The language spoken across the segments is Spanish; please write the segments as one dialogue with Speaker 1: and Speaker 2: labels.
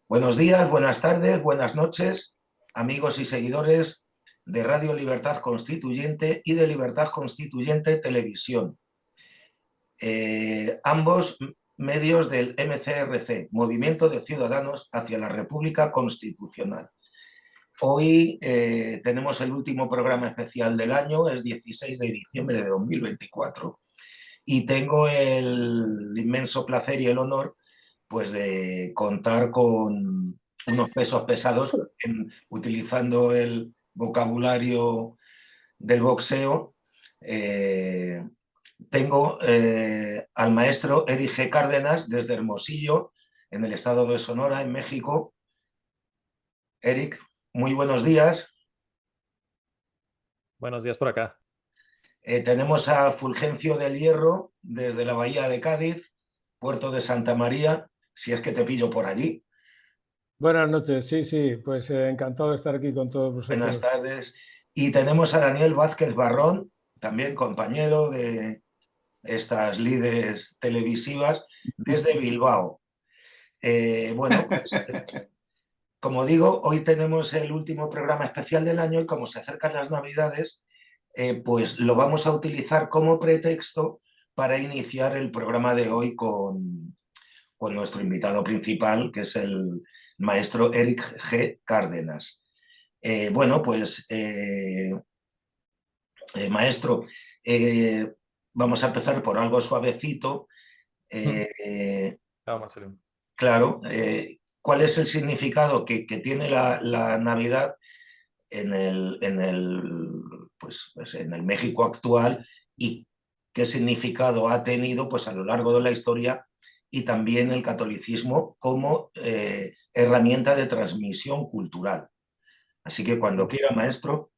Speaker 1: Buenos días, buenas tardes, buenas noches, amigos y seguidores de Radio Libertad Constituyente y de Libertad Constituyente Televisión. Ambos medios del MCRC, Movimiento de Ciudadanos hacia la República Constitucional. Hoy tenemos el último programa especial del año, es 16 de diciembre de 2024, y tengo el inmenso placer y el honor pues de contar con unos pesos pesados utilizando el vocabulario del boxeo. Eh, Tengo al maestro Eric G. Cárdenas desde Hermosillo, en el estado de Sonora, en México. Eric, muy buenos días.
Speaker 2: Buenos días por acá.
Speaker 1: Tenemos a Fulgencio del Hierro desde la Bahía de Cádiz, Puerto de Santa María, si es que te pillo por allí.
Speaker 3: Buenas noches, sí, sí, pues encantado de estar aquí con todos
Speaker 1: Buenas
Speaker 3: vosotros.
Speaker 1: tardes. Y tenemos a Daniel Vázquez Barrón, también compañero de estas líderes televisivas, desde Bilbao. Bueno, pues, como digo, hoy tenemos el último programa especial del año y como se acercan las Navidades, pues lo vamos a utilizar como pretexto para iniciar el programa de hoy con nuestro invitado principal, que es el maestro Eric G. Cárdenas. Bueno, pues maestro, eh, vamos a empezar por algo suavecito.
Speaker 2: Chao, Marcelino.
Speaker 1: Claro, ¿cuál es el significado que tiene la Navidad pues en el México actual y qué significado ha tenido pues, a lo largo de la historia y también el catolicismo como herramienta de transmisión cultural? Así que cuando quiera, maestro.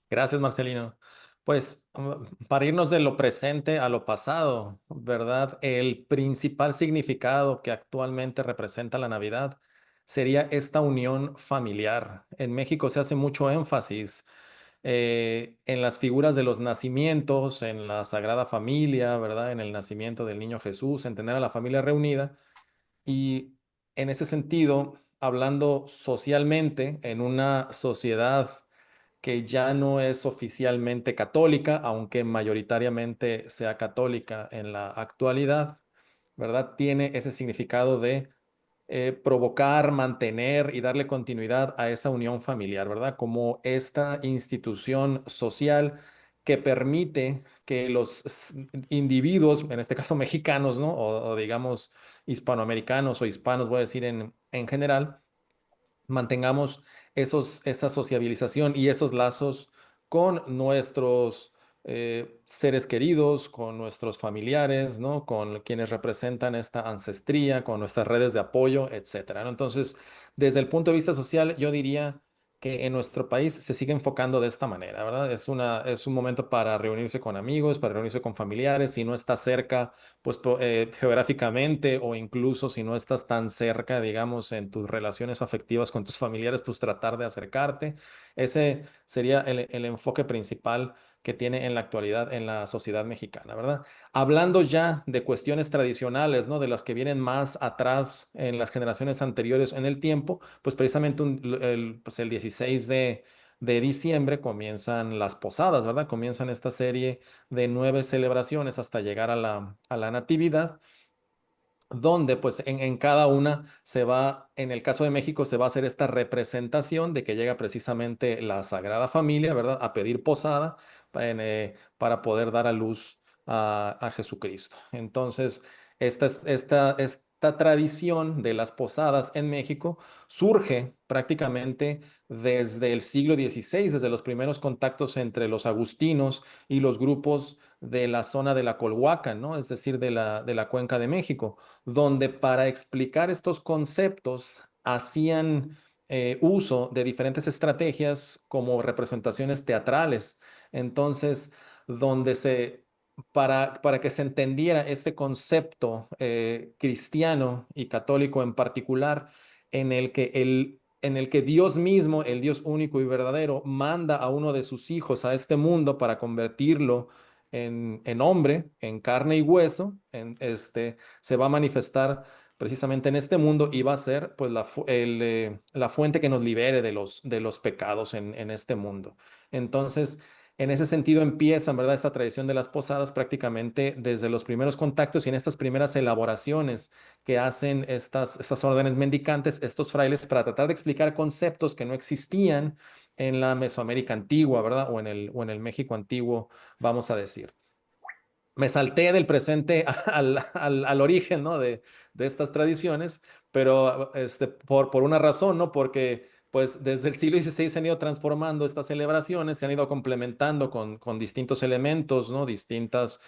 Speaker 2: Gracias, Marcelino. Pues para irnos de lo presente a lo pasado, ¿verdad? El principal significado que actualmente representa la Navidad sería esta unión familiar. En México se hace mucho énfasis en las figuras de los nacimientos, en la Sagrada Familia, ¿verdad? En el nacimiento del niño Jesús, en tener a la familia reunida. Y en ese sentido, hablando socialmente, en una sociedad que ya no es oficialmente católica, aunque mayoritariamente sea católica en la actualidad, ¿verdad? Tiene ese significado de provocar, mantener y darle continuidad a esa unión familiar, ¿verdad? Como esta institución social que permite que los individuos, en este caso mexicanos, ¿no? O digamos hispanoamericanos o hispanos, voy a decir en general, mantengamos esa sociabilización y esos lazos con nuestros seres queridos, con nuestros familiares, ¿no? Con quienes representan esta ancestría, con nuestras redes de apoyo, etcétera, ¿no? Entonces, desde el punto de vista social, yo diría que en nuestro país se sigue enfocando de esta manera, ¿verdad? Es un momento para reunirse con amigos, para reunirse con familiares. Si no está cerca pues geográficamente o incluso si no estás tan cerca, digamos, en tus relaciones afectivas con tus familiares, pues tratar de acercarte. Ese sería el enfoque principal que tiene en la actualidad en la sociedad mexicana, ¿verdad? Hablando ya de cuestiones tradicionales, ¿no? De las que vienen más atrás en las generaciones anteriores en el tiempo, pues precisamente pues el 16 de diciembre comienzan las posadas, ¿verdad? Comienzan esta serie de 9 celebraciones hasta llegar a la Natividad, donde pues en cada una se va, en el caso de México, se va a hacer esta representación de que llega precisamente la Sagrada Familia, ¿verdad? A pedir posada para poder dar a luz a Jesucristo. Entonces, esta tradición de las posadas en México surge prácticamente desde el siglo XVI, desde los primeros contactos entre los agustinos y los grupos de la zona de la Colhuacan, ¿no? Es decir, de la Cuenca de México, donde para explicar estos conceptos hacían uso de diferentes estrategias como representaciones teatrales. Entonces, donde para que se entendiera este concepto cristiano y católico en particular, en el que Dios mismo, el Dios único y verdadero, manda a uno de sus hijos a este mundo para convertirlo en hombre, en carne y hueso, se va a manifestar precisamente en este mundo y va a ser pues la fuente que nos libere de los pecados en este mundo. Entonces, en ese sentido empieza, ¿verdad?, esta tradición de las posadas prácticamente desde los primeros contactos y en estas primeras elaboraciones que hacen estas órdenes mendicantes, estos frailes, para tratar de explicar conceptos que no existían en la Mesoamérica antigua, ¿verdad? O en el México antiguo, vamos a decir. Me salté del presente al origen, ¿no?, de estas tradiciones, pero por una razón, ¿no? Porque pues desde el siglo XVI se han ido transformando estas celebraciones, se han ido complementando con distintos elementos, ¿no? Distintas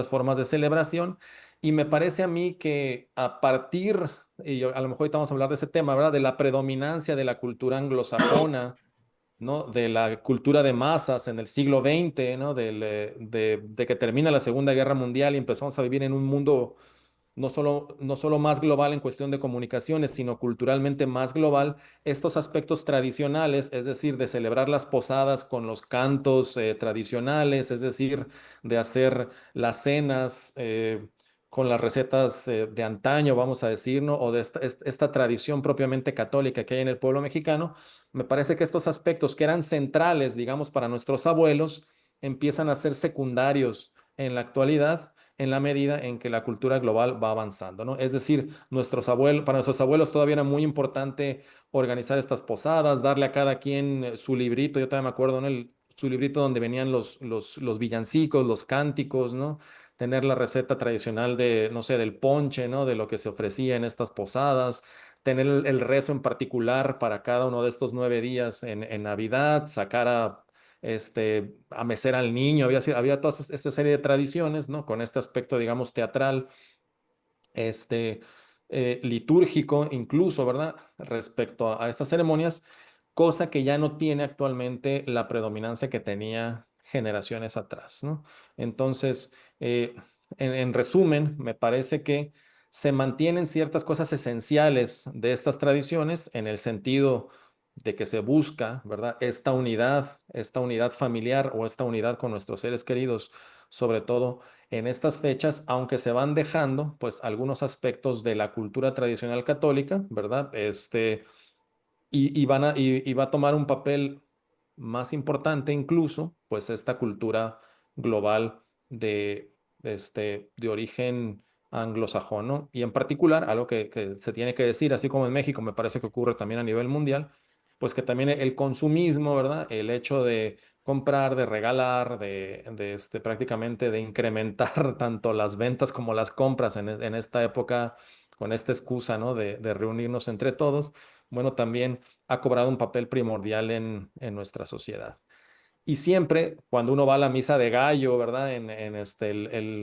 Speaker 2: formas de celebración. Y me parece a mí que a partir, a lo mejor ahorita vamos a hablar de ese tema, ¿verdad?, de la predominancia de la cultura anglosajona, ¿no?, de la cultura de masas en el siglo XX, ¿no?, de que termina la Segunda Guerra Mundial y empezamos a vivir en un mundo no solo más global en cuestión de comunicaciones, sino culturalmente más global, estos aspectos tradicionales, es decir, de celebrar las posadas con los cantos tradicionales, es decir, de hacer las cenas con las recetas de antaño, vamos a decir, ¿no?, o de esta tradición propiamente católica que hay en el pueblo mexicano, me parece que estos aspectos que eran centrales, digamos, para nuestros abuelos, empiezan a ser secundarios en la actualidad en la medida en que la cultura global va avanzando, ¿no? Es decir, para nuestros abuelos todavía era muy importante organizar estas posadas, darle a cada quien su librito, yo todavía me acuerdo, ¿no? Su librito donde venían los villancicos, los cánticos, ¿no? Tener la receta tradicional de, no sé, del ponche, ¿no?, de lo que se ofrecía en estas posadas, tener el rezo en particular para cada uno de estos 9 días en Navidad, sacar a mecer al niño, había toda esta serie de tradiciones, ¿no?, con este aspecto, digamos, teatral, este, litúrgico incluso, ¿verdad?, respecto a estas ceremonias, cosa que ya no tiene actualmente la predominancia que tenía generaciones atrás, ¿no? Entonces, en resumen, me parece que se mantienen ciertas cosas esenciales de estas tradiciones en el sentido de que se busca, ¿verdad?, esta unidad familiar o esta unidad con nuestros seres queridos, sobre todo en estas fechas, aunque se van dejando, pues, algunos aspectos de la cultura tradicional católica, ¿verdad? Y va a tomar un papel más importante incluso, pues, esta cultura global de origen anglosajón, ¿no? Y en particular, algo que se tiene que decir, así como en México, me parece que ocurre también a nivel mundial, pues que también el consumismo, ¿verdad? El hecho de comprar, de regalar, prácticamente de incrementar tanto las ventas como las compras en esta época, con esta excusa, ¿no?, de reunirnos entre todos, bueno, también ha cobrado un papel primordial en nuestra sociedad. Y siempre cuando uno va a la misa de gallo, ¿verdad?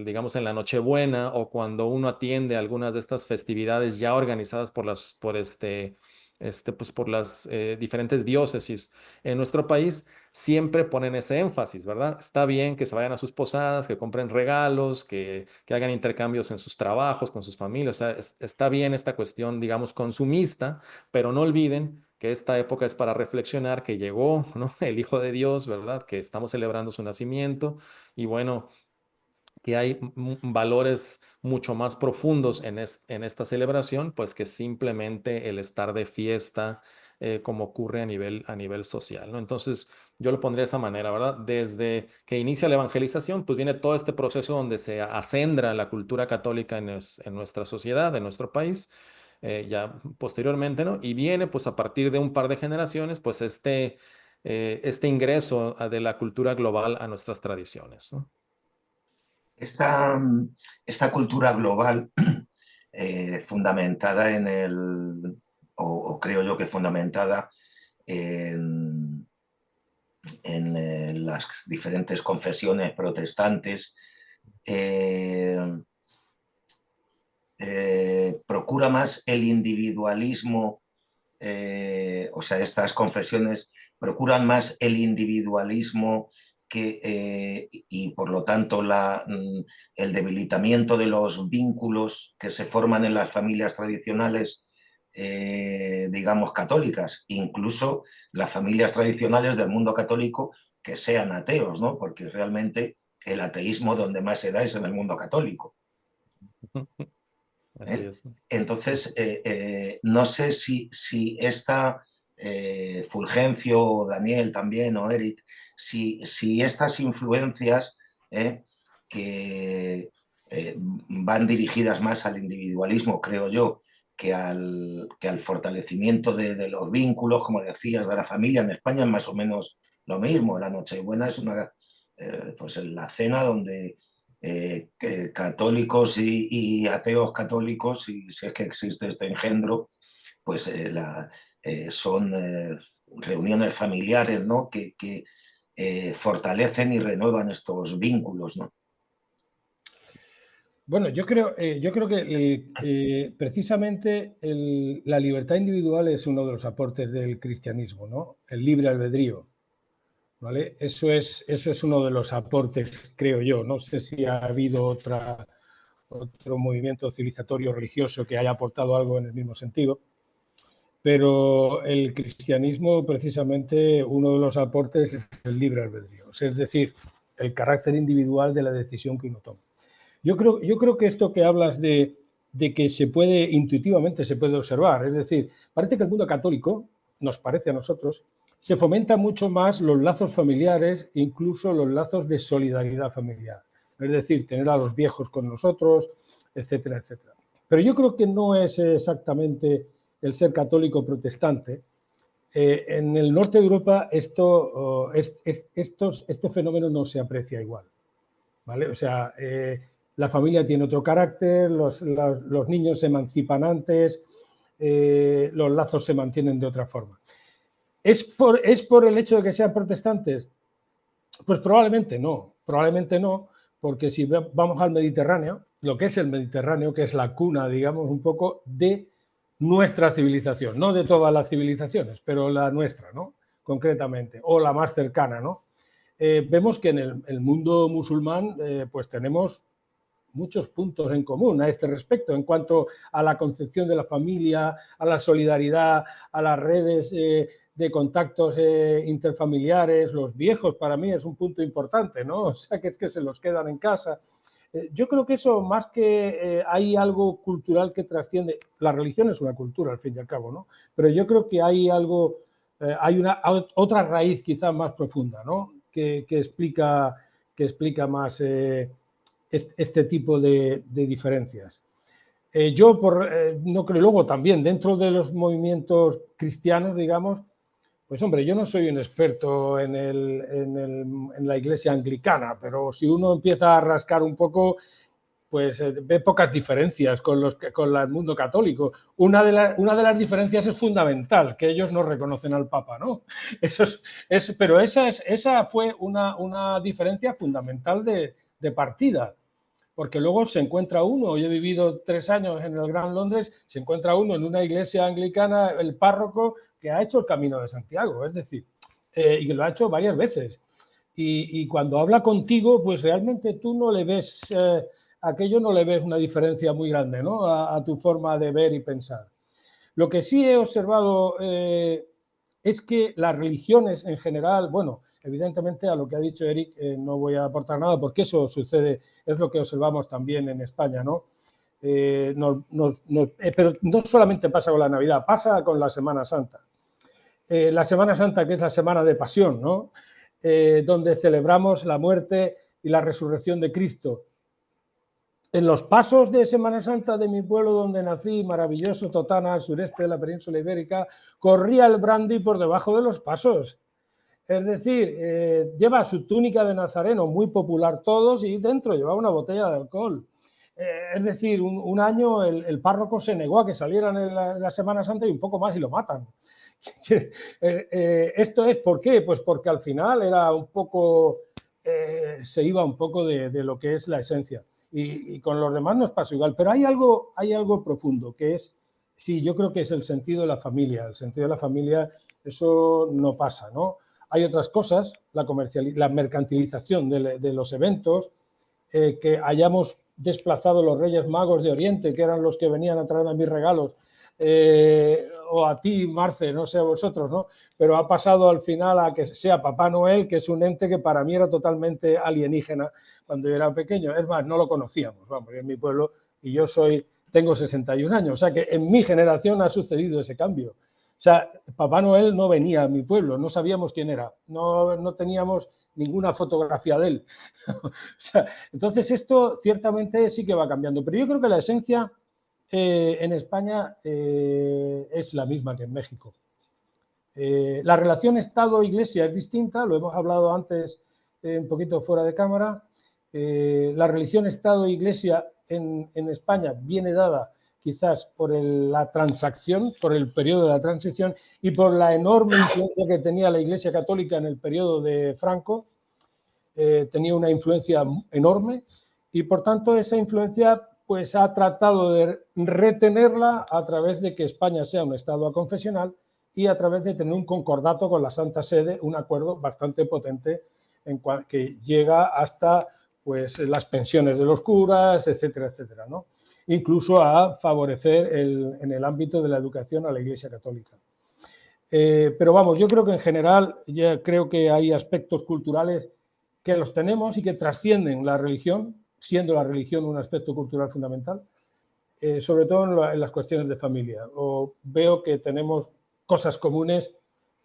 Speaker 2: Digamos, en la Nochebuena, o cuando uno atiende algunas de estas festividades ya organizadas pues por las diferentes diócesis en nuestro país, siempre ponen ese énfasis, ¿verdad? Está bien que se vayan a sus posadas, que compren regalos, que hagan intercambios en sus trabajos, con sus familias. O sea, está bien esta cuestión, digamos, consumista, pero no olviden que esta época es para reflexionar que llegó, ¿no?, el Hijo de Dios, ¿verdad? Que estamos celebrando su nacimiento y bueno, que hay valores mucho más profundos en esta celebración, pues que simplemente el estar de fiesta, como ocurre a nivel social, ¿no? Entonces, yo lo pondría de esa manera, ¿verdad? Desde que inicia la evangelización, pues viene todo este proceso donde se acendra la cultura católica en nuestra sociedad, en nuestro país, ya posteriormente, ¿no? Y viene, pues a partir de un par de generaciones, pues este ingreso de la cultura global a nuestras tradiciones, ¿no?
Speaker 1: Esta cultura global, fundamentada o creo yo que fundamentada en, en las diferentes confesiones protestantes, eh, procura más el individualismo, o sea, estas confesiones procuran más el individualismo y por lo tanto el debilitamiento de los vínculos que se forman en las familias tradicionales, digamos, católicas, incluso las familias tradicionales del mundo católico que sean ateos, ¿no? Porque realmente el ateísmo donde más se da es en el mundo católico.
Speaker 2: Así es.
Speaker 1: Entonces, no sé si esta Fulgencio, o Daniel también, o Eric, si estas influencias que van dirigidas más al individualismo, creo yo, que al fortalecimiento de los vínculos, como decías, de la familia. En España es más o menos lo mismo. La Nochebuena es pues la cena donde católicos y ateos católicos, y si es que existe este engendro, pues son reuniones familiares, ¿no? que fortalecen y renuevan estos vínculos, ¿no?
Speaker 3: Bueno, yo creo que precisamente la libertad individual es uno de los aportes del cristianismo, ¿no? El libre albedrío, ¿vale? Eso es uno de los aportes, creo yo. No sé si ha habido otro movimiento civilizatorio religioso que haya aportado algo en el mismo sentido, pero el cristianismo, precisamente, uno de los aportes es el libre albedrío, es decir, el carácter individual de la decisión que uno toma. Yo creo que esto que hablas de que intuitivamente se puede observar, es decir, parece que el mundo católico, nos parece a nosotros, se fomenta mucho más los lazos familiares, incluso los lazos de solidaridad familiar. Es decir, tener a los viejos con nosotros, etcétera, etcétera. Pero yo creo que no es exactamente el ser católico protestante. En el norte de Europa este fenómeno no se aprecia igual, ¿vale? O sea, la familia tiene otro carácter, los niños se emancipan antes, los lazos se mantienen de otra forma. ¿Es por el hecho de que sean protestantes? Pues probablemente no, porque si vamos al Mediterráneo, lo que es el Mediterráneo, que es la cuna, digamos, un poco de nuestra civilización, no de todas las civilizaciones, pero la nuestra, ¿no? Concretamente, o la más cercana, ¿no? Vemos que en el mundo musulmán pues tenemos muchos puntos en común a este respecto, en cuanto a la concepción de la familia, a la solidaridad, a las redes de contactos interfamiliares. Los viejos para mí es un punto importante, ¿no? O sea, que es que se los quedan en casa. Yo creo que eso, más que hay algo cultural que trasciende, la religión es una cultura al fin y al cabo, ¿no? Pero yo creo que hay algo, hay otra raíz quizás más profunda, ¿no? Que explica más este tipo de diferencias. Yo no creo, luego también dentro de los movimientos cristianos, digamos, pues hombre, yo no soy un experto en la iglesia anglicana, pero si uno empieza a rascar un poco, pues ve pocas diferencias con el mundo católico. Una de las diferencias es fundamental, que ellos no reconocen al Papa, ¿no? Pero esa fue una diferencia fundamental de partida, porque luego se encuentra uno, yo he vivido 3 años en el Gran Londres, se encuentra uno en una iglesia anglicana, el párroco, que ha hecho el Camino de Santiago, es decir, y que lo ha hecho varias veces. Y cuando habla contigo, pues realmente tú no le ves, aquello no le ves una diferencia muy grande, ¿no? A tu forma de ver y pensar. Lo que sí he observado es que las religiones en general, bueno, evidentemente a lo que ha dicho Eric no voy a aportar nada porque eso sucede, es lo que observamos también en España, ¿no? Pero no solamente pasa con la Navidad, pasa con la Semana Santa. La Semana Santa, que es la semana de pasión, ¿no? Donde celebramos la muerte y la resurrección de Cristo. En los pasos de Semana Santa de mi pueblo donde nací, maravilloso Totana, al sureste de la península ibérica, corría el brandy por debajo de los pasos. Es decir, lleva su túnica de nazareno, muy popular todos, y dentro llevaba una botella de alcohol. Es decir, un año el párroco se negó a que salieran en la Semana Santa y un poco más y lo matan. Esto es, ¿por qué? Pues porque al final era un poco, se iba un poco de lo que es la esencia. Y con los demás nos pasa igual, pero hay algo profundo, que es, sí, yo creo que es el sentido de la familia. El sentido de la familia, eso no pasa, ¿no? Hay otras cosas, la mercantilización de los eventos, que hayamos desplazado los Reyes Magos de Oriente, que eran los que venían a traerme mis regalos, o a ti, Marce, no sé a vosotros, ¿no? Pero ha pasado al final a que sea Papá Noel, que es un ente que para mí era totalmente alienígena cuando yo era pequeño. Es más, no lo conocíamos, vamos, en mi pueblo, y yo soy tengo 61 años, o sea que en mi generación ha sucedido ese cambio. O sea, Papá Noel no venía a mi pueblo, no sabíamos quién era, no teníamos ninguna fotografía de él. O sea, entonces esto ciertamente sí que va cambiando, pero yo creo que la esencia en España es la misma que en México. La relación Estado-Iglesia es distinta, lo hemos hablado antes un poquito fuera de cámara. La relación Estado-Iglesia en España viene dada quizás por la transacción, por el periodo de la transición y por la enorme influencia que tenía la Iglesia Católica en el periodo de Franco. Tenía una influencia enorme y por tanto esa influencia pues ha tratado de retenerla a través de que España sea un Estado aconfesional y a través de tener un concordato con la Santa Sede, un acuerdo bastante potente que llega hasta pues las pensiones de los curas, etcétera, etcétera, ¿no? Incluso a favorecer en el ámbito de la educación a la Iglesia Católica. Pero vamos, yo creo que en general ya creo que hay aspectos culturales que los tenemos y que trascienden la religión, siendo la religión un aspecto cultural fundamental, sobre todo en las cuestiones de familia. O veo que tenemos cosas comunes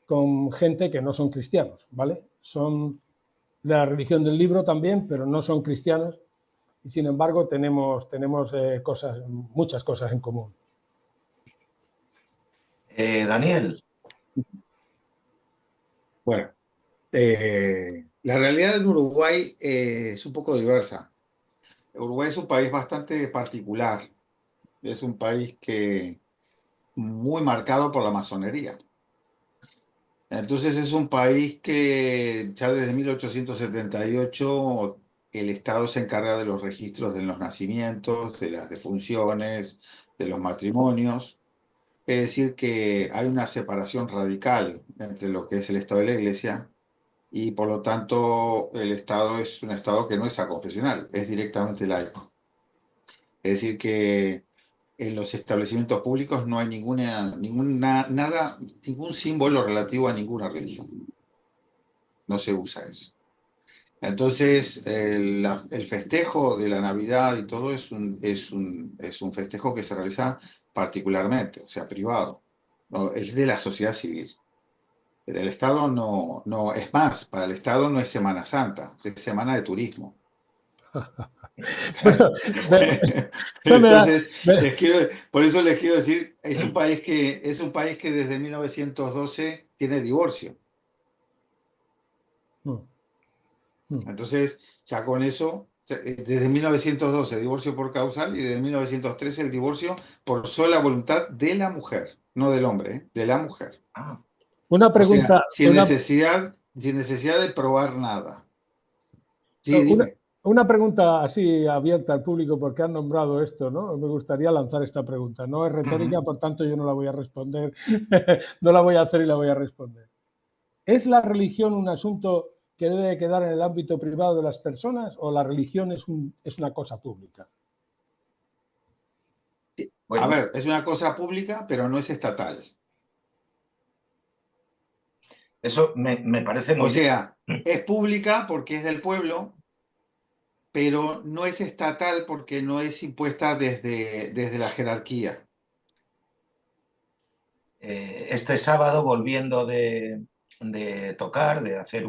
Speaker 3: con gente que no son cristianos, ¿vale? Son de la religión del libro también, pero no son cristianos y sin embargo tenemos muchas cosas en común.
Speaker 1: Daniel.
Speaker 4: Bueno, la realidad en Uruguay es un poco diversa. Uruguay es un país bastante particular. Es un país que muy marcado por la masonería. Entonces es un país que ya desde 1878 el Estado se encarga de los registros de los nacimientos, de las defunciones, de los matrimonios. Es decir, que hay una separación radical entre lo que es el Estado y la Iglesia y por lo tanto el Estado es un Estado que no es aconfesional, es directamente laico. Es decir, que en los establecimientos públicos no hay ningún símbolo relativo a ninguna religión. No se usa eso. Entonces, el festejo de la Navidad y todo es un festejo que se realiza particularmente, o sea, privado. No, es de la sociedad civil. Del Estado no, es más, para el Estado no es Semana Santa, es Semana de Turismo. Entonces, por eso les quiero decir, es un país que desde 1912 tiene divorcio. Entonces, ya con eso, desde 1912 divorcio por causal y desde 1913 el divorcio por sola voluntad de la mujer, no del hombre, de la mujer.
Speaker 3: Una pregunta.
Speaker 4: O sea, sin necesidad de probar nada. Sí, dime.
Speaker 3: Una pregunta así abierta al público, porque han nombrado esto, ¿no? Me gustaría lanzar esta pregunta. No es retórica, por tanto yo no la voy a responder. No la voy a hacer y la voy a responder. ¿Es la religión un asunto que debe quedar en el ámbito privado de las personas o la religión es una cosa pública?
Speaker 4: Bueno, a ver, es una cosa pública, pero no es estatal.
Speaker 1: Eso me parece muy...
Speaker 4: O sea, es pública porque es del pueblo, pero no es estatal porque no es impuesta desde la jerarquía.
Speaker 1: Este sábado, volviendo de tocar, de hacer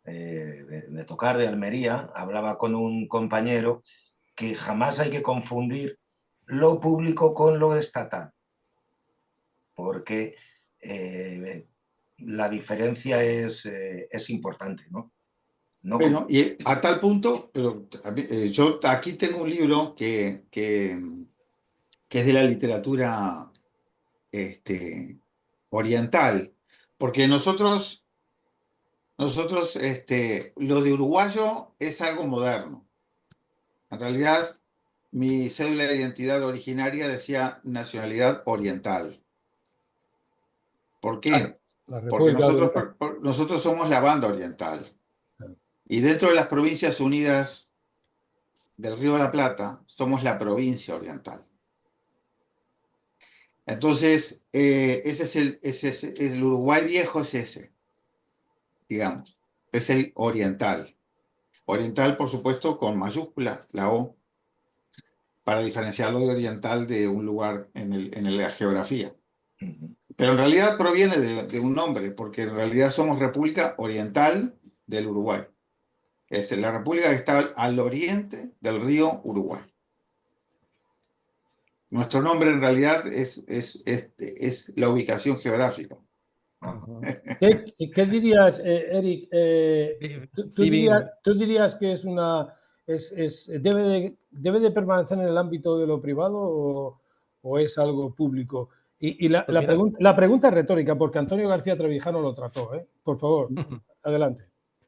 Speaker 1: de tocar de Almería, hablaba con un compañero que jamás hay que confundir lo público con lo estatal, porque la diferencia es importante, ¿no?
Speaker 4: Bueno, y a tal punto, pero yo aquí tengo un libro que es de la literatura oriental, porque nosotros lo de uruguayo es algo moderno. En realidad, mi cédula de identidad originaria decía nacionalidad oriental. ¿Por qué? Porque nosotros somos la banda oriental. Y dentro de las provincias unidas del Río de la Plata, somos la provincia oriental. Entonces, ese es el Uruguay viejo, es ese, digamos, es el oriental. Oriental, por supuesto, con mayúscula, la O. para diferenciarlo de oriental de un lugar en la geografía.
Speaker 1: Ujú.
Speaker 4: Pero en realidad proviene de un nombre, porque en realidad somos República Oriental del Uruguay. Es la república que está al oriente del río Uruguay. Nuestro nombre en realidad es la ubicación geográfica.
Speaker 1: Ajá.
Speaker 2: Ujú.
Speaker 3: ¿Qué dirías, Eric?
Speaker 2: Sí,
Speaker 3: ¿Tú dirías que es debe de permanecer en el ámbito de lo privado o es algo público? Y
Speaker 2: pues mira,
Speaker 3: la pregunta es retórica, porque Antonio García Trevijano lo trató, ¿eh? Por favor, adelante.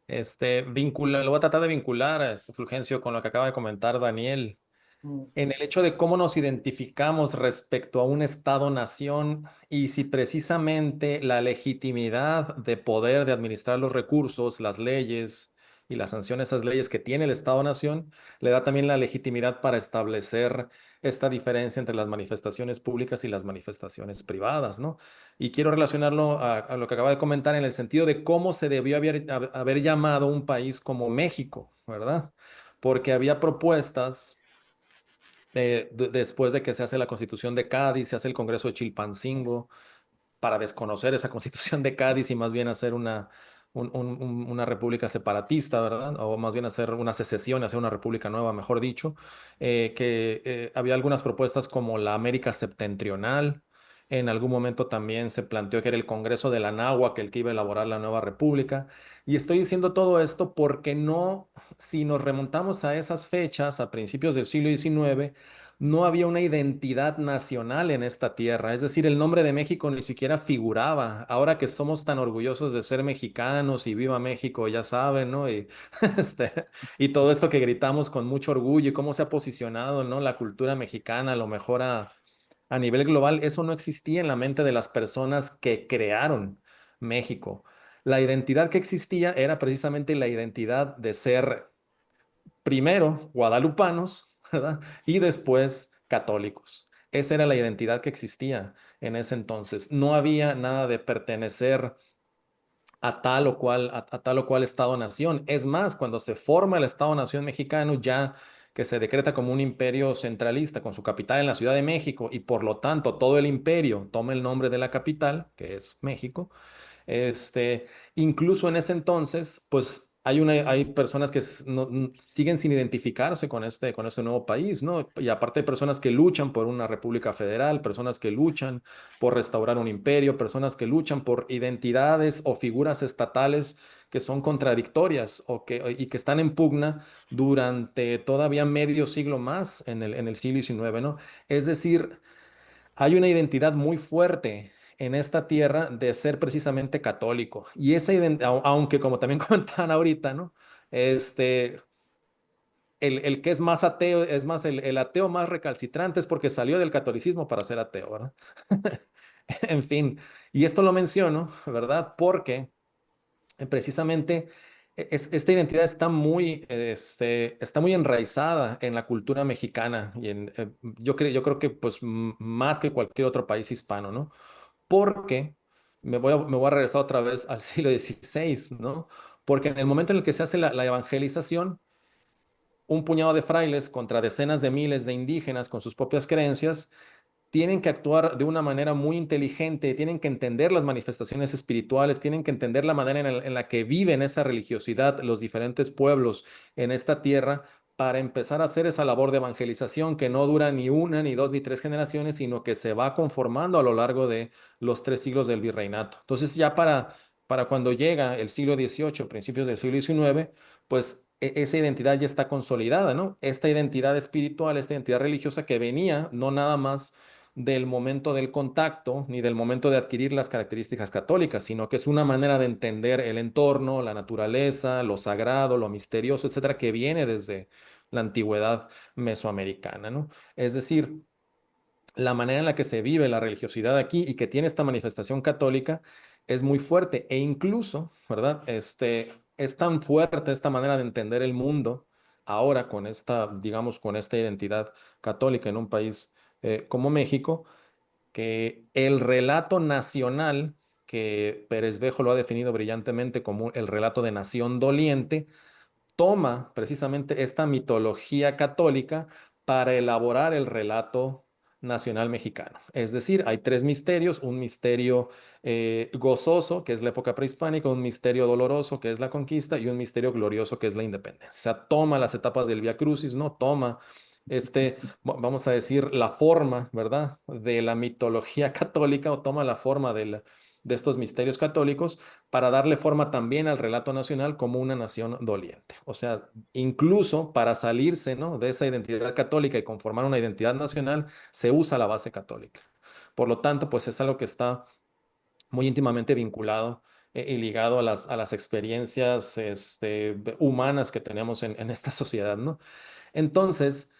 Speaker 2: lo voy a tratar de vincular a Fulgencio con lo que acaba de comentar Daniel,
Speaker 3: Mm.
Speaker 2: en el hecho de cómo nos identificamos respecto a un Estado-nación y si precisamente la legitimidad de poder de administrar los recursos, las leyes y las sanciones a esas leyes que tiene el Estado-nación, le da también la legitimidad para establecer esta diferencia entre las manifestaciones públicas y las manifestaciones privadas, ¿no? Y quiero relacionarlo a lo que acaba de comentar en el sentido de cómo se debió haber llamado un país como México, ¿verdad? Porque había propuestas después de que se hace la Constitución de Cádiz, se hace el Congreso de Chilpancingo, para desconocer esa Constitución de Cádiz y más bien hacer una república separatista, ¿verdad? O más bien hacer una secesión, hacer una república nueva, mejor dicho, que había algunas propuestas como la América Septentrional. En algún momento también se planteó que era el Congreso de la Anáhuac el que iba a elaborar la nueva república. Y estoy diciendo todo esto porque no, si nos remontamos a esas fechas, a principios del siglo XIX, no había una identidad nacional en esta tierra, es decir, el nombre de México ni siquiera figuraba. Ahora que somos tan orgullosos de ser mexicanos y viva México, ya saben, ¿no? Y, y todo esto que gritamos con mucho orgullo y cómo se ha posicionado, ¿no? La cultura mexicana, a lo mejor a nivel global, eso no existía en la mente de las personas que crearon México. La identidad que existía era precisamente la identidad de ser primero guadalupanos, ¿verdad? Y después católicos. Esa era la identidad que existía en ese entonces. No había nada de pertenecer a tal o cual Estado-nación. Es más, cuando se forma el Estado-nación mexicano, ya que se decreta como un imperio centralista con su capital en la Ciudad de México y por lo tanto todo el imperio toma el nombre de la capital, que es México. Este, Incluso en ese entonces, pues hay personas que siguen sin identificarse con este nuevo país, ¿no? Y aparte hay personas que luchan por una república federal, personas que luchan por restaurar un imperio, personas que luchan por identidades o figuras estatales que son contradictorias y que están en pugna durante todavía medio siglo más en el siglo XIX, ¿no? Es decir, hay una identidad muy fuerte en esta tierra de ser precisamente católico. Y esa identidad, aunque como también comentaban ahorita, ¿no? Este, el que es más ateo, es más, el ateo más recalcitrante es porque salió del catolicismo para ser ateo, ¿verdad? En fin, y esto lo menciono, ¿verdad? Porque precisamente esta identidad está muy enraizada en la cultura mexicana y yo creo que pues más que cualquier otro país hispano, ¿no? Porque me voy a regresar otra vez al siglo XVI, ¿no? Porque en el momento en el que se hace la evangelización, un puñado de frailes contra decenas de miles de indígenas con sus propias creencias tienen que actuar de una manera muy inteligente, tienen que entender las manifestaciones espirituales, tienen que entender la manera en la que viven esa religiosidad los diferentes pueblos en esta tierra para empezar a hacer esa labor de evangelización que no dura ni una, ni dos, ni tres generaciones, sino que se va conformando a lo largo de los 3 siglos del virreinato. Entonces ya para cuando llega el siglo XVIII, principios del siglo XIX, pues esa identidad ya está consolidada, ¿no? Esta identidad espiritual, esta identidad religiosa que venía no nada más del momento del contacto ni del momento de adquirir las características católicas, sino que es una manera de entender el entorno, la naturaleza, lo sagrado, lo misterioso, etcétera, que viene desde la antigüedad mesoamericana, ¿no? Es decir, la manera en la que se vive la religiosidad aquí y que tiene esta manifestación católica es muy fuerte e incluso, ¿verdad? Es tan fuerte esta manera de entender el mundo ahora con digamos, con esta identidad católica en un país como México, que el relato nacional, que Pérez Bejo lo ha definido brillantemente como el relato de nación doliente, toma precisamente esta mitología católica para elaborar el relato nacional mexicano. Es decir, hay tres misterios: un misterio gozoso, que es la época prehispánica; un misterio doloroso, que es la conquista; y un misterio glorioso, que es la independencia. O sea, toma las etapas del Vía Crucis, ¿no? Toma vamos a decir, la forma, ¿verdad?, de la mitología católica, o toma la forma de estos misterios católicos para darle forma también al relato nacional como una nación doliente. O sea, incluso para salirse, ¿no?, de esa identidad católica y conformar una identidad nacional, se usa la base católica. Por lo tanto, pues es algo que está muy íntimamente vinculado y ligado a las experiencias humanas que tenemos en esta sociedad, ¿no? Entonces,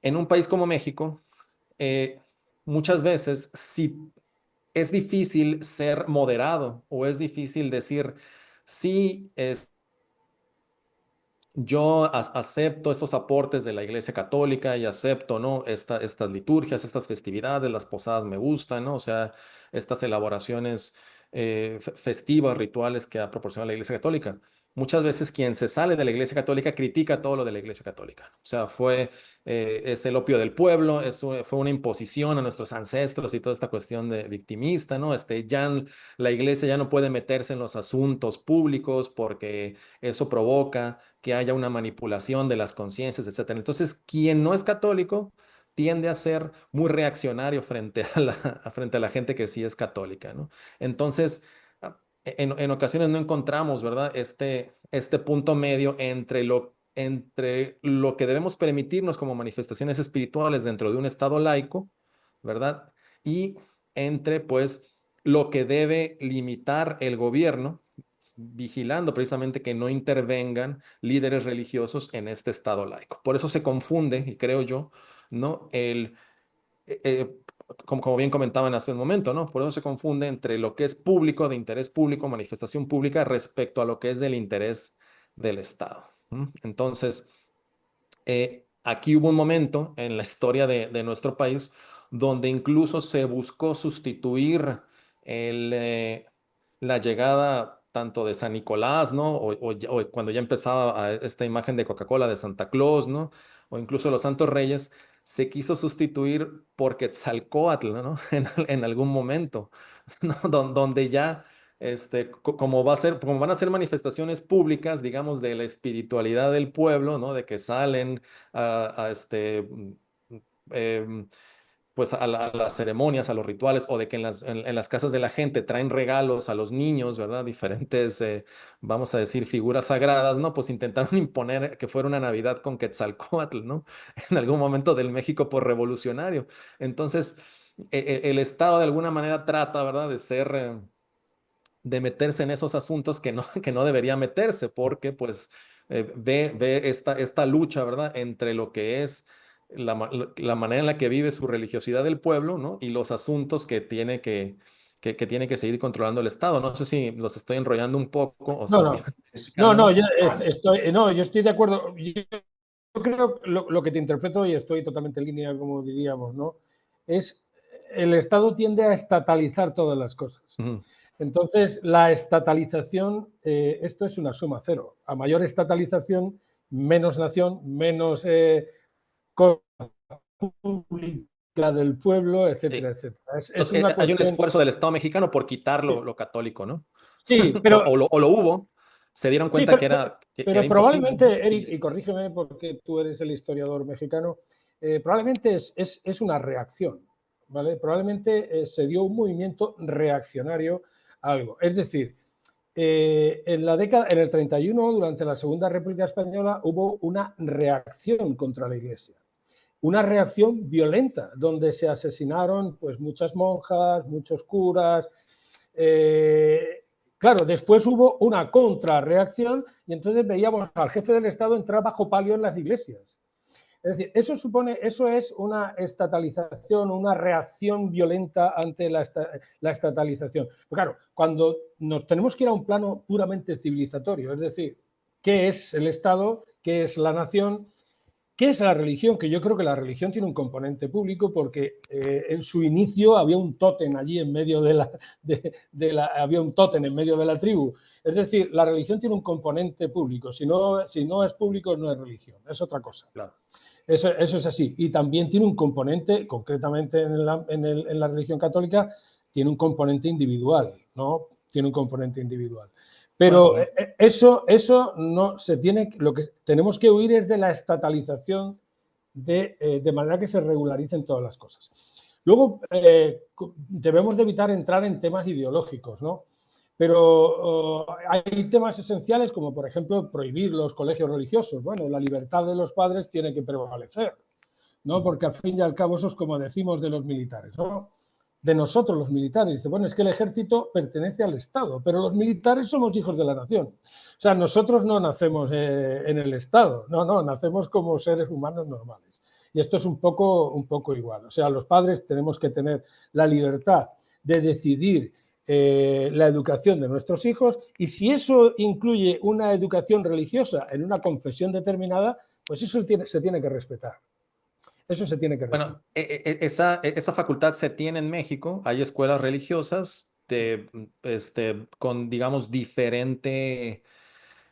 Speaker 2: en un país como México, muchas veces, si es difícil ser moderado, o es difícil decir, sí, yo acepto estos aportes de la Iglesia Católica y acepto, ¿no?, estas liturgias, estas festividades, las posadas me gustan, ¿no? O sea, estas elaboraciones festivas, rituales que ha proporcionado la Iglesia Católica. Muchas veces quien se sale de la Iglesia Católica critica todo lo de la Iglesia Católica, ¿no? O sea, es el opio del pueblo, fue una imposición a nuestros ancestros y toda esta cuestión de victimista, ¿no? La Iglesia ya no puede meterse en los asuntos públicos porque eso provoca que haya una manipulación de las conciencias, etcétera. Entonces, quien no es católico tiende a ser muy reaccionario frente a la gente que sí es católica, ¿no? Entonces, en ocasiones no encontramos, ¿verdad?, este punto medio entre lo que debemos permitirnos como manifestaciones espirituales dentro de un estado laico, ¿verdad?, y entre, pues, lo que debe limitar el gobierno, vigilando precisamente que no intervengan líderes religiosos en este estado laico. Por eso se confunde, y creo yo, ¿no?, eh, eh, como bien comentaban hace un momento, ¿no? Por eso se confunde entre lo que es público, de interés público, manifestación pública, respecto a lo que es del interés del Estado. Entonces, aquí hubo un momento en la historia de nuestro país donde incluso se buscó sustituir la llegada tanto de San Nicolás, ¿no? O cuando ya empezaba esta imagen de Coca-Cola de Santa Claus, ¿no? O incluso los Santos Reyes, se quiso sustituir por Quetzalcóatl, ¿no? En algún momento, ¿no? Donde ya como van a ser manifestaciones públicas, digamos, de la espiritualidad del pueblo, ¿no? De que salen a em, pues a las ceremonias, a los rituales, o de que en las casas de la gente traen regalos a los niños, ¿verdad? Diferentes, vamos a decir, figuras sagradas, ¿no? Pues intentaron imponer que fuera una Navidad con Quetzalcóatl, ¿no? En algún momento del México por revolucionario. Entonces, el Estado de alguna manera trata, ¿verdad?, de meterse en esos asuntos que no debería meterse, porque pues ve esta lucha, ¿verdad?, entre lo que es la manera en la que vive su religiosidad del pueblo, ¿no?, y los asuntos que tiene que seguir controlando el Estado. No sé si los estoy enrollando un poco o
Speaker 3: No,
Speaker 2: si
Speaker 3: no,
Speaker 2: me estoy
Speaker 3: no,
Speaker 2: explicando.
Speaker 3: yo estoy de acuerdo. Yo creo lo que te interpreto, y estoy totalmente en línea, como diríamos, ¿no?, es el Estado tiende a estatalizar todas las cosas.
Speaker 2: Ujú.
Speaker 3: Entonces, la estatalización, esto es una suma cero. A mayor estatalización, menos nación, menos cosa pública del pueblo, etcétera,
Speaker 2: Sí.
Speaker 3: etcétera. Es
Speaker 2: Entonces,
Speaker 3: una
Speaker 2: hay un
Speaker 3: cuestión.
Speaker 2: esfuerzo del Estado mexicano por quitar
Speaker 3: Sí,
Speaker 2: lo católico, ¿no?
Speaker 3: sí,
Speaker 2: O lo hubo, se dieron
Speaker 3: sí,
Speaker 2: cuenta que era
Speaker 3: pero
Speaker 2: imposible, ¿no?
Speaker 3: probablemente, Eric, y corrígeme porque tú eres el historiador mexicano, probablemente es una reacción, ¿vale? Probablemente se dio un movimiento reaccionario a algo. Es decir, en el 31, durante la Segunda República Española, hubo una reacción contra la Iglesia. Una reacción violenta, donde se asesinaron pues, muchas monjas, muchos curas. Claro, después hubo una contrarreacción y entonces veíamos al jefe del Estado entrar bajo palio en las iglesias. Es decir, eso es una estatalización, una reacción violenta ante la estatalización. Pero claro, cuando nos tenemos que ir a un plano puramente civilizatorio, es decir, ¿qué es el Estado? ¿Qué es la nación? ¿Qué es la religión? Que yo creo que la religión tiene un componente público porque en su inicio había un tótem allí en medio había un tótem en medio de la tribu. Es decir, la religión tiene un componente público. Si no es público, no es religión, es otra cosa.
Speaker 2: Claro.
Speaker 3: Eso es así. Y también tiene un componente, concretamente en la religión católica, tiene un componente individual, ¿no? Tiene un componente individual. Pero
Speaker 2: Bueno,
Speaker 3: eso no se tiene, lo que tenemos que huir es de la estatalización de manera que se regularicen todas las cosas. Luego, debemos de evitar entrar en temas ideológicos, ¿no? Pero hay temas esenciales como, por ejemplo, prohibir los colegios religiosos. Bueno, la libertad de los padres tiene que prevalecer, ¿no? Porque al fin y al cabo eso es como decimos de los militares, ¿no? De nosotros los militares. Dice, bueno, es que el ejército pertenece al Estado, pero los militares somos hijos de la nación. O sea, nosotros no nacemos en el Estado, no, nacemos como seres humanos normales. Y esto es un poco igual. O sea, los padres tenemos que tener la libertad de decidir la educación de nuestros hijos, y si eso incluye una educación religiosa en una confesión determinada, pues eso se tiene que respetar. Eso se tiene que respetar.
Speaker 2: bueno, esa facultad se tiene en México. Hay escuelas religiosas con, digamos, diferente,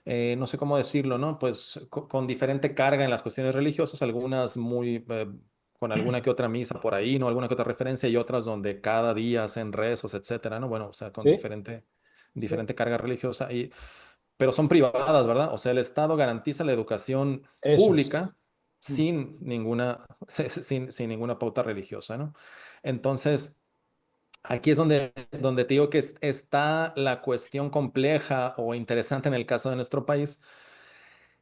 Speaker 2: no sé cómo decirlo, ¿no? Pues con diferente carga en las cuestiones religiosas, algunas muy, con alguna que otra misa por ahí, ¿no? Alguna que otra referencia y otras donde cada día hacen rezos, etcétera, ¿no? Bueno, o sea, con
Speaker 3: Sí, sí,
Speaker 2: diferente carga religiosa, pero son privadas, ¿verdad? O sea, el Estado garantiza la educación
Speaker 3: eso es.
Speaker 2: pública sin ninguna, sin ninguna pauta religiosa, ¿no? Entonces, aquí es donde te digo que está la cuestión compleja o interesante en el caso de nuestro país,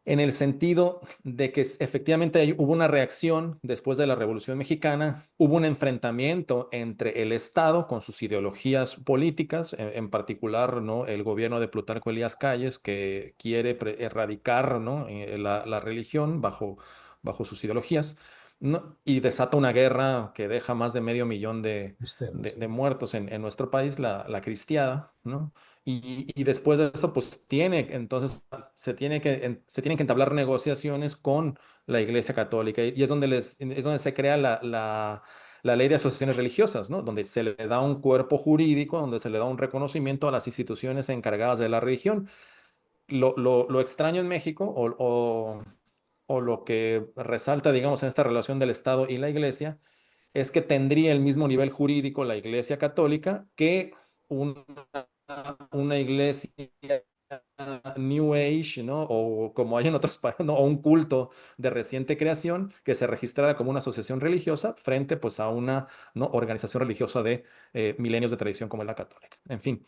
Speaker 2: en el sentido de que efectivamente hubo una reacción después de la Revolución Mexicana, hubo un enfrentamiento entre el Estado con sus ideologías políticas, en particular, ¿no? El gobierno de Plutarco Elías Calles, que quiere erradicar, ¿no? La religión bajo sus ideologías, ¿no? Y desata una guerra que deja más de medio millón
Speaker 3: Externo, sí.
Speaker 2: de muertos en nuestro país, la cristiada, ¿no? Y después de eso, pues entonces se tienen que entablar negociaciones con la Iglesia Católica y es es donde se crea la ley de asociaciones religiosas, ¿no? Donde se le da un cuerpo jurídico, donde se le da un reconocimiento a las instituciones encargadas de la religión. Lo extraño en México o lo que resalta, digamos, en esta relación del Estado y la Iglesia es que tendría el mismo nivel jurídico la Iglesia Católica que una, una iglesia New Age, ¿no? O como hay en otros países, ¿no? O un culto de reciente creación que se registrara como una asociación religiosa frente, pues, a una, ¿no? Organización religiosa de milenios de tradición como es la católica. En fin.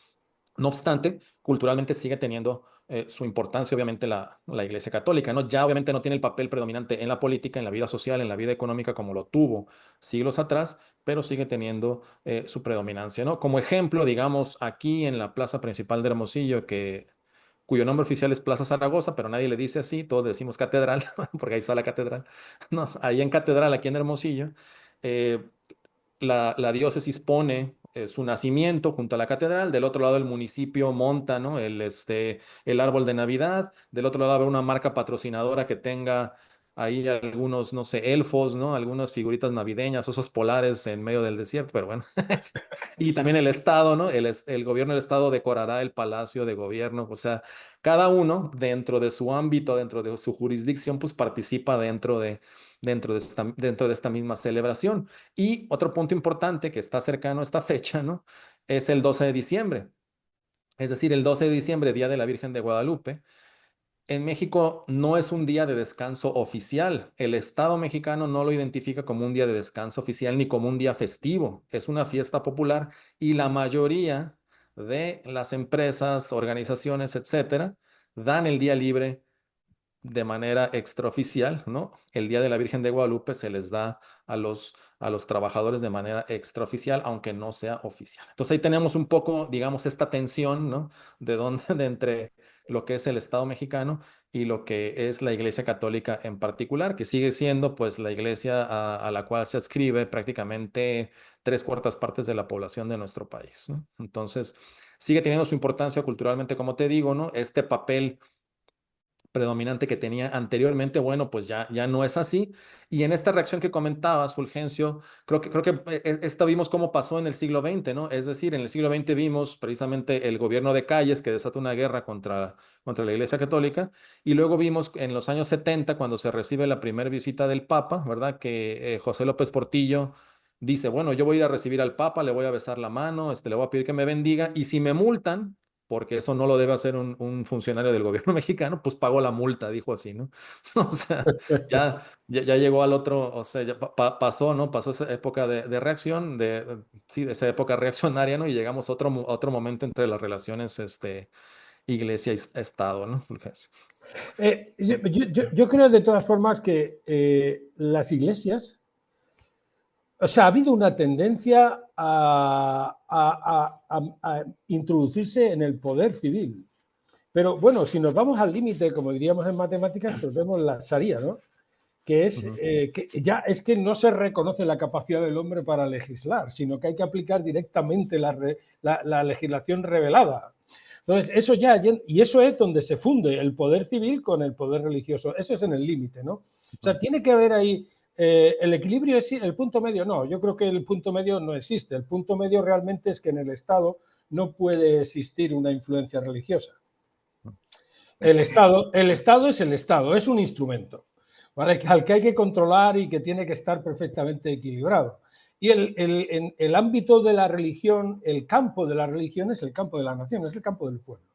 Speaker 2: No obstante, culturalmente sigue teniendo su importancia, obviamente, la Iglesia Católica, ¿no? Ya obviamente no tiene el papel predominante en la política, en la vida social, en la vida económica como lo tuvo siglos atrás, pero sigue teniendo su predominancia, ¿no? Como ejemplo, digamos, aquí en la plaza principal de Hermosillo, cuyo nombre oficial es Plaza Zaragoza, pero nadie le dice así, todos decimos catedral, porque ahí está la catedral. No, ahí en catedral, aquí en Hermosillo, eh, la diócesis pone su nacimiento junto a la catedral, del otro lado el municipio monta, ¿no? El árbol de Navidad, del otro lado habrá una marca patrocinadora que tenga ahí algunos, no sé, elfos, ¿no? Algunas figuritas navideñas, osos polares en medio del desierto, pero bueno. Y también el Estado, ¿no? El gobierno del Estado decorará el palacio de gobierno, o sea, cada uno dentro de su ámbito, dentro de su jurisdicción, pues participa dentro de esta misma celebración. Y otro punto importante que está cercano a esta fecha, ¿no? Es el 12 de diciembre. Es decir, el 12 de diciembre, Día de la Virgen de Guadalupe. En México no es un día de descanso oficial. El Estado mexicano no lo identifica como un día de descanso oficial ni como un día festivo. Es una fiesta popular y la mayoría de las empresas, organizaciones, etcétera, dan el día libre de manera extraoficial, ¿no? El Día de la Virgen de Guadalupe se les da a los trabajadores de manera extraoficial, aunque no sea oficial. Entonces ahí tenemos un poco, digamos, esta tensión, ¿no? De entre lo que es el Estado mexicano y lo que es la Iglesia Católica en particular, que sigue siendo, pues, la iglesia a la cual se adscribe prácticamente tres cuartas partes de la población de nuestro país, ¿no? Entonces, sigue teniendo su importancia culturalmente, como te digo, ¿no? Este papel predominante que tenía anteriormente, bueno, pues ya no es así. Y en esta reacción que comentabas, Fulgencio, creo que esta vimos cómo pasó en el siglo XX, ¿no? Es decir, en el siglo XX vimos precisamente el gobierno de Calles que desata una guerra contra la Iglesia Católica, y luego vimos en los años 70, cuando se recibe la primera visita del Papa, ¿verdad? Que José López Portillo dice, bueno, yo voy a ir a recibir al Papa, le voy a besar la mano, le voy a pedir que me bendiga, y si me multan, porque eso no lo debe hacer un funcionario del gobierno mexicano, pues pago la multa, dijo así, ¿no? O sea, ya llegó al otro, o sea, ya pasó, ¿no? Pasó esa época de reacción, sí, de esa época reaccionaria, ¿no? Y llegamos a otro momento entre las relaciones, iglesia y Estado, ¿no?
Speaker 3: Yo creo de todas formas que las iglesias, o sea, ha habido una tendencia a introducirse en el poder civil. Pero bueno, si nos vamos al límite, como diríamos en matemáticas, pues vemos la Sharia, ¿no? Que es que ya es que no se reconoce la capacidad del hombre para legislar, sino que hay que aplicar directamente la legislación revelada. Entonces, eso y eso es donde se funde el poder civil con el poder religioso. Eso es en el límite, ¿no? O sea, tiene que haber ahí el equilibrio, el punto medio no. Yo creo que el punto medio no existe. El punto medio realmente es que en el Estado no puede existir una influencia religiosa. El Estado es el Estado, es un instrumento, ¿vale? Al que hay que controlar y que tiene que estar perfectamente equilibrado. Y el ámbito de la religión, el campo de la religión es el campo de la nación, es el campo del pueblo.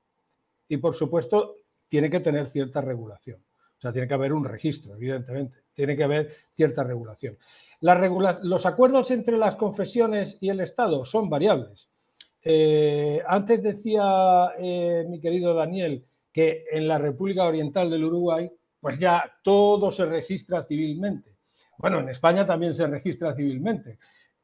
Speaker 3: Y por supuesto, tiene que tener cierta regulación. O sea, tiene que haber un registro, evidentemente. Tiene que haber cierta regulación. Los acuerdos entre las confesiones y el Estado son variables. Antes decía mi querido Daniel que en la República Oriental del Uruguay, pues ya todo se registra civilmente. Bueno, en España también se registra civilmente.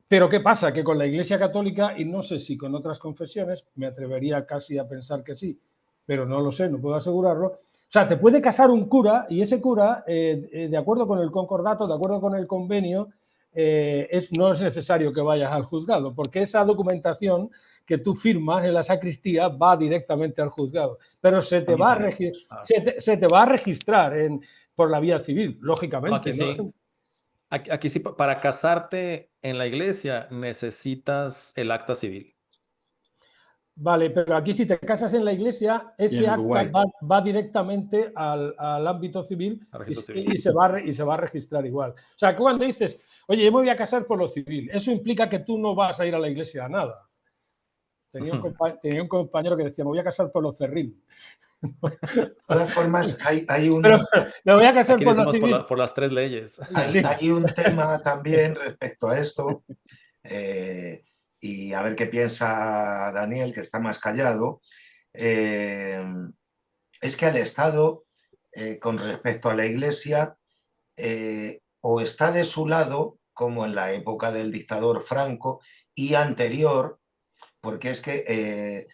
Speaker 3: Pero ¿qué pasa? Que con la Iglesia Católica, y no sé si con otras confesiones, me atrevería casi a pensar que sí, pero no lo sé, no puedo asegurarlo. O sea, te puede casar un cura y ese cura, de acuerdo con el concordato, de acuerdo con el convenio, no es necesario que vayas al juzgado, porque esa documentación que tú firmas en la sacristía va directamente al juzgado, pero se te va a registrar por la vía civil, lógicamente.
Speaker 2: Aquí sí. Aquí sí, para casarte en la iglesia necesitas el acta civil.
Speaker 3: Vale, pero aquí si te casas en la iglesia, ese acta va directamente al ámbito civil y se va a registrar igual. O sea, que cuando dices, oye, yo me voy a casar por lo civil, eso implica que tú no vas a ir a la iglesia a nada. Tenía un compañero que decía, me voy a casar por lo cerril.
Speaker 1: De todas formas, hay un...
Speaker 3: Pero me voy a casar
Speaker 2: por lo civil. Por las tres leyes.
Speaker 1: Hay un tema también respecto a esto, y a ver qué piensa Daniel, que está más callado. Es que al Estado, con respecto a la Iglesia, o está de su lado, como en la época del dictador Franco y anterior, porque es que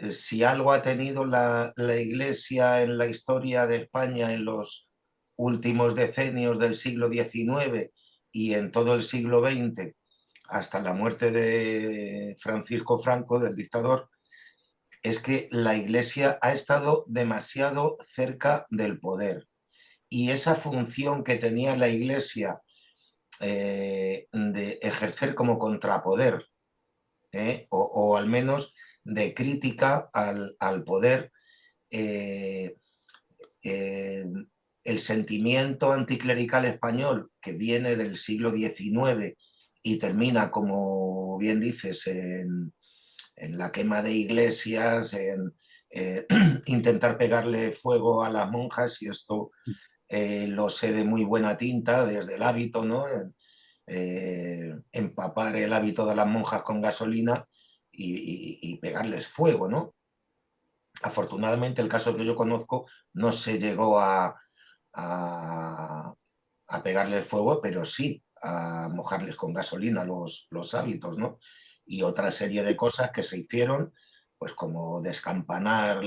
Speaker 1: si algo ha tenido la Iglesia en la historia de España en los últimos decenios del siglo XIX y en todo el siglo XX, hasta la muerte de Francisco Franco, del dictador, es que la Iglesia ha estado demasiado cerca del poder. Y esa función que tenía la Iglesia de ejercer como contrapoder, o al menos de crítica al poder, el sentimiento anticlerical español que viene del siglo XIX y termina, como bien dices, en la quema de iglesias, en intentar pegarle fuego a las monjas, y esto lo sé de muy buena tinta desde el hábito, ¿no? Empapar el hábito de las monjas con gasolina y pegarles fuego, ¿no? Afortunadamente, el caso que yo conozco no se llegó a pegarles fuego, pero sí a mojarles con gasolina los hábitos, ¿no? Y otra serie de cosas que se hicieron, pues como descampanar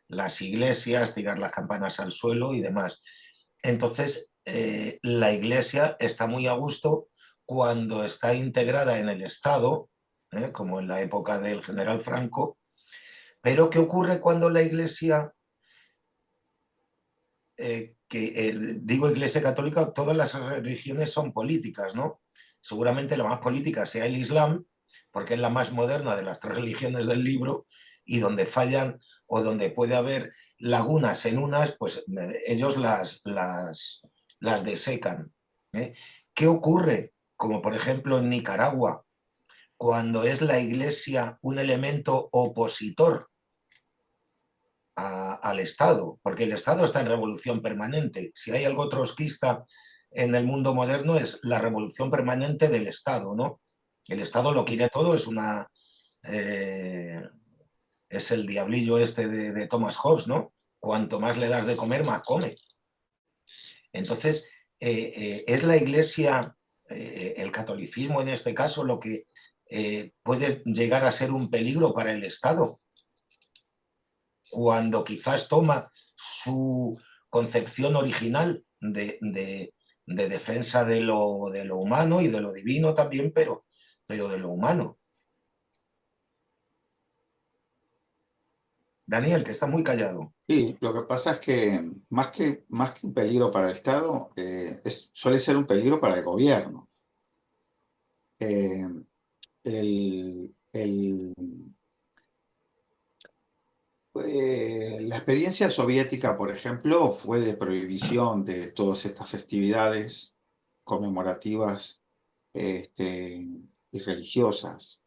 Speaker 1: las iglesias, tirar las campanas al suelo y demás. Entonces, la Iglesia está muy a gusto cuando está integrada en el Estado, como en la época del general Franco, pero ¿qué ocurre cuando la Iglesia digo Iglesia Católica, todas las religiones son políticas, ¿no? Seguramente la más política sea el Islam, porque es la más moderna de las tres religiones del libro, y donde fallan o donde puede haber lagunas en unas, pues ellos las desecan. ¿Eh? ¿Qué ocurre? Como por ejemplo en Nicaragua, cuando es la Iglesia un elemento opositor al Estado, porque el Estado está en revolución permanente. Si hay algo trotskista en el mundo moderno es la revolución permanente del Estado, ¿no? El Estado lo quiere todo, es el diablillo este de Thomas Hobbes, ¿no? Cuanto más le das de comer, más come. Entonces, es la Iglesia, el catolicismo en este caso, lo que puede llegar a ser un peligro para el Estado, cuando quizás toma su concepción original de defensa de lo humano y de lo divino también, pero de lo humano. Daniel, que está muy callado.
Speaker 4: Sí, lo que pasa es que más que un peligro para el Estado, suele ser un peligro para el gobierno. La experiencia soviética, por ejemplo, fue de prohibición de todas estas festividades conmemorativas y religiosas,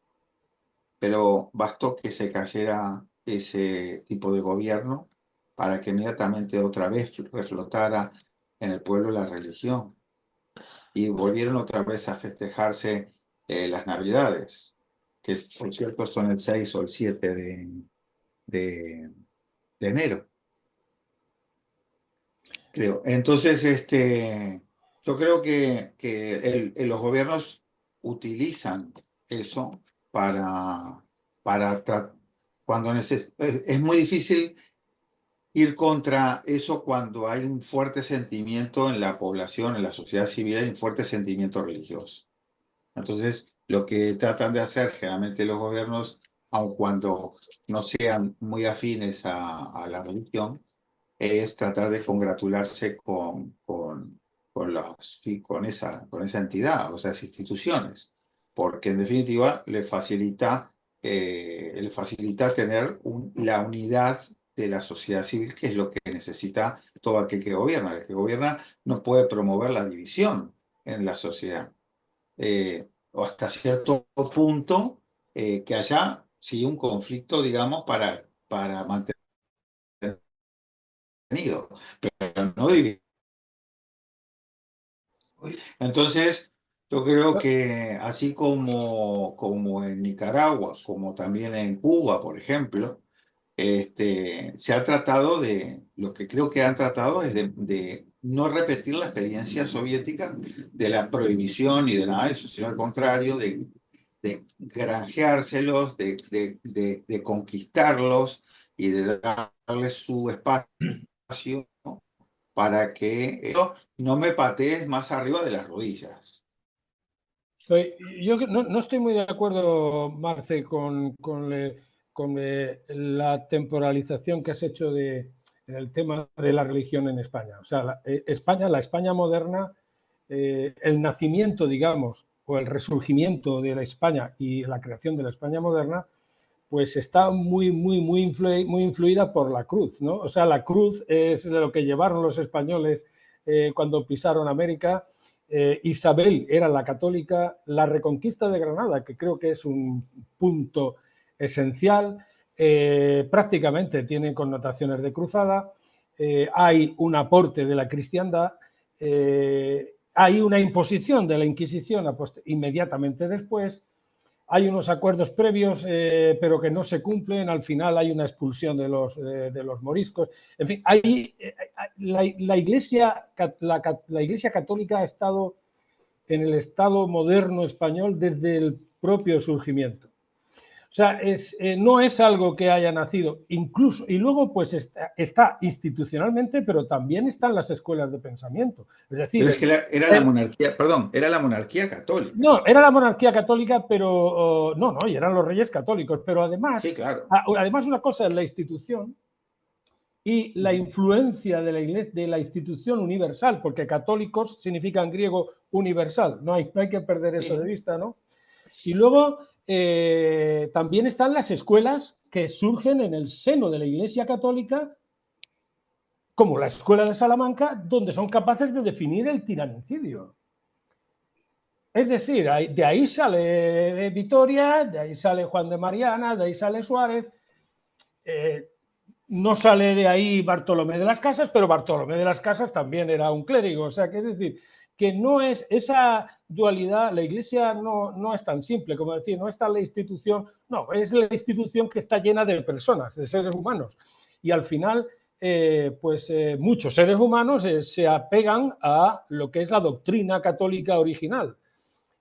Speaker 4: pero bastó que se cayera ese tipo de gobierno para que inmediatamente otra vez reflotara en el pueblo la religión y volvieron otra vez a festejarse las Navidades, que por cierto son el 6 o el 7 de enero, creo. Entonces, yo creo que los gobiernos utilizan eso cuando es muy difícil ir contra eso cuando hay un fuerte sentimiento en la población, en la sociedad civil, hay un fuerte sentimiento religioso. Entonces, lo que tratan de hacer generalmente los gobiernos, aun cuando no sean muy afines a la religión, es tratar de congratularse con esa entidad, o sea, esas instituciones, porque en definitiva le facilita tener la unidad de la sociedad civil, que es lo que necesita todo aquel que gobierna. El que gobierna no puede promover la división en la sociedad, o hasta cierto punto que haya, sí, un conflicto, digamos, para mantener pero no dividir. Entonces, yo creo que así como en Nicaragua, como también en Cuba, por ejemplo, se ha tratado lo que creo que han tratado es de no repetir la experiencia soviética de la prohibición y de nada de eso, sino al contrario, de granjeárselos, de conquistarlos y de darles su espacio, ¿no? Para que no me patees más arriba de las rodillas.
Speaker 3: Yo no estoy muy de acuerdo, Marce, con la temporalización que has hecho en el tema de la religión en España. O sea, la España moderna, el nacimiento, digamos, o el resurgimiento de la España y la creación de la España moderna, pues está muy influida por la cruz, ¿no? O sea, la cruz es de lo que llevaron los españoles cuando pisaron América. Isabel era la católica, la reconquista de Granada, que creo que es un punto esencial, prácticamente tiene connotaciones de cruzada, hay un aporte de la cristiandad, hay una imposición de la Inquisición inmediatamente después, hay unos acuerdos previos, pero que no se cumplen. Al final hay una expulsión de los moriscos. En fin, la Iglesia Católica ha estado en el Estado moderno español desde el propio surgimiento. O sea, no es algo que haya nacido, incluso, y luego pues está institucionalmente, pero también están las escuelas de pensamiento. Es decir,
Speaker 4: pero es que era la monarquía, perdón, era la monarquía católica.
Speaker 3: No, era la monarquía católica, pero no, y eran los reyes católicos, pero además,
Speaker 4: sí, claro.
Speaker 3: Además una cosa es la institución y la influencia de la iglesia, de la institución universal, porque católicos significa en griego universal, no hay que perder eso de vista, ¿no? Y luego también están las escuelas que surgen en el seno de la Iglesia Católica, como la Escuela de Salamanca, donde son capaces de definir el tiranicidio. Es decir, de ahí sale Vitoria, de ahí sale Juan de Mariana, de ahí sale Suárez. No sale de ahí Bartolomé de las Casas, pero Bartolomé de las Casas también era un clérigo. O sea, que es decir, que no es esa dualidad, la Iglesia no es tan simple como decir, no está la institución, no, es la institución que está llena de personas, de seres humanos. Y al final, muchos seres humanos se apegan a lo que es la doctrina católica original.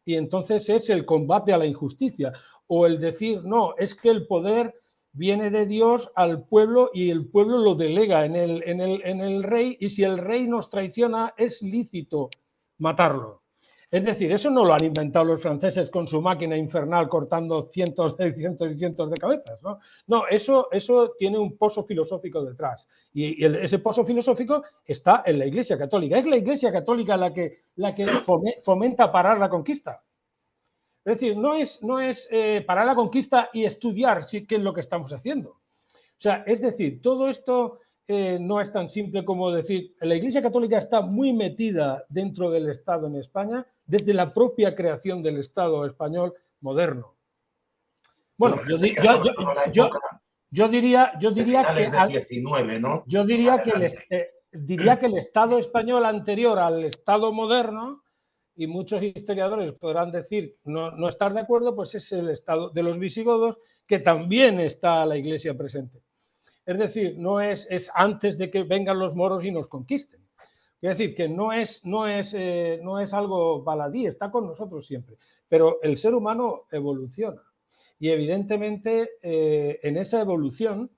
Speaker 3: Y entonces es el combate a la injusticia o el decir, no, es que el poder viene de Dios al pueblo y el pueblo lo delega en el rey, y si el rey nos traiciona es lícito matarlo. Es decir, eso no lo han inventado los franceses con su máquina infernal cortando cientos y cientos de cabezas, ¿no? No, eso tiene un pozo filosófico detrás. Y ese pozo filosófico está en la Iglesia Católica. Es la Iglesia Católica la que fomenta parar la conquista. Es decir, no es parar la conquista y estudiar qué es lo que estamos haciendo. O sea, es decir, todo esto no es tan simple como decir, la Iglesia Católica está muy metida dentro del Estado en España desde la propia creación del Estado español moderno. Bueno, yo diría que el Estado español anterior al Estado moderno, y muchos historiadores podrán decir no estar de acuerdo, pues es el Estado de los visigodos, que también está la Iglesia presente. Es decir, no es antes de que vengan los moros y nos conquisten. Es decir, que no es algo baladí, está con nosotros siempre. Pero el ser humano evoluciona. Y evidentemente en esa evolución,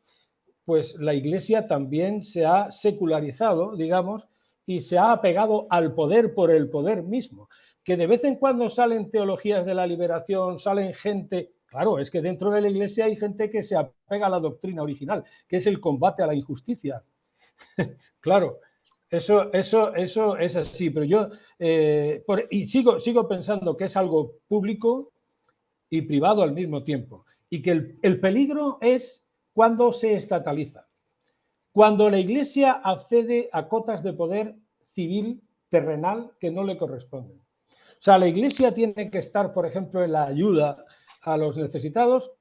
Speaker 3: pues la Iglesia también se ha secularizado, digamos, y se ha apegado al poder por el poder mismo. Que de vez en cuando salen teologías de la liberación, salen gente. Claro, es que dentro de la Iglesia hay gente que se apega a la doctrina original, que es el combate a la injusticia. Claro, eso es así, pero yo sigo pensando que es algo público y privado al mismo tiempo, y que el peligro es cuando se estataliza, cuando la Iglesia accede a cotas de poder civil, terrenal, que no le corresponden. O sea, la Iglesia tiene que estar, por ejemplo, en la ayuda a los necesitados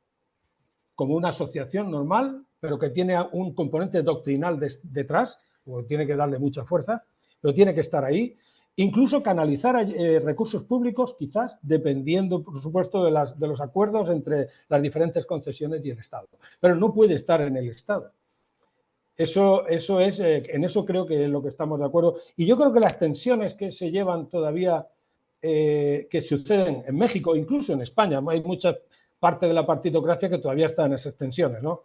Speaker 3: como una asociación normal, pero que tiene un componente doctrinal detrás, o tiene que darle mucha fuerza, pero tiene que estar ahí. Incluso canalizar recursos públicos, quizás, dependiendo, por supuesto, de los acuerdos entre las diferentes concesiones y el Estado. Pero no puede estar en el Estado. Eso es, en eso creo que es lo que estamos de acuerdo. Y yo creo que las tensiones que se llevan todavía, que suceden en México, incluso en España, hay mucha parte de la partitocracia que todavía está en esas tensiones, ¿no?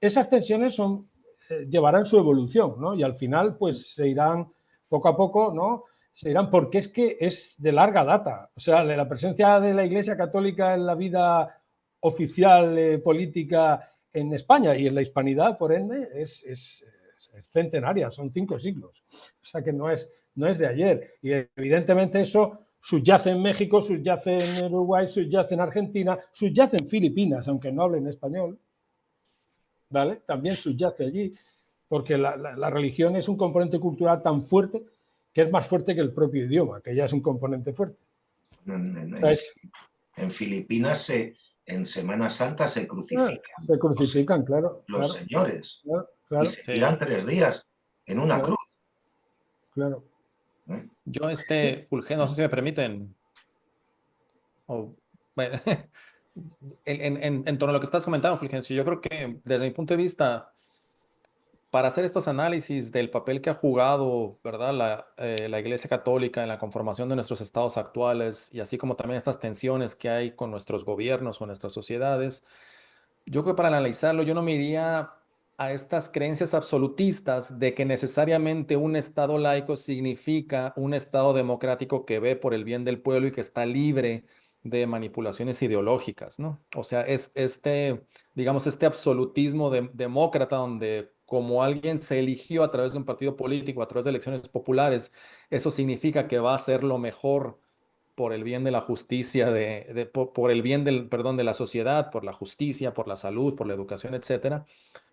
Speaker 3: Esas tensiones llevarán su evolución, ¿no? Y al final, pues se irán poco a poco, ¿no? Se irán, porque es que es de larga data. O sea, la presencia de la Iglesia Católica en la vida oficial política en España y en la hispanidad, por ende, es centenaria, son 5 siglos. O sea que no es de ayer. Y evidentemente eso subyace en México, subyace en Uruguay, subyace en Argentina, subyace en Filipinas, aunque no hablen español, ¿vale? También subyace allí, porque la religión es un componente cultural tan fuerte que es más fuerte que el propio idioma, que ya es un componente fuerte.
Speaker 1: En Filipinas en Semana Santa se crucifican.
Speaker 3: Se crucifican, claro.
Speaker 1: Los señores.
Speaker 3: Claro.
Speaker 1: Y se tiran 3 días en una cruz.
Speaker 3: Claro.
Speaker 2: Yo, Fulgencio, no sé si me permiten. Bueno, en torno a lo que estás comentando, Fulgencio, yo creo que desde mi punto de vista, para hacer estos análisis del papel que ha jugado, ¿verdad?, la Iglesia Católica en la conformación de nuestros estados actuales, y así como también estas tensiones que hay con nuestros gobiernos o nuestras sociedades, yo creo que para analizarlo yo no me iría a estas creencias absolutistas de que necesariamente un estado laico significa un estado democrático que ve por el bien del pueblo y que está libre de manipulaciones ideológicas, ¿no? O sea, digamos, este absolutismo demócrata donde como alguien se eligió a través de un partido político, a través de elecciones populares, eso significa que va a hacer lo mejor por el bien de la justicia, por el bien del, perdón, de la sociedad, por la justicia, por la salud, por la educación, etcétera,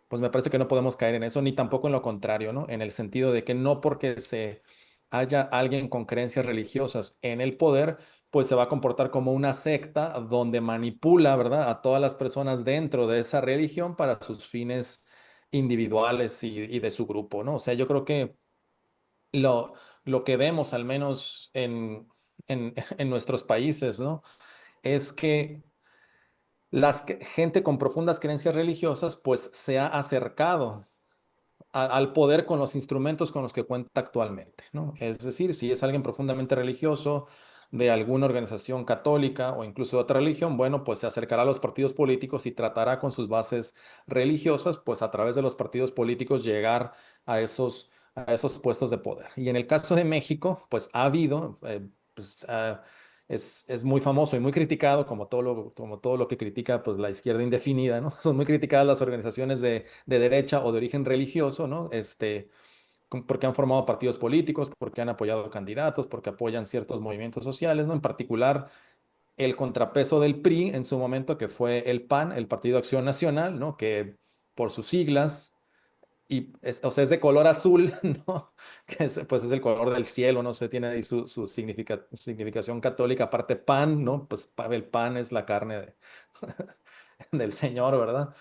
Speaker 2: pues me parece que no podemos caer en eso, ni tampoco en lo contrario, ¿no? En el sentido de que no porque se haya alguien con creencias religiosas en el poder, pues se va a comportar como una secta donde manipula, ¿verdad?, a todas las personas dentro de esa religión para sus fines individuales y de su grupo, ¿no? O sea, yo creo que lo, lo que vemos, al menos en nuestros países, ¿no? Es que gente con profundas creencias religiosas, pues se ha acercado al poder con los instrumentos con los que cuenta actualmente, ¿no? Es decir, si es alguien profundamente religioso de alguna organización católica o incluso de otra religión, bueno, pues se acercará a los partidos políticos y tratará con sus bases religiosas, pues a través de los partidos políticos llegar a esos puestos de poder. Y en el caso de México, pues ha habido, pues, es muy famoso y muy criticado, como todo lo que critica pues, la izquierda indefinida, ¿no? Son muy criticadas las organizaciones de derecha o de origen religioso, ¿no? Porque han formado partidos políticos, porque han apoyado candidatos, porque apoyan ciertos movimientos sociales, ¿no? En particular, el contrapeso del PRI en su momento, que fue el PAN, el Partido Acción Nacional, ¿no? Que por sus siglas o sea, es de color azul, ¿no? Pues es el color del cielo, no sé, tiene ahí su significación católica. Aparte, pan, ¿no? Pues el pan es la carne del Señor, ¿verdad?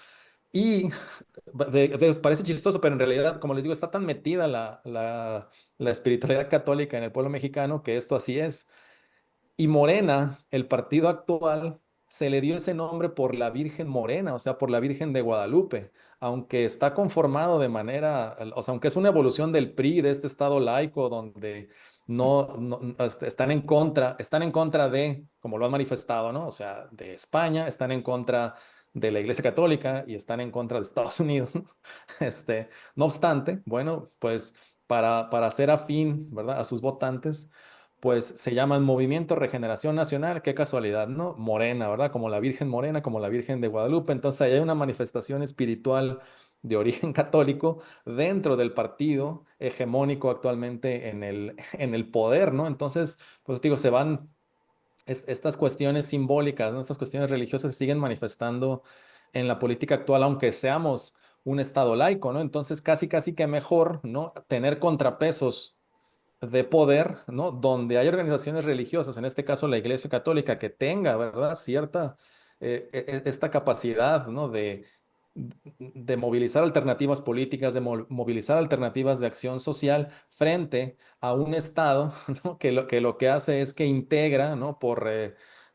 Speaker 2: Y parece chistoso, pero en realidad, como les digo, está tan metida la espiritualidad católica en el pueblo mexicano que esto así es. Y Morena, el partido actual, se le dio ese nombre por la Virgen Morena, o sea, por la Virgen de Guadalupe, aunque está conformado de manera, o sea, aunque es una evolución del PRI, de este estado laico, donde están en contra de, como lo han manifestado, ¿no? O sea, de España, están en contra de la Iglesia Católica y están en contra de Estados Unidos, ¿no? No obstante, bueno, pues para ser afín, ¿verdad?, a sus votantes pues se llaman Movimiento Regeneración Nacional, qué casualidad, ¿no? Morena, ¿verdad? Como la Virgen Morena, como la Virgen de Guadalupe. Entonces, ahí hay una manifestación espiritual de origen católico dentro del partido hegemónico actualmente en el poder, ¿no? Entonces, pues digo, estas cuestiones simbólicas, ¿no? Estas cuestiones religiosas se siguen manifestando en la política actual, aunque seamos un estado laico, ¿no? Entonces, casi, casi que mejor, ¿no? Tener contrapesos de poder, ¿no? Donde hay organizaciones religiosas, en este caso la Iglesia Católica, que tenga, ¿verdad?, cierta, esta capacidad, ¿no? De movilizar alternativas políticas, de movilizar alternativas de acción social frente a un Estado, ¿no? Que lo que hace es que integra, ¿no?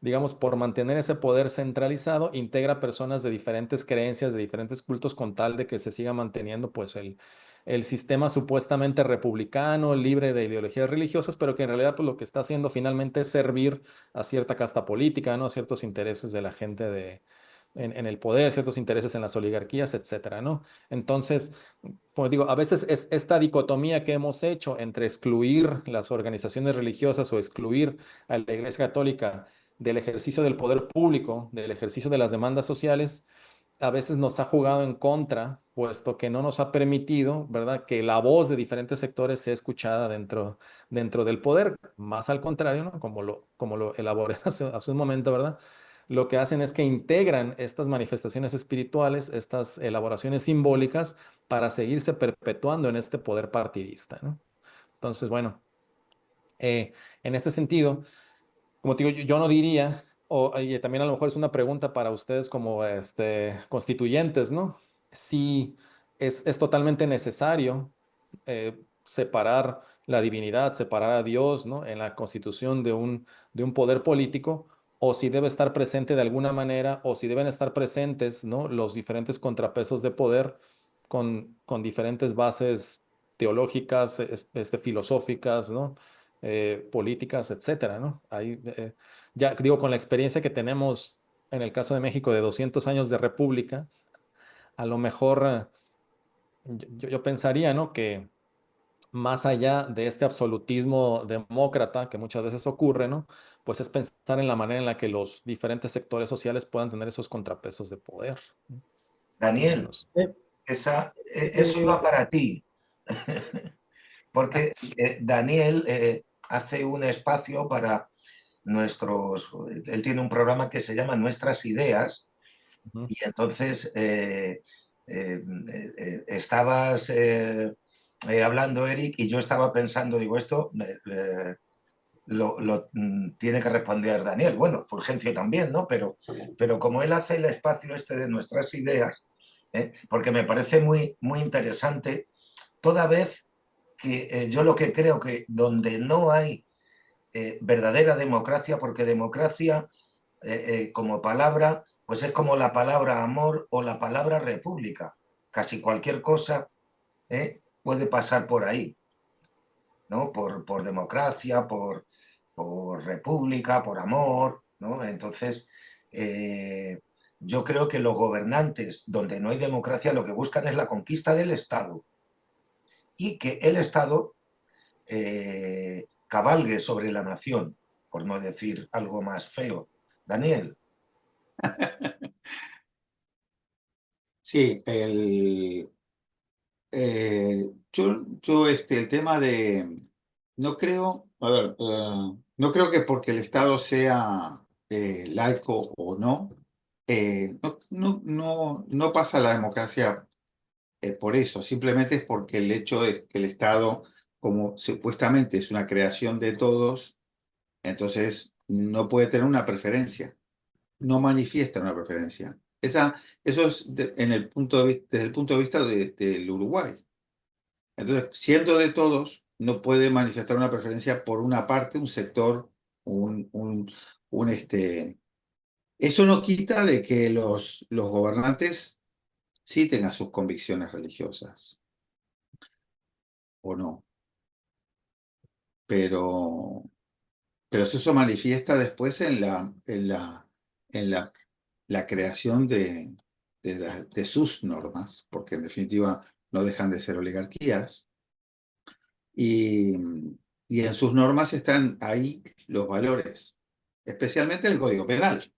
Speaker 2: Digamos, por mantener ese poder centralizado, integra personas de diferentes creencias, de diferentes cultos, con tal de que se siga manteniendo, pues, el sistema supuestamente republicano, libre de ideologías religiosas, pero que en realidad pues, lo que está haciendo finalmente es servir a cierta casta política, ¿no? A ciertos intereses de la gente en el poder, ciertos intereses en las oligarquías, etcétera, ¿no? Entonces, como digo, a veces es esta dicotomía que hemos hecho entre excluir las organizaciones religiosas o excluir a la Iglesia Católica del ejercicio del poder público, del ejercicio de las demandas sociales, a veces nos ha jugado en contra, puesto que no nos ha permitido, ¿verdad?, que la voz de diferentes sectores sea escuchada dentro del poder. Más al contrario, ¿no? Como lo elaboré hace un momento, ¿verdad? Lo que hacen es que integran estas manifestaciones espirituales, estas elaboraciones simbólicas, para seguirse perpetuando en este poder partidista, ¿no? Entonces, bueno, en este sentido, como te digo, yo no diría, y también a lo mejor es una pregunta para ustedes como constituyentes, ¿no? Si es totalmente necesario separar la divinidad, separar a Dios, ¿no? En la constitución de un poder político, o si debe estar presente de alguna manera, o si deben estar presentes, ¿no?, los diferentes contrapesos de poder con diferentes bases teológicas, filosóficas, ¿no?, políticas, etcétera, ¿no? Ahí, ya digo, con la experiencia que tenemos en el caso de México de 200 años de república, a lo mejor yo pensaría, ¿no?, que más allá de este absolutismo demócrata que muchas veces ocurre, ¿no?, pues es pensar en la manera en la que los diferentes sectores sociales puedan tener esos contrapesos de poder, ¿no? Más o
Speaker 1: Daniel,
Speaker 2: menos.
Speaker 1: Eso iba para ti, porque Daniel hace un espacio para él tiene un programa que se llama Nuestras Ideas, y entonces estabas hablando, Eric, y yo estaba pensando, digo, esto tiene que responder Daniel. Bueno, Fulgencio también, ¿no? Pero como él hace el espacio este de Nuestras Ideas, porque me parece muy, muy interesante, toda vez que yo lo que creo que donde no hay verdadera democracia, porque democracia como palabra, pues es como la palabra amor o la palabra república. Casi cualquier cosa puede pasar por ahí, ¿no? Por democracia, por república, por amor, ¿no? Entonces, yo creo que los gobernantes donde no hay democracia lo que buscan es la conquista del Estado y que el Estado cabalgue sobre la nación, por no decir algo más feo. Daniel.
Speaker 4: Sí, el tema de, no creo, a ver, no creo que porque el Estado sea laico o no, no pasa la democracia por eso, simplemente es porque el hecho de que el Estado, como supuestamente es una creación de todos, entonces no puede tener una preferencia, no manifiesta una preferencia. Eso es desde el punto de vista del Uruguay. Entonces, siendo de todos, no puede manifestar una preferencia por una parte, un sector, un, un, un. Eso no quita de que los gobernantes sí tengan sus convicciones religiosas, o no, pero, pero eso se manifiesta después en la creación de sus normas, porque en definitiva no dejan de ser oligarquías. Y, y en sus normas están ahí los valores, especialmente el Código Penal.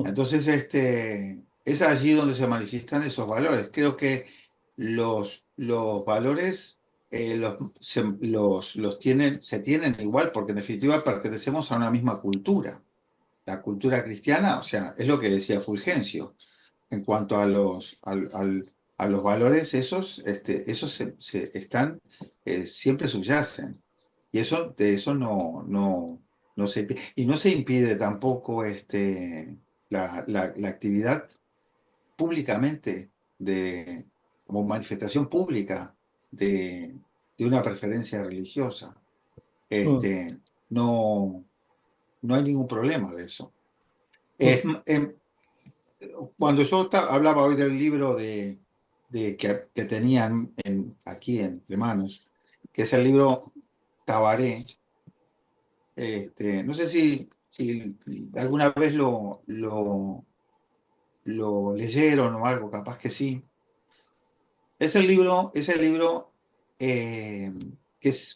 Speaker 4: Entonces, es allí donde se manifiestan esos valores. Creo que los valores se tienen igual, porque en definitiva pertenecemos a una misma cultura. La cultura cristiana, o sea, es lo que decía Fulgencio. En cuanto a los valores, esos están, siempre subyacen. Y de eso no y no se impide tampoco la actividad públicamente, como manifestación pública de, de una preferencia religiosa. No, no hay ningún problema de eso. Cuando yo hablaba hoy del libro que tenían aquí entre manos, que es el libro Tabaré, no sé si alguna vez lo leyeron o algo, capaz que sí. Es el libro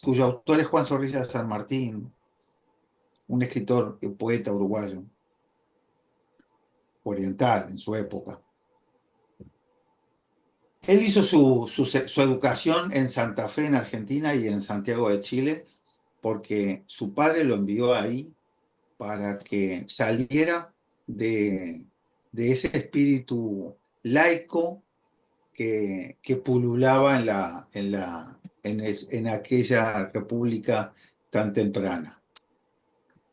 Speaker 4: cuyo autor es Juan Zorrilla San Martín, un escritor y poeta uruguayo, oriental en su época. Él hizo su educación en Santa Fe, en Argentina, y en Santiago de Chile, porque su padre lo envió ahí para que saliera de ese espíritu laico que pululaba en aquella república tan temprana.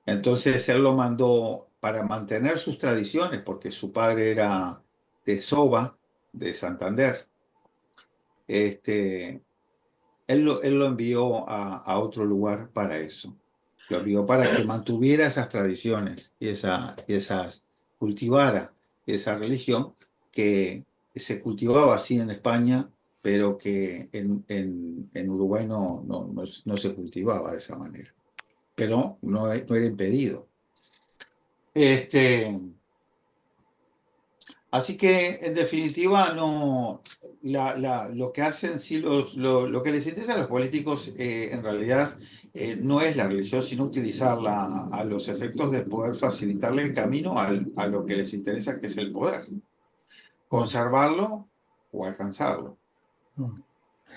Speaker 4: Entonces él lo mandó para mantener sus tradiciones, porque su padre era de Soba, de Santander. Él lo envió a otro lugar para eso. Lo envió para que mantuviera esas tradiciones cultivara esa religión que se cultivaba así en España, pero que en Uruguay no se cultivaba de esa manera. Pero no era impedido. Así que, en definitiva, lo que hacen, sí, lo que les interesa a los políticos, en realidad, no es la religión, sino utilizarla a los efectos de poder facilitarle el camino a lo que les interesa, que es el poder. conservarlo o alcanzarlo.
Speaker 3: Mm.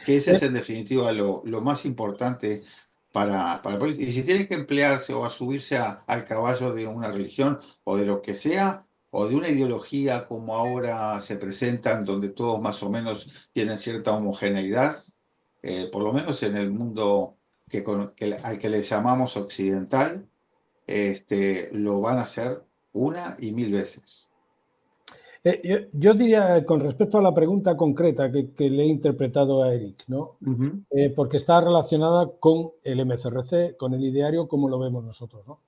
Speaker 4: Que ese es en definitiva lo más importante para el político. Y si tiene que emplearse o a subirse al caballo de una religión o de lo que sea, o de una ideología como ahora se presentan, donde todos más o menos tienen cierta homogeneidad, por lo menos en el mundo al que le llamamos occidental, lo van a hacer una y mil veces.
Speaker 3: Yo diría, con respecto a la pregunta concreta que le he interpretado a Eric, ¿no? Porque está relacionada con el MCRC, con el ideario, como lo vemos nosotros, ¿no?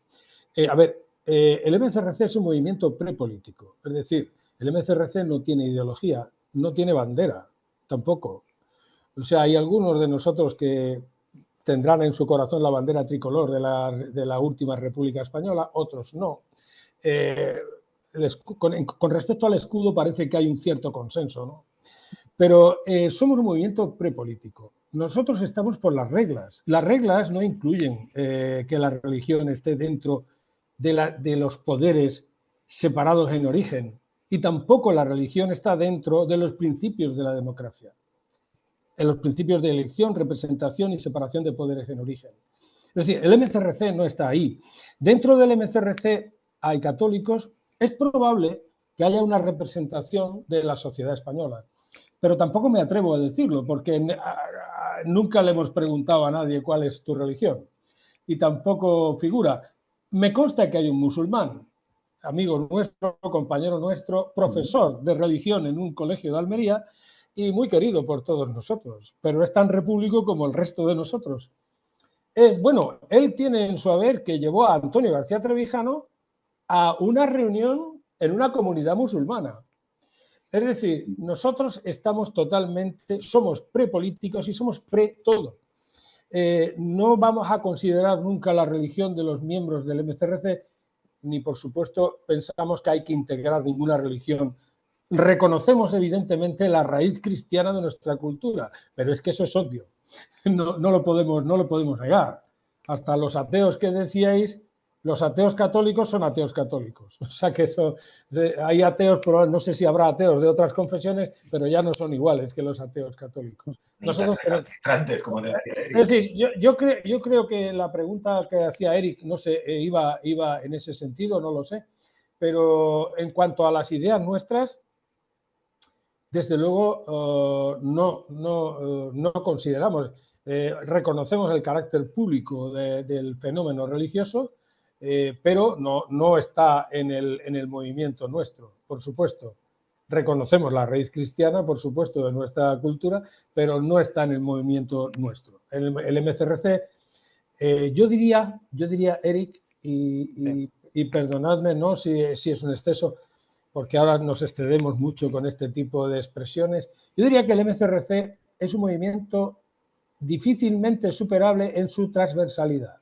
Speaker 3: A ver, el MCRC es un movimiento prepolítico, es decir, el MCRC no tiene ideología, no tiene bandera, tampoco. O sea, hay algunos de nosotros que tendrán en su corazón la bandera tricolor de la última República Española, otros no. Con respecto al escudo parece que hay un cierto consenso, ¿no? Pero somos un movimiento prepolítico. Nosotros estamos por las reglas. Las reglas no incluyen que la religión esté dentro de los poderes separados en origen, y tampoco la religión está dentro de los principios de la democracia, en los principios de elección, representación y separación de poderes en origen. Es decir, el MCRC no está ahí. Dentro del MCRC hay católicos. Es probable que haya una representación de la sociedad española, pero tampoco me atrevo a decirlo, porque nunca le hemos preguntado a nadie cuál es tu religión, y tampoco figura. Me consta que hay un musulmán, amigo nuestro, compañero nuestro, profesor de religión en un colegio de Almería y muy querido por todos nosotros, pero es tan repúblico como el resto de nosotros. Bueno, él tiene en su haber que llevó a Antonio García Trevijano a una reunión en una comunidad musulmana. Es decir, nosotros estamos totalmente, somos prepolíticos y somos pre-todo. No vamos a considerar nunca la religión de los miembros del MCRC, ni por supuesto pensamos que hay que integrar ninguna religión. Reconocemos evidentemente la raíz cristiana de nuestra cultura, pero es que eso es obvio. No lo podemos negar. Hasta los ateos que decíais, los ateos católicos son ateos católicos. O sea que eso, hay ateos, no sé si habrá ateos de otras confesiones, pero ya no son iguales que los ateos católicos.
Speaker 1: Ni tan recalcitrantes, como decía Eric.
Speaker 3: Es decir, yo creo que la pregunta que hacía Eric, no sé, iba en ese sentido, no lo sé, pero en cuanto a las ideas nuestras, desde luego no consideramos, reconocemos el carácter público del fenómeno religioso, pero no está en el movimiento nuestro, por supuesto. Reconocemos la raíz cristiana, por supuesto, de nuestra cultura, pero no está en el movimiento nuestro. El MCRC, yo diría, Eric, y perdonadme, ¿no?, si es un exceso, porque ahora nos excedemos mucho con este tipo de expresiones. Yo diría que el MCRC es un movimiento difícilmente superable en su transversalidad.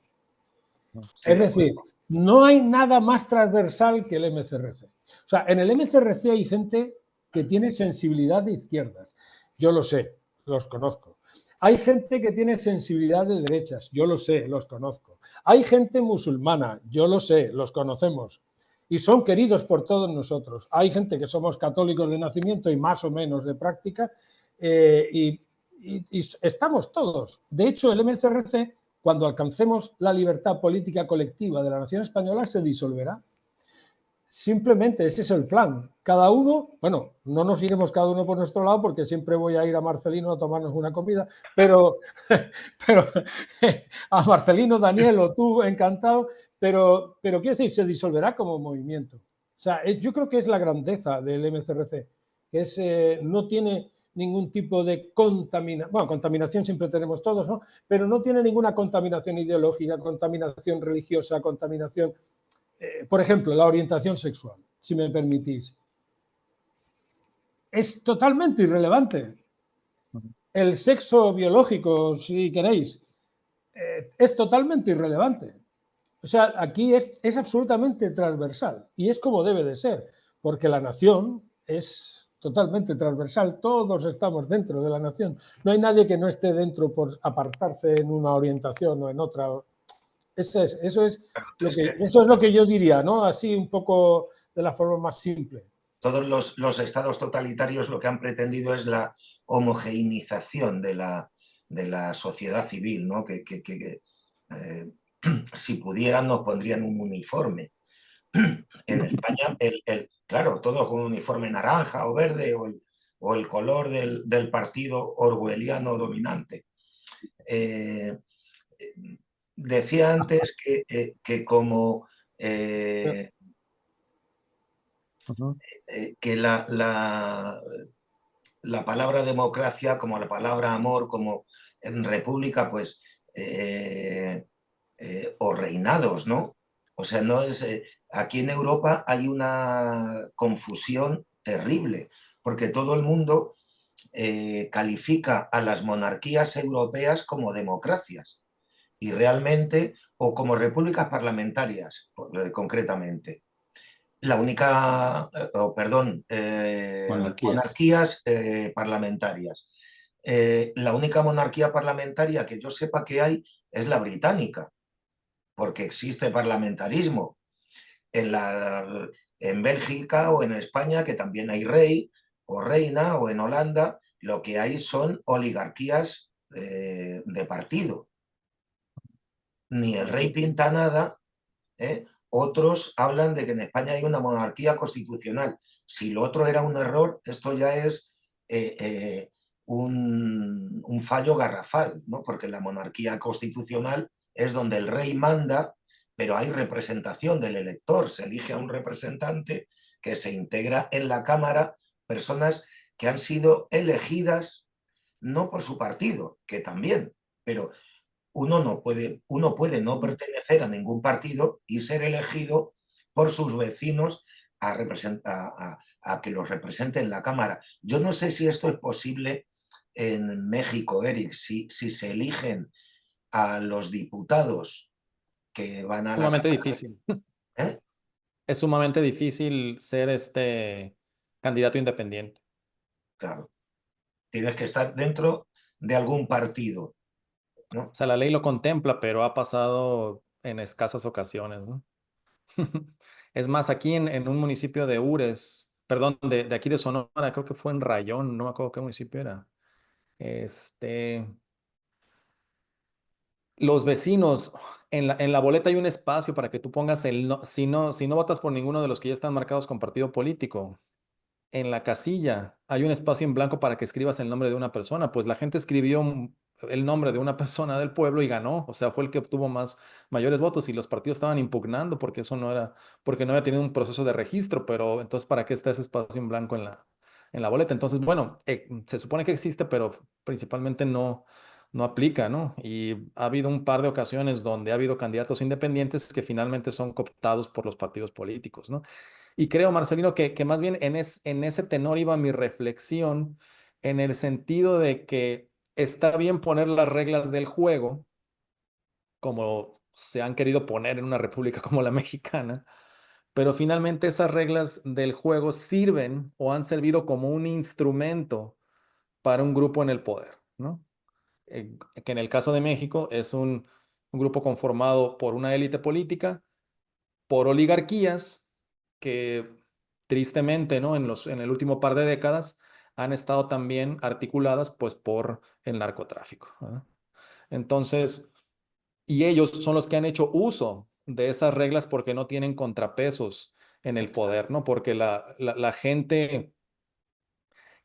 Speaker 3: Es decir, no hay nada más transversal que el MCRC. O sea, en el MCRC hay gente que tiene sensibilidad de izquierdas. Yo lo sé, los conozco. Hay gente que tiene sensibilidad de derechas. Yo lo sé, los conozco. Hay gente musulmana. Yo lo sé, los conocemos. Y son queridos por todos nosotros. Hay gente que somos católicos de nacimiento y más o menos de práctica, y estamos todos. De hecho, el MCRC, cuando alcancemos la libertad política colectiva de la nación española, se disolverá. Simplemente ese es el plan. Cada uno, bueno, no nos iremos cada uno por nuestro lado, porque siempre voy a ir a Marcelino a tomarnos una comida, pero a Marcelino, Daniel o tú, encantado, pero quiero decir, se disolverá como movimiento. O sea, yo creo que es la grandeza del MCRC, que no tiene ningún tipo de contaminación. Bueno, contaminación siempre tenemos todos, ¿no? Pero no tiene ninguna contaminación ideológica, contaminación religiosa, contaminación... por ejemplo, la orientación sexual, si me permitís. Es totalmente irrelevante. El sexo biológico, si queréis, es totalmente irrelevante. O sea, aquí es absolutamente transversal, y es como debe de ser, porque la nación es totalmente transversal, todos estamos dentro de la nación. No hay nadie que no esté dentro por apartarse en una orientación o en otra. Eso es lo que yo diría, ¿no? Así un poco de la forma más simple.
Speaker 1: todos los estados totalitarios lo que han pretendido es la homogeneización de la sociedad civil, ¿no? Eh, si pudieran nos pondrían un uniforme. En España, claro, todos con un uniforme naranja o verde o el color del partido orwelliano dominante. Decía antes que como que la palabra democracia, como la palabra amor, como en república, pues, o reinados, ¿no? O sea, no es. Aquí en Europa hay una confusión terrible, porque todo el mundo califica a las monarquías europeas como democracias y realmente, o como repúblicas parlamentarias, concretamente. La única, perdón, monarquías parlamentarias. La única monarquía parlamentaria que yo sepa que hay es la británica, porque existe parlamentarismo. En Bélgica o en España, que también hay rey o reina, o en Holanda, lo que hay son oligarquías de partido. Ni el rey pinta nada, ¿eh? Otros hablan de que en España hay una monarquía constitucional. Si lo otro era un error, esto ya es un fallo garrafal, ¿no? Porque la monarquía constitucional es donde el rey manda, pero hay representación del elector. Se elige a un representante que se integra en la Cámara, personas que han sido elegidas no por su partido, que también, pero uno puede no pertenecer a ningún partido y ser elegido por sus vecinos a que los represente en la Cámara. Yo no sé si esto es posible en México, Eric, si se eligen a los diputados que van a la
Speaker 2: Sumamente
Speaker 1: Cámara.
Speaker 2: difícil.
Speaker 1: ¿Eh?
Speaker 2: Es sumamente difícil ser candidato independiente.
Speaker 1: Claro, tienes que estar dentro de algún partido, ¿no?
Speaker 2: O sea, la ley lo contempla, pero ha pasado en escasas ocasiones, ¿no? Es más, aquí en un municipio de Ures, perdón, de aquí de Sonora, creo que fue en Rayón, no me acuerdo qué municipio era. Los vecinos, en la boleta hay un espacio para que tú pongas si no votas por ninguno de los que ya están marcados con partido político, en la casilla hay un espacio en blanco para que escribas el nombre de una persona. Pues la gente escribió el nombre de una persona del pueblo y ganó. O sea, fue el que obtuvo mayores votos y los partidos estaban impugnando porque eso no era, porque no había tenido un proceso de registro. Pero entonces, ¿para qué está ese espacio en blanco en la boleta? Entonces, bueno, se supone que existe, pero principalmente no aplica, ¿no? Y ha habido un par de ocasiones donde ha habido candidatos independientes que finalmente son cooptados por los partidos políticos, ¿no? Y creo, Marcelino, que más bien en ese tenor iba mi reflexión, en el sentido de que está bien poner las reglas del juego, como se han querido poner en una república como la mexicana, pero finalmente esas reglas del juego sirven o han servido como un instrumento para un grupo en el poder, ¿no? Que en el caso de México es un grupo conformado por una élite política, por oligarquías que tristemente, ¿no? En el último par de décadas han estado también articuladas pues por el narcotráfico, ¿verdad? Entonces, y ellos son los que han hecho uso de esas reglas porque no tienen contrapesos en el poder, ¿no? Porque la gente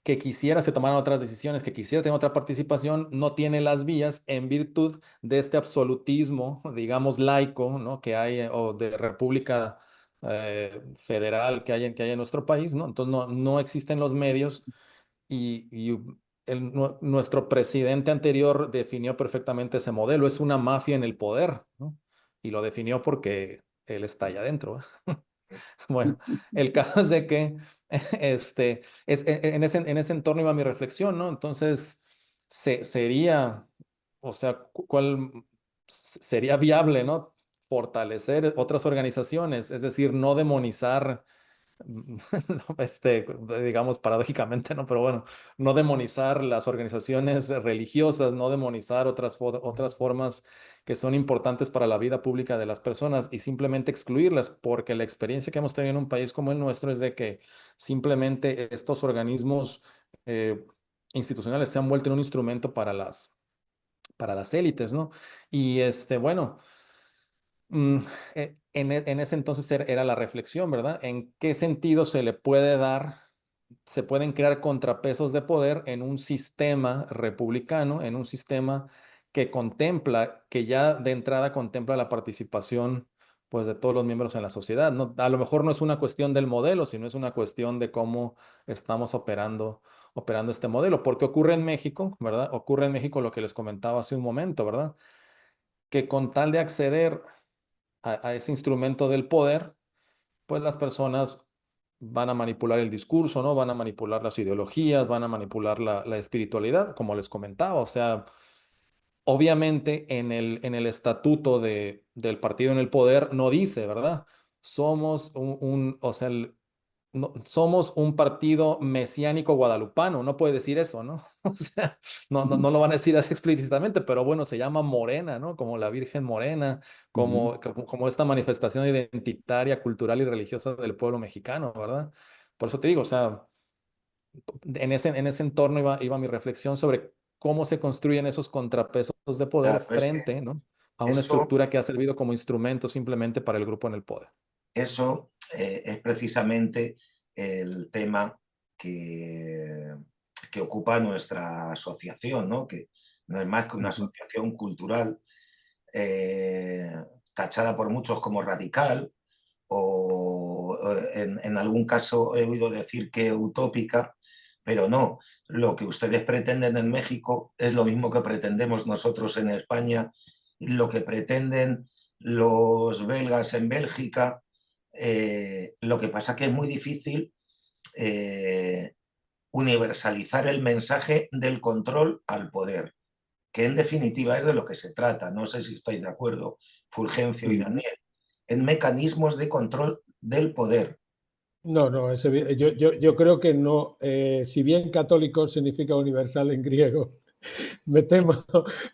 Speaker 2: que quisiera se tomaran otras decisiones, que quisiera tener otra participación, no tiene las vías en virtud de este absolutismo, digamos, laico, ¿no? Que hay, o de república federal que hay en nuestro país, ¿no? Entonces no existen los medios y nuestro presidente anterior definió perfectamente ese modelo, es una mafia en el poder, ¿no? Y lo definió porque él está allá adentro. Bueno, el caso es de que en ese entorno iba mi reflexión, ¿no? Entonces, sería, o sea, ¿cuál sería viable, ¿no? Fortalecer otras organizaciones, es decir, no demonizar digamos paradójicamente, ¿no? Pero bueno, no demonizar las organizaciones religiosas, no demonizar otras formas que son importantes para la vida pública de las personas y simplemente excluirlas, porque la experiencia que hemos tenido en un país como el nuestro es de que simplemente estos organismos eh, institucionales se han vuelto en un instrumento para las élites, ¿no? Y bueno. Mm, en ese entonces era la reflexión, ¿verdad? ¿En qué sentido se pueden crear contrapesos de poder en un sistema republicano, en un sistema que ya de entrada contempla la participación, pues, de todos los miembros en la sociedad, ¿no? A lo mejor no es una cuestión del modelo, sino es una cuestión de cómo estamos operando este modelo, porque ocurre en México, ¿verdad? Ocurre en México lo que les comentaba hace un momento, ¿verdad? Que con tal de acceder a ese instrumento del poder, pues las personas van a manipular el discurso, ¿no? Van a manipular las ideologías, van a manipular la espiritualidad, como les comentaba. O sea, obviamente en el estatuto del partido en el poder no dice, ¿verdad? Somos o sea, somos un partido mesiánico guadalupano, no puede decir eso, ¿no? O sea, no lo van a decir así explícitamente, pero bueno, se llama Morena, ¿no? Como la Virgen Morena,
Speaker 4: Ujú.
Speaker 2: como esta manifestación identitaria, cultural y religiosa del pueblo mexicano, ¿verdad? Por eso te digo, o sea, en ese entorno iba mi reflexión sobre cómo se construyen esos contrapesos de poder
Speaker 1: Claro, es que
Speaker 2: frente, ¿no? A una
Speaker 1: eso,
Speaker 2: estructura que ha servido como instrumento simplemente para el grupo en el poder.
Speaker 1: eso es precisamente el tema que, que ocupa nuestra asociación, ¿no? Que no es más que una
Speaker 3: Ujú.
Speaker 1: asociación cultural eh, tachada por muchos como radical o en algún caso he oído decir que utópica, pero no. Lo que ustedes pretenden en México es lo mismo que pretendemos nosotros en España, lo que pretenden los belgas en Bélgica. Lo que pasa que es muy difícil eh, universalizar el mensaje del control al poder, que en definitiva es de lo que se trata. No sé si estáis de acuerdo, Fulgencio y
Speaker 3: Ujú.
Speaker 1: Daniel, en mecanismos de control del poder.
Speaker 3: No, no, yo creo que no. Si bien católico significa universal en griego, me temo,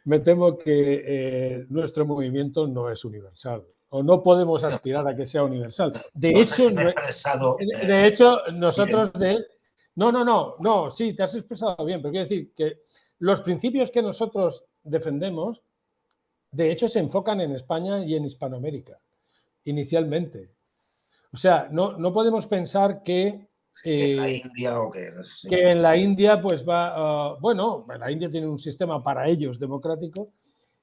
Speaker 3: me temo que nuestro movimiento no es universal o no podemos
Speaker 1: No,
Speaker 3: aspirar a que sea universal.
Speaker 1: no sé si me he expresado
Speaker 3: De hecho
Speaker 1: bien.
Speaker 3: nosotros no, sí, te has expresado bien, pero quiero decir que los principios que nosotros defendemos, de hecho, se enfocan en España y en Hispanoamérica, inicialmente. O sea, no podemos pensar
Speaker 1: Que en la
Speaker 3: eh,
Speaker 1: India o que... Sí,
Speaker 3: que en la India pues va, bueno, la India tiene un sistema para ellos democrático,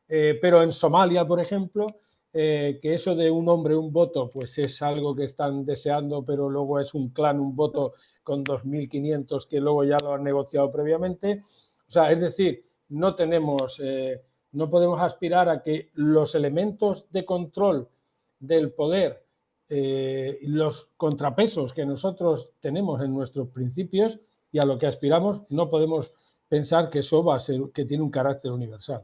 Speaker 3: pero en Somalia, por ejemplo, que eso de un hombre, un voto, pues es algo que están deseando, pero luego es un clan, un voto con 2.500 que luego ya lo han negociado previamente. O sea, es decir, no podemos aspirar a que los elementos de control del poder, los contrapesos que nosotros tenemos en nuestros principios y a lo que aspiramos, no podemos pensar que eso va a ser, que tiene un carácter universal.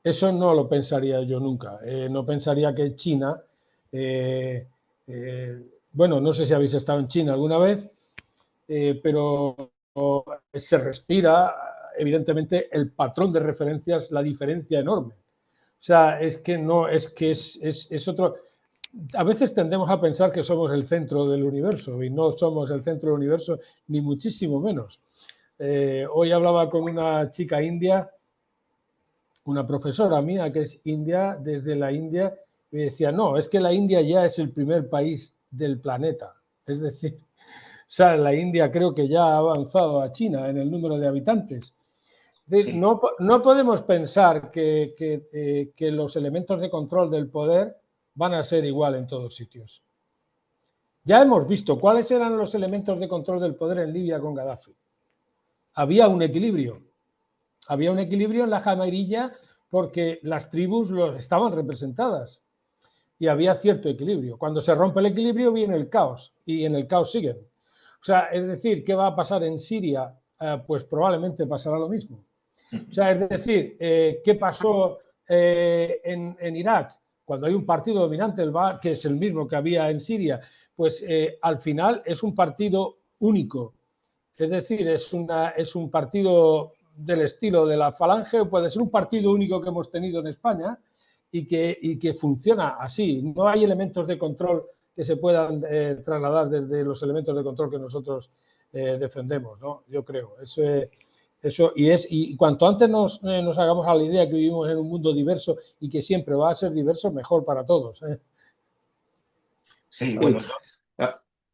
Speaker 3: Eso no lo pensaría yo nunca. No pensaría que China, eh, bueno, no sé si habéis estado en China alguna vez, pero se respira, evidentemente, el patrón de referencias, la diferencia enorme. O sea, es que no, es que es otro. A veces tendemos a pensar que somos el centro del universo y no somos el centro del universo, ni muchísimo menos. Hoy hablaba con una chica india, una profesora mía que es india, desde la India, me decía, no, es que la India ya es el primer país del planeta. Es decir, o sea, la India creo que ya ha avanzado a China en el número de habitantes.
Speaker 1: sí,
Speaker 3: No podemos pensar que los elementos de control del poder van a ser igual en todos sitios. Ya hemos visto cuáles eran los elementos de control del poder en Libia con Gaddafi. Había un equilibrio. Había un equilibrio en la Jamirilla porque las tribus estaban representadas y había cierto equilibrio. Cuando se rompe el equilibrio viene el caos y en el caos siguen. O sea, es decir, ¿qué va a pasar en Siria? Pues probablemente pasará lo mismo. O sea, es decir, ¿qué pasó en Irak? cuando hay un partido dominante, que es el mismo que había en Siria, pues al final es un partido único. Es decir, es un partido del estilo de la Falange, puede ser un partido único que hemos tenido en España y que funciona así. No hay elementos de control que se puedan trasladar desde los elementos de control que nosotros defendemos, ¿no? Yo creo. Y cuanto antes nos hagamos a la idea que vivimos en un mundo diverso y que siempre va a ser diverso, mejor para todos.
Speaker 1: Sí, bueno,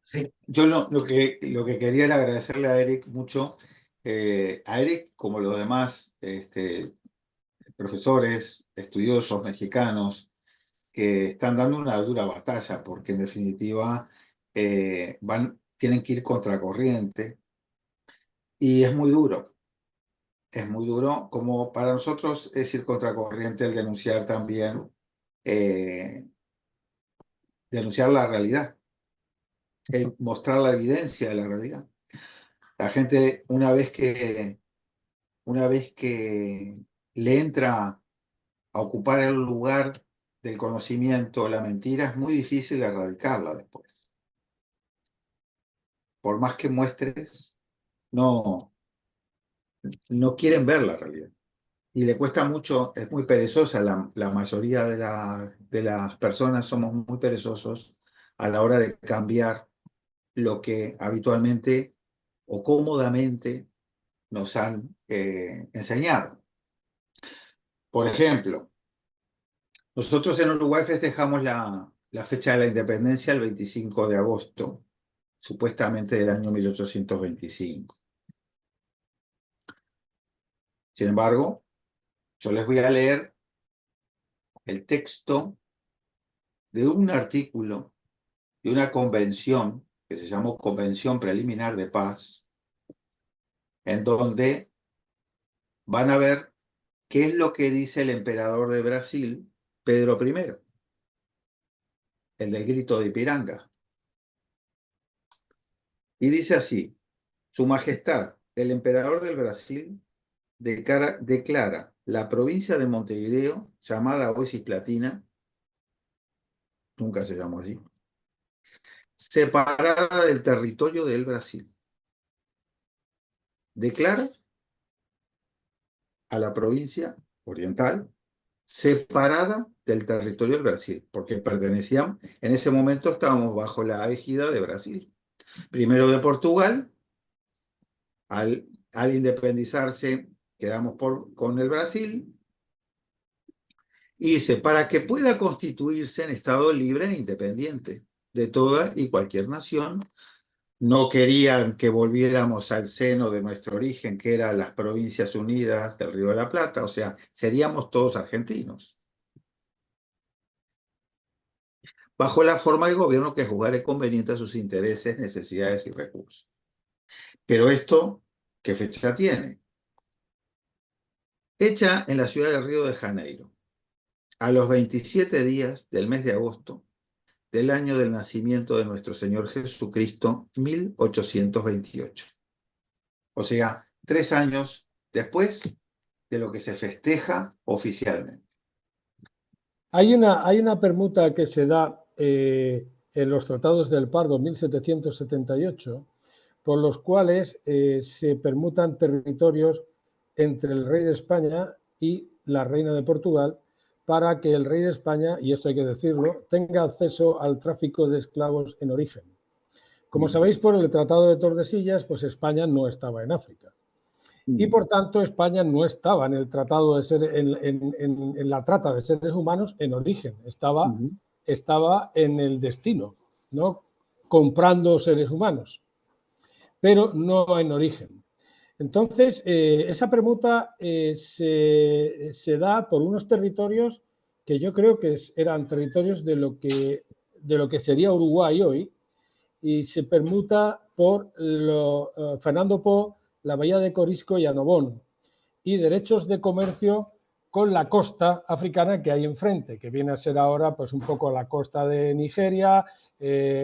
Speaker 4: sí. Yo lo que quería era agradecerle a Eric mucho. A Eric, como los demás profesores, estudiosos mexicanos, que están dando una dura batalla, porque en definitiva tienen que ir contracorriente, y es muy duro. Es muy duro, como para nosotros es ir contracorriente el denunciar también, denunciar la realidad, mostrar la evidencia de la realidad. La gente, una vez que le entra a ocupar el lugar del conocimiento, la mentira, es muy difícil erradicarla después. Por más que muestres, no quieren ver la realidad. Y le cuesta mucho, es muy perezosa, la mayoría de las personas somos muy perezosos a la hora de cambiar lo que habitualmente o cómodamente nos han enseñado. Por ejemplo, nosotros en Uruguay festejamos la fecha de la independencia el 25 de agosto, supuestamente del año 1825. Sin embargo, yo les voy a leer el texto de un artículo de una convención que se llamó Convención Preliminar de Paz, en donde van a ver qué es lo que dice el emperador de Brasil, Pedro I, el del grito de Ipiranga. Y dice así: Su Majestad, el emperador del Brasil, declara la provincia de Montevideo, llamada hoy Cisplatina, nunca se llamó así, separada del territorio del Brasil. Declara a la provincia oriental separada del territorio del Brasil, porque pertenecían, en ese momento estábamos bajo la égida de Brasil. Primero de Portugal, al independizarse quedamos con el Brasil, y dice, para que pueda constituirse en Estado libre e independiente de toda y cualquier nación. No querían que volviéramos al seno de nuestro origen, que eran las Provincias Unidas del Río de la Plata, o sea, seríamos todos argentinos. Bajo la forma de gobierno que juzgare conveniente a sus intereses, necesidades y recursos. Pero esto, ¿qué fecha tiene? Hecha en la ciudad de Río de Janeiro, a los 27 días del mes de agosto del año del nacimiento de nuestro Señor Jesucristo, 1828. O sea, 3 años después de lo que se festeja oficialmente.
Speaker 3: Hay una permuta que se da en los tratados del Pardo, 1778, por los cuales se permutan territorios entre el rey de España y la reina de Portugal, para que el rey de España, y esto hay que decirlo, tenga acceso al tráfico de esclavos en origen. Como sabéis, por el Tratado de Tordesillas, pues España no estaba en África. Y por tanto, España no estaba en el tratado de ser, en la trata de seres humanos en origen, estaba en el destino, ¿no? Comprando seres humanos, pero no en origen. Entonces, esa permuta se da por unos territorios que yo creo que eran territorios de lo que sería Uruguay hoy, y se permuta por Fernando Po, la bahía de Corisco y Annobón, y derechos de comercio con la costa africana que hay enfrente, que viene a ser ahora pues un poco la costa de Nigeria,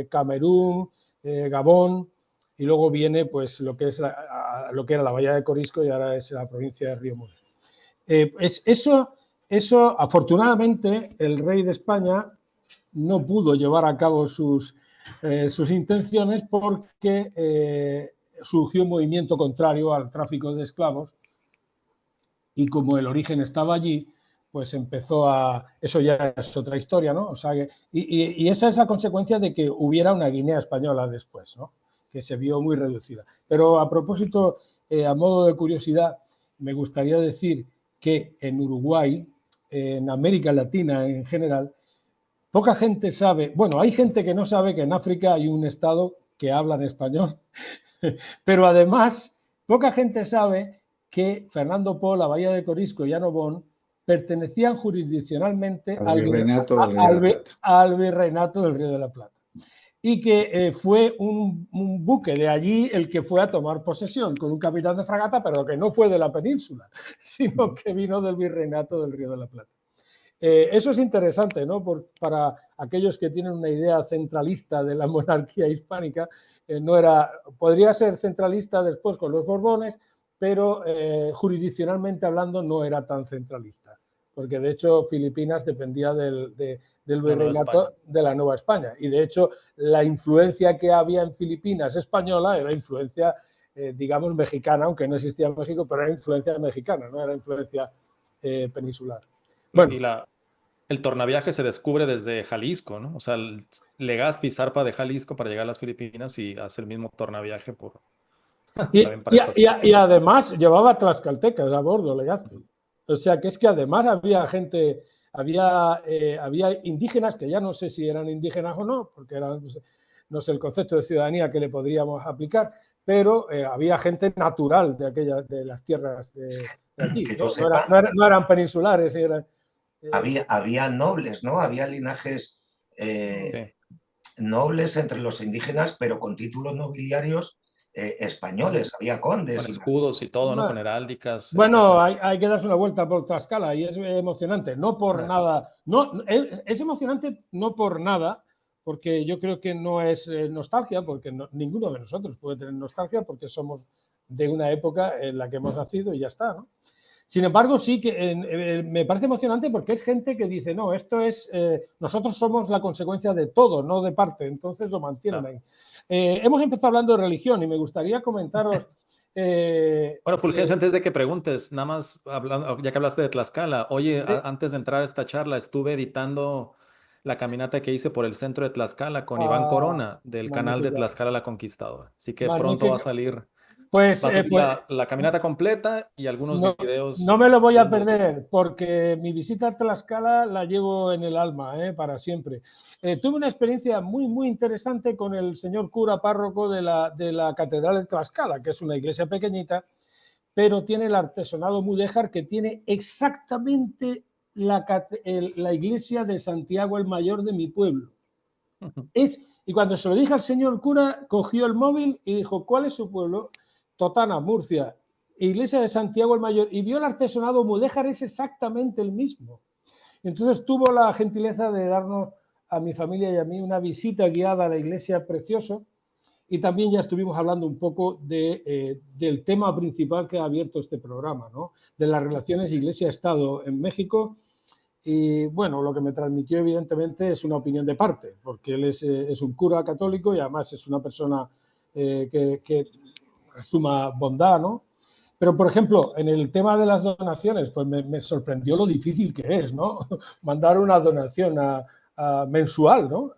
Speaker 3: Camerún, Gabón, y luego viene pues lo que era la bahía de Corisco y ahora es la provincia de Río Muni. Eso Eso, afortunadamente, el rey de España no pudo llevar a cabo sus intenciones porque surgió un movimiento contrario al tráfico de esclavos y como el origen estaba allí, pues empezó a... Eso ya es otra historia, ¿no? O sea, y esa es la consecuencia de que hubiera una Guinea española después, ¿no? Que se vio muy reducida. Pero a propósito, a modo de curiosidad, me gustaría decir que en Uruguay, en América Latina en general, poca gente sabe, bueno, hay gente que no sabe que en África hay un estado que habla en español, pero además poca gente sabe que Fernando Poo, la Bahía de Corisco y Annobón pertenecían jurisdiccionalmente
Speaker 4: Al Virreinato del Río de la Plata.
Speaker 3: al Virreinato del Río de la Plata. Y que fue un buque de allí el que fue a tomar posesión con un capitán de fragata, pero que no fue de la península, sino que vino del Virreinato del Río de la Plata. Eso es interesante, ¿no? Para aquellos que tienen una idea centralista de la monarquía hispánica, no era, podría ser centralista después con los Borbones, pero jurisdiccionalmente hablando no era tan centralista, porque de hecho Filipinas dependía del virreinato de la Nueva España, y de hecho la influencia que había en Filipinas española era influencia, digamos, mexicana, aunque no existía México, pero era influencia mexicana, no era influencia peninsular.
Speaker 2: Bueno. Y el tornaviaje se descubre desde Jalisco, ¿no? O sea, Legazpi zarpa de Jalisco para llegar a las Filipinas y hace el mismo tornaviaje por...
Speaker 3: y además llevaba tlaxcaltecas a bordo, Legazpi. O sea, que es que además había gente, había indígenas, que ya no sé si eran indígenas o no, porque eran, no sé el concepto de ciudadanía que le podríamos aplicar, pero había gente natural de las tierras de allí, no eran peninsulares, eran...
Speaker 1: Había nobles, ¿no? Había linajes nobles entre los indígenas, pero con títulos nobiliarios españoles. Había condes.
Speaker 2: Con escudos y todo, ¿no? Con heráldicas.
Speaker 3: Bueno, hay que darse una vuelta por Tlaxcala y es emocionante. No por nada. No, es emocionante no por nada, porque yo creo que no es nostalgia, porque ninguno de nosotros puede tener nostalgia, porque somos de una época en la que hemos nacido y ya está, ¿no? Sin embargo, sí que me parece emocionante porque es gente que dice, no, esto es, nosotros somos la consecuencia de todo, no de parte, entonces lo mantienen ahí. Hemos empezado hablando de religión y me gustaría comentaros...
Speaker 2: bueno, Fulgencio, antes de que preguntes, nada más, hablando, ya que hablaste de Tlaxcala, oye, antes de entrar a esta charla, estuve editando la caminata que hice por el centro de Tlaxcala con Iván Corona, del canal de Tlaxcala la Conquistadora. Así que pronto va a salir...
Speaker 3: Pues,
Speaker 2: la caminata completa y algunos videos.
Speaker 3: No me lo voy a perder porque mi visita a Tlaxcala la llevo en el alma, para siempre. Tuve una experiencia muy, muy interesante con el señor cura párroco de la Catedral de Tlaxcala, que es una iglesia pequeñita, pero tiene el artesonado mudéjar que tiene exactamente la iglesia de Santiago el Mayor de mi pueblo. Y cuando se lo dije al señor cura, cogió el móvil y dijo, ¿cuál es su pueblo? Totana, Murcia, iglesia de Santiago el Mayor, y vio el artesonado mudéjar, es exactamente el mismo. Entonces tuvo la gentileza de darnos a mi familia y a mí una visita guiada a la iglesia precioso, y también ya estuvimos hablando un poco del tema principal que ha abierto este programa, ¿no? De las relaciones iglesia-estado en México. Y bueno, lo que me transmitió evidentemente es una opinión de parte, porque él es un cura católico y además es una persona que suma bondad, ¿no? Pero, por ejemplo, en el tema de las donaciones, pues me sorprendió lo difícil que es, ¿no? Mandar una donación mensual, ¿no?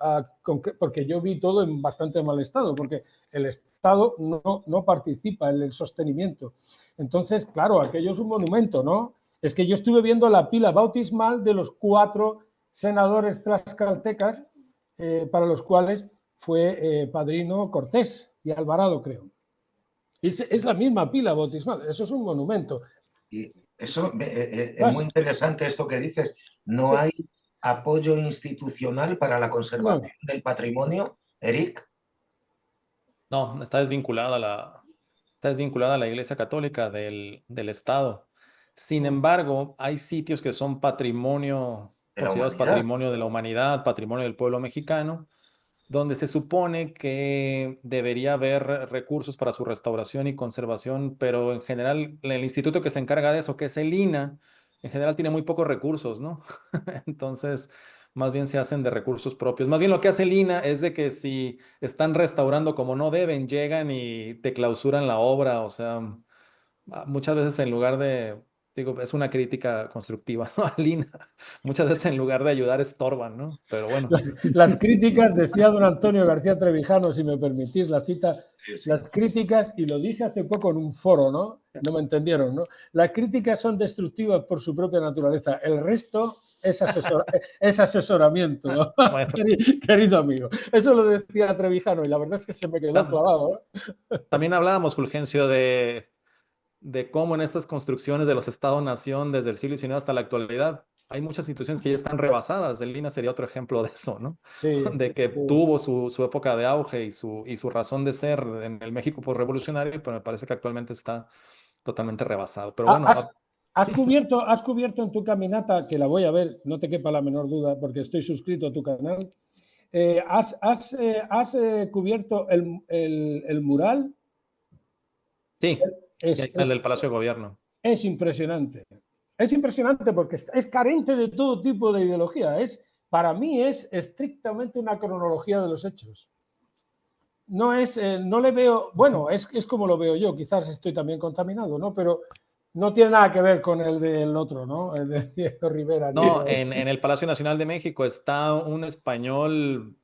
Speaker 3: Porque yo vi todo en bastante mal estado, porque el Estado no participa en el sostenimiento. Entonces, claro, aquello es un monumento, ¿no? Es que yo estuve viendo la pila bautismal de los 4 senadores tlaxcaltecas para los cuales fue padrino Cortés y Alvarado, creo. Es la misma pila bautismal, eso es un monumento.
Speaker 1: Y eso es muy interesante esto que dices. No hay apoyo institucional para la conservación del patrimonio, Eric.
Speaker 2: No, está desvinculada a la Iglesia Católica del Estado. Sin embargo, hay sitios que son patrimonio, considerados patrimonio de la humanidad, patrimonio del pueblo mexicano, donde se supone que debería haber recursos para su restauración y conservación, pero en general el instituto que se encarga de eso, que es el INAH, en general tiene muy pocos recursos, ¿no? Entonces, más bien se hacen de recursos propios. Más bien lo que hace el INAH es de que si están restaurando como no deben, llegan y te clausuran la obra, o sea, muchas veces en lugar de, digo, es una crítica constructiva, ¿no? Al INAH, muchas veces en lugar de ayudar estorban, ¿no? Pero bueno.
Speaker 3: Las críticas, decía don Antonio García Trevijano, si me permitís la cita,
Speaker 1: Sí, sí.
Speaker 3: las críticas, y lo dije hace poco en un foro, ¿no? No me entendieron, ¿no? Las críticas son destructivas por su propia naturaleza, el resto es asesoramiento, ¿no?
Speaker 2: Bueno,
Speaker 3: Querido amigo. Eso lo decía Trevijano y la verdad es que se me quedó
Speaker 2: tam-
Speaker 3: clavado, ¿eh?
Speaker 2: también hablábamos, Fulgencio, de cómo en estas construcciones de los Estados-nación desde el siglo XIX hasta la actualidad, hay muchas instituciones que ya están rebasadas. El INAH sería otro ejemplo de eso, ¿no?
Speaker 3: Sí,
Speaker 2: De que
Speaker 3: sí.
Speaker 2: tuvo su época de auge y su razón de ser en el México postrevolucionario, pero me parece que actualmente está totalmente rebasado. Pero bueno,
Speaker 3: ¿Has, has cubierto en tu caminata, que la voy a ver, no te quepa la menor duda, porque estoy suscrito a tu canal, has cubierto el mural?
Speaker 2: sí, sí, ahí
Speaker 3: Es,
Speaker 2: está el
Speaker 3: es,
Speaker 2: del Palacio de Gobierno.
Speaker 3: es impresionante. Es impresionante porque es carente de todo tipo de ideología. Para mí es estrictamente una cronología de los hechos. No es, no le veo, bueno, es como lo veo yo, quizás estoy también contaminado, ¿no? Pero no tiene nada que ver con el del otro, ¿no? El de Diego Rivera.
Speaker 2: No, en el Palacio Nacional de México está un español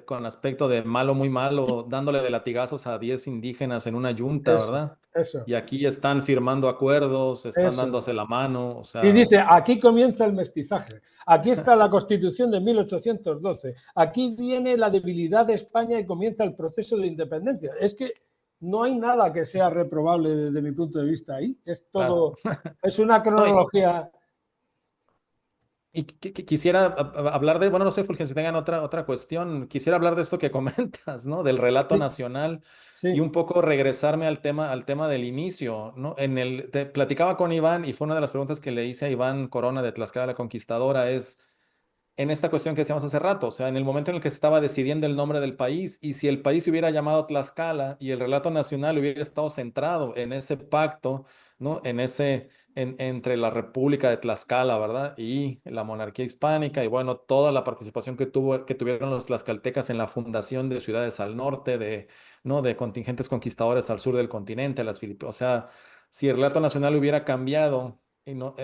Speaker 2: con aspecto de malo, muy malo, dándole de latigazos a 10 indígenas en una yunta,
Speaker 3: Eso,
Speaker 2: ¿verdad?
Speaker 3: eso,
Speaker 2: Y aquí están firmando acuerdos, están
Speaker 3: eso.
Speaker 2: dándose la mano, o
Speaker 3: Y
Speaker 2: sea,
Speaker 3: dice, aquí comienza el mestizaje, aquí está la Constitución de 1812, aquí viene la debilidad de España y comienza el proceso de independencia. Es que no hay nada que sea reprobable desde mi punto de vista ahí, es
Speaker 2: claro.
Speaker 3: todo, es una
Speaker 2: No,
Speaker 3: cronología.
Speaker 2: y quisiera hablar de, bueno, no sé, Fulgencio, si tengan otra cuestión, quisiera hablar de esto que comentas, ¿no? Del relato
Speaker 3: Sí,
Speaker 2: nacional y
Speaker 3: sí,
Speaker 2: un poco regresarme al tema del inicio, ¿no? Platicaba con Iván y fue una de las preguntas que le hice a Iván Corona de Tlaxcala la Conquistadora es en esta cuestión que decíamos hace rato, o sea, en el momento en el que se estaba decidiendo el nombre del país y si el país se hubiera llamado Tlaxcala y el relato nacional hubiera estado centrado en ese pacto, ¿no? Entre la República de Tlaxcala, ¿verdad? Y la monarquía hispánica y bueno, toda la participación que tuvieron los tlaxcaltecas en la fundación de ciudades al norte, ¿no? De contingentes conquistadores al sur del continente, las Filipinas, o sea, si el relato nacional hubiera cambiado y no,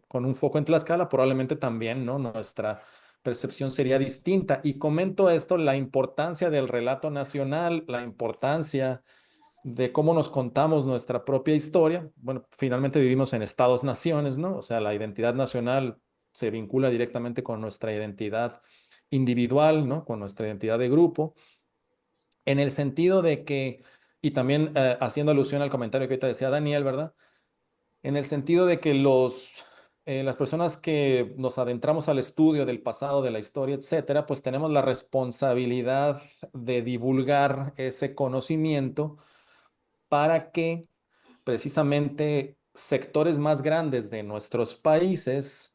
Speaker 2: con un foco en Tlaxcala, probablemente también, ¿no? Nuestra percepción sería distinta. Y comento esto, la importancia del relato nacional, la importancia de cómo nos contamos nuestra propia historia. Bueno, finalmente vivimos en estados-naciones, ¿no? O sea, la identidad nacional se vincula directamente con nuestra identidad individual, ¿no? Con nuestra identidad de grupo, en el sentido de que, y también haciendo alusión al comentario que ahorita decía Daniel, ¿verdad? En el sentido de que las personas que nos adentramos al estudio del pasado, de la historia, etcétera, pues tenemos la responsabilidad de divulgar ese conocimiento para que precisamente sectores más grandes de nuestros países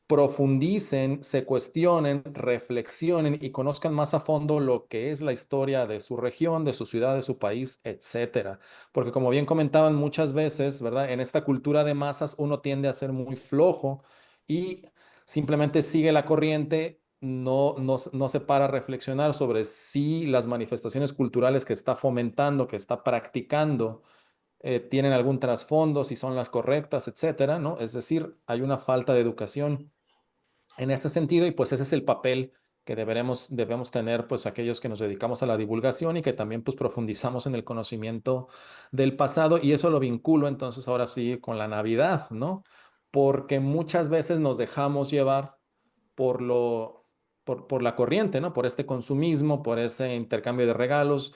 Speaker 2: profundicen, se cuestionen, reflexionen y conozcan más a fondo lo que es la historia de su región, de su ciudad, de su país, etcétera. Porque como bien comentaban muchas veces, ¿verdad? En esta cultura de masas uno tiende a ser muy flojo y simplemente sigue la corriente. No se para a reflexionar sobre si las manifestaciones culturales que está fomentando, que está practicando, tienen algún trasfondo, si son las correctas, etcétera, ¿no? Es decir, hay una falta de educación en este sentido y pues ese es el papel que debemos tener pues aquellos que nos dedicamos a la divulgación y que también pues profundizamos en el conocimiento del pasado y eso lo vinculo entonces ahora sí con la Navidad, ¿no? Porque muchas veces nos dejamos llevar por por la corriente, ¿no? Por este consumismo, por ese intercambio de regalos,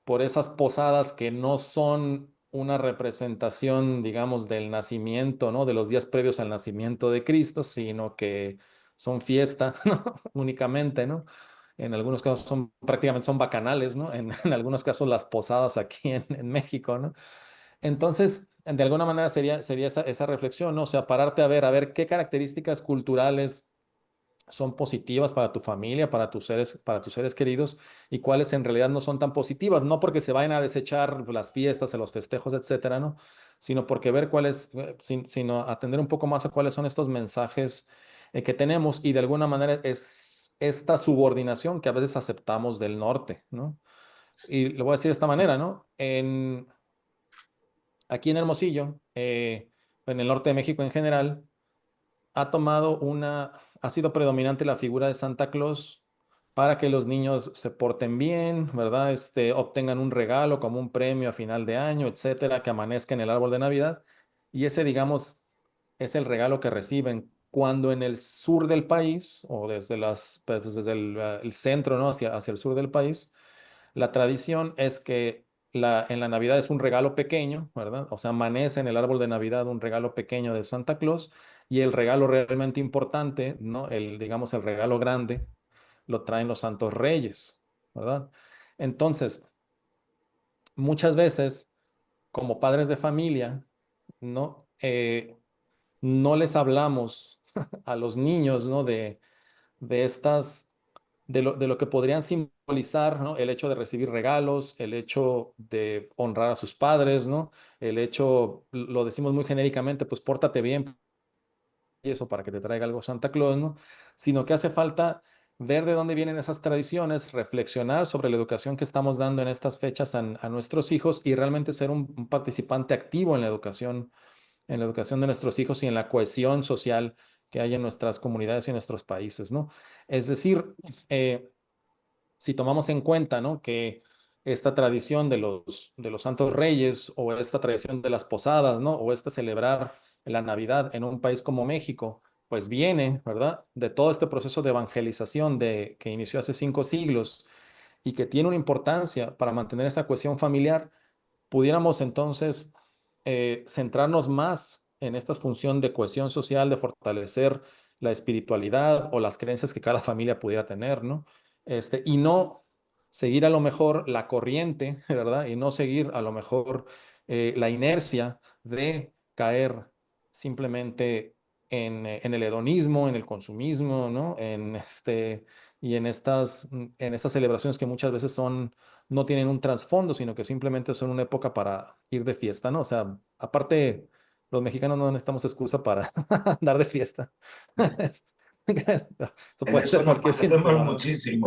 Speaker 2: por esas posadas que no son una representación, digamos, del nacimiento, ¿no? De los días previos al nacimiento de Cristo, sino que son fiesta, ¿no? Únicamente, ¿no? En algunos casos prácticamente son bacanales, ¿no? En algunos casos las posadas aquí en México, ¿no? Entonces, de alguna manera sería esa reflexión, ¿no? O sea, pararte a ver qué características culturales son positivas para tu familia, para tus seres queridos, y cuáles en realidad no son tan positivas, no porque se vayan a desechar las fiestas, los festejos, etcétera, ¿no? Sino porque ver cuáles, sino atender un poco más a cuáles son estos mensajes que tenemos, y de alguna manera es esta subordinación que a veces aceptamos del norte, ¿no? Y lo voy a decir de esta manera, ¿no? Aquí en Hermosillo, en el norte de México en general, ha sido predominante la figura de Santa Claus para que los niños se porten bien, ¿verdad? Obtengan un regalo como un premio a final de año, etcétera, que amanezca en el árbol de Navidad. Y ese, digamos, es el regalo que reciben. Cuando en el sur del país, o desde el centro, ¿no? Hacia el sur del país, la tradición es que en la Navidad es un regalo pequeño, ¿verdad? O sea, amanece en el árbol de Navidad un regalo pequeño de Santa Claus, y el regalo realmente importante, ¿no? Digamos, el regalo grande lo traen los Santos Reyes, ¿verdad? Entonces, muchas veces, como padres de familia, ¿no? No les hablamos a los niños, ¿no? De estas de lo que podrían simbolizar, ¿no? El hecho de recibir regalos, el hecho de honrar a sus padres, ¿no? El hecho, lo decimos muy genéricamente, pues pórtate bien y eso para que te traiga algo Santa Claus, ¿no? Sino que hace falta ver de dónde vienen esas tradiciones, reflexionar sobre la educación que estamos dando en estas fechas a nuestros hijos, y realmente ser un participante activo en la educación de nuestros hijos y en la cohesión social que hay en nuestras comunidades y en nuestros países, ¿no? Es decir, si tomamos en cuenta, ¿no? Que esta tradición de los Santos Reyes, o esta tradición de las posadas, ¿no? O celebrar la Navidad en un país como México, pues viene, ¿verdad? De todo este proceso de evangelización que inició hace 5 siglos, y que tiene una importancia para mantener esa cohesión familiar. Pudiéramos entonces centrarnos más en esta función de cohesión social, de fortalecer la espiritualidad o las creencias que cada familia pudiera tener, ¿no? Y no seguir a lo mejor la corriente, ¿verdad? Y no seguir a lo mejor la inercia de caer simplemente en el hedonismo, en el consumismo, ¿no? Y en estas celebraciones que muchas veces no tienen un trasfondo, sino que simplemente son una época para ir de fiesta, ¿no? O sea, aparte, los mexicanos no necesitamos excusa para andar de fiesta. Eso
Speaker 1: En
Speaker 2: puede
Speaker 1: eso
Speaker 2: ser
Speaker 1: nos
Speaker 2: cualquier fin de
Speaker 1: parecemos
Speaker 2: semana.
Speaker 1: muchísimo.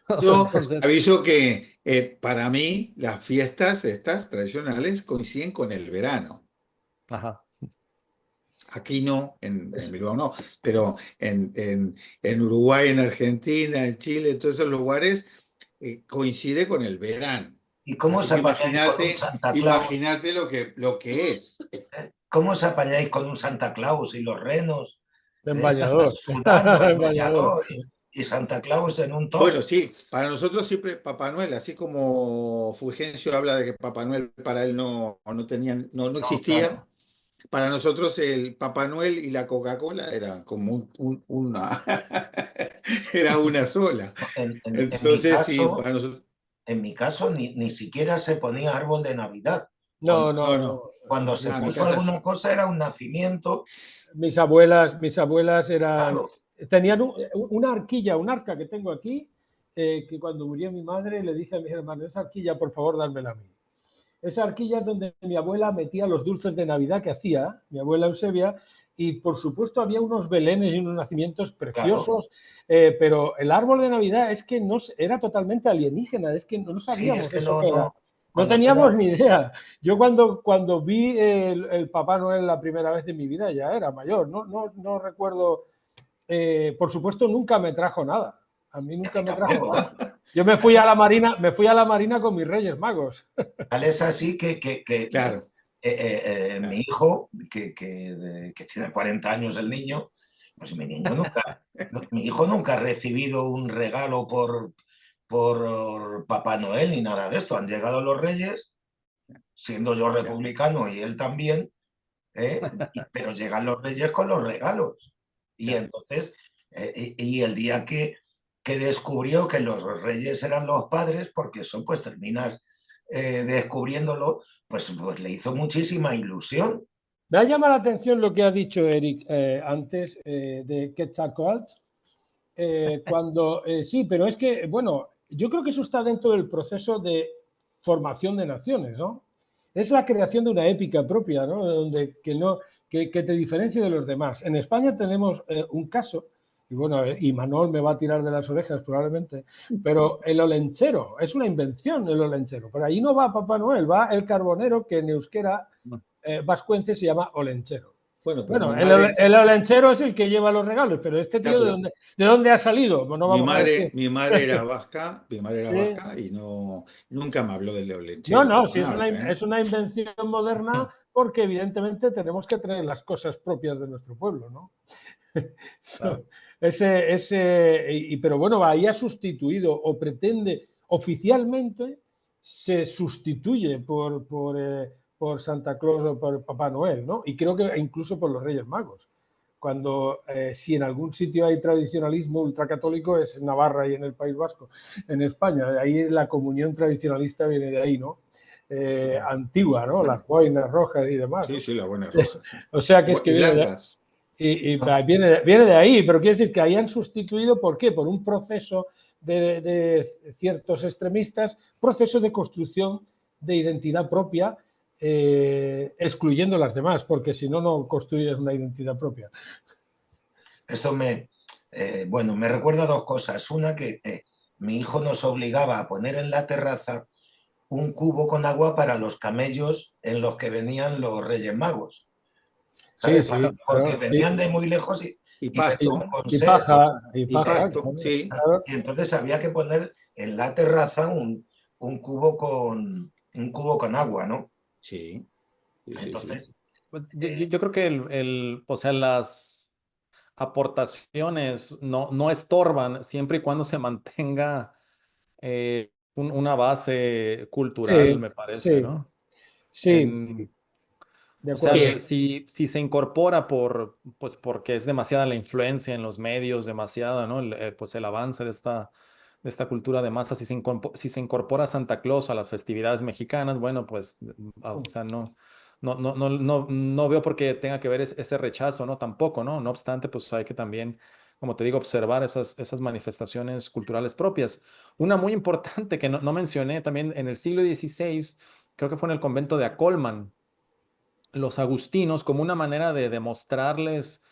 Speaker 2: O sea,
Speaker 4: Yo
Speaker 2: entonces,
Speaker 4: aviso que para mí las fiestas estas tradicionales coinciden con el verano.
Speaker 2: ajá,
Speaker 4: Aquí no, en Bilbao no, pero en Uruguay, en Argentina, en Chile, en todos esos lugares coincide con el verano.
Speaker 1: ¿Y cómo os
Speaker 4: Así que
Speaker 1: apañáis con un Santa Claus?
Speaker 4: imagínate lo que es.
Speaker 1: ¿Cómo os apañáis con un Santa Claus y los renos
Speaker 3: En bañador.
Speaker 1: sudando en
Speaker 3: En bañador.
Speaker 1: bañador y Santa Claus en un top?
Speaker 4: Bueno, sí, para nosotros siempre Papá Noel, así como Fulgencio habla de que Papá Noel para él no
Speaker 1: No,
Speaker 4: existía,
Speaker 1: claro.
Speaker 4: para nosotros el Papá Noel y la Coca-Cola eran como una, era una sola.
Speaker 1: En mi
Speaker 4: Entonces, sí,
Speaker 1: caso,
Speaker 4: para nosotros,
Speaker 1: ni siquiera se ponía árbol de Navidad. Cuando,
Speaker 3: No,
Speaker 4: no,
Speaker 3: no, no.
Speaker 4: no,
Speaker 1: cuando se
Speaker 4: nada, mi
Speaker 1: puso
Speaker 4: casa
Speaker 1: alguna
Speaker 4: sí.
Speaker 1: cosa era un nacimiento,
Speaker 3: Mis abuelas
Speaker 1: claro.
Speaker 3: tenían una arquilla, un arca que tengo aquí, que cuando murió mi madre le dije a mis hermanos, esa arquilla por favor dármela a mí. Esa arquilla es donde mi abuela metía los dulces de Navidad que hacía, mi abuela Eusebia, y por supuesto había unos belenes y unos nacimientos
Speaker 1: Claro,
Speaker 3: preciosos, pero el árbol de Navidad es que no, era totalmente alienígena, es que no
Speaker 1: sí, es
Speaker 3: sabíamos
Speaker 1: que
Speaker 3: eso que era. No
Speaker 1: cuando yo
Speaker 3: teníamos
Speaker 1: era,
Speaker 3: ni idea. Yo cuando vi el Papá Noel la primera vez en mi vida ya era mayor, no recuerdo, por supuesto nunca me trajo nada, a mí
Speaker 1: y a
Speaker 3: nunca
Speaker 1: mí
Speaker 3: me trajo
Speaker 1: tampoco.
Speaker 3: nada. Yo me fui a la marina con mis Reyes Magos.
Speaker 1: Tal es así
Speaker 4: Claro,
Speaker 1: mi
Speaker 4: claro.
Speaker 1: hijo, que tiene 40 años el niño, pues mi hijo nunca ha recibido un regalo por Papá Noel ni nada de esto. Han llegado los Reyes, siendo yo
Speaker 4: Ya.
Speaker 1: republicano y él también, pero llegan los Reyes con los regalos. Y
Speaker 4: Claro.
Speaker 1: entonces, y el día que descubrió que los Reyes eran los padres, porque eso pues terminas descubriéndolo, pues le hizo muchísima ilusión.
Speaker 3: Me ha llamado la atención lo que ha dicho Eric antes de Quetzalcóatl. Sí, pero es que, bueno, yo creo que eso está dentro del proceso de formación de naciones, ¿no? Es la creación de una épica propia, ¿no? Donde, que te diferencie de los demás. En España tenemos un caso, y bueno, y Manol me va a tirar de las orejas probablemente, pero el olenchero, es una invención el olenchero. Por ahí no va Papá Noel, va el carbonero, que en euskera vascuence se llama olenchero.
Speaker 4: Bueno, pero
Speaker 3: Bueno,
Speaker 4: mi madre,
Speaker 3: el olenchero es el que lleva los regalos, pero este
Speaker 4: ya,
Speaker 3: tío,
Speaker 4: pero
Speaker 3: de dónde ha salido? Pues no
Speaker 4: mi
Speaker 3: vamos a
Speaker 4: madre,
Speaker 3: decir.
Speaker 4: mi madre era vasca, mi madre era
Speaker 3: Sí.
Speaker 4: vasca y no, nunca me habló del
Speaker 3: No,
Speaker 4: leonchero
Speaker 3: no,
Speaker 4: para
Speaker 3: sí
Speaker 4: nada, ¿eh?
Speaker 3: es una invención moderna porque evidentemente tenemos que traer las cosas propias de nuestro pueblo, ¿no?
Speaker 2: Claro.
Speaker 3: Pero bueno, ahí ha sustituido o pretende, oficialmente se sustituye por Santa Claus o por Papá Noel, ¿no? Y creo que incluso por los Reyes Magos. Cuando si en algún sitio hay tradicionalismo ultracatólico es en Navarra y en el País Vasco, en España. Ahí la comunión tradicionalista viene de ahí, ¿no? Antigua, ¿no? Las boinas rojas y demás,
Speaker 4: Sí,
Speaker 3: ¿no?
Speaker 4: sí, las buenas rojas, sí.
Speaker 3: O sea que es que
Speaker 4: Y
Speaker 3: viene de,
Speaker 4: blancas.
Speaker 3: viene de ahí, pero quiere decir que ahí han sustituido, ¿por qué? Por un proceso de ciertos extremistas, proceso de construcción de identidad propia, excluyendo las demás, porque si no, no construyes una identidad propia.
Speaker 1: Esto bueno, me recuerda dos cosas. Una, que mi hijo nos obligaba a poner en la terraza un cubo con agua para los camellos en los que venían los Reyes Magos.
Speaker 3: Sí,
Speaker 1: ¿Sabes?
Speaker 3: sí,
Speaker 1: Porque
Speaker 3: claro.
Speaker 1: venían de muy lejos
Speaker 4: Y
Speaker 1: y venían
Speaker 4: pasto,
Speaker 1: con
Speaker 3: Y
Speaker 1: sed.
Speaker 3: paja, y
Speaker 4: y
Speaker 3: paja,
Speaker 4: pasto, sí,
Speaker 3: claro.
Speaker 1: Y entonces había que poner en la terraza un cubo con agua, ¿no?
Speaker 4: sí, sí, sí, sí.
Speaker 1: Entonces,
Speaker 2: Pues,
Speaker 1: eh,
Speaker 2: yo creo que o sea, las aportaciones no estorban siempre y cuando se mantenga una base cultural,
Speaker 3: Sí,
Speaker 2: me parece,
Speaker 3: sí,
Speaker 2: ¿no?
Speaker 3: sí,
Speaker 2: En,
Speaker 3: de
Speaker 2: o sea,
Speaker 3: acuerdo.
Speaker 4: Bien,
Speaker 2: si se incorpora pues porque es demasiada la influencia en los medios, demasiada, ¿no? Pues el avance de esta cultura de masa, si se incorpora Santa Claus a las festividades mexicanas, bueno, pues, o sea, no veo por qué tenga que ver ese rechazo, ¿no? Tampoco, ¿no? No obstante, pues hay que también, como te digo, observar esas manifestaciones culturales propias. Una muy importante que no mencioné también en el siglo XVI, creo que fue en el convento de Acolman, los agustinos, como una manera de demostrarles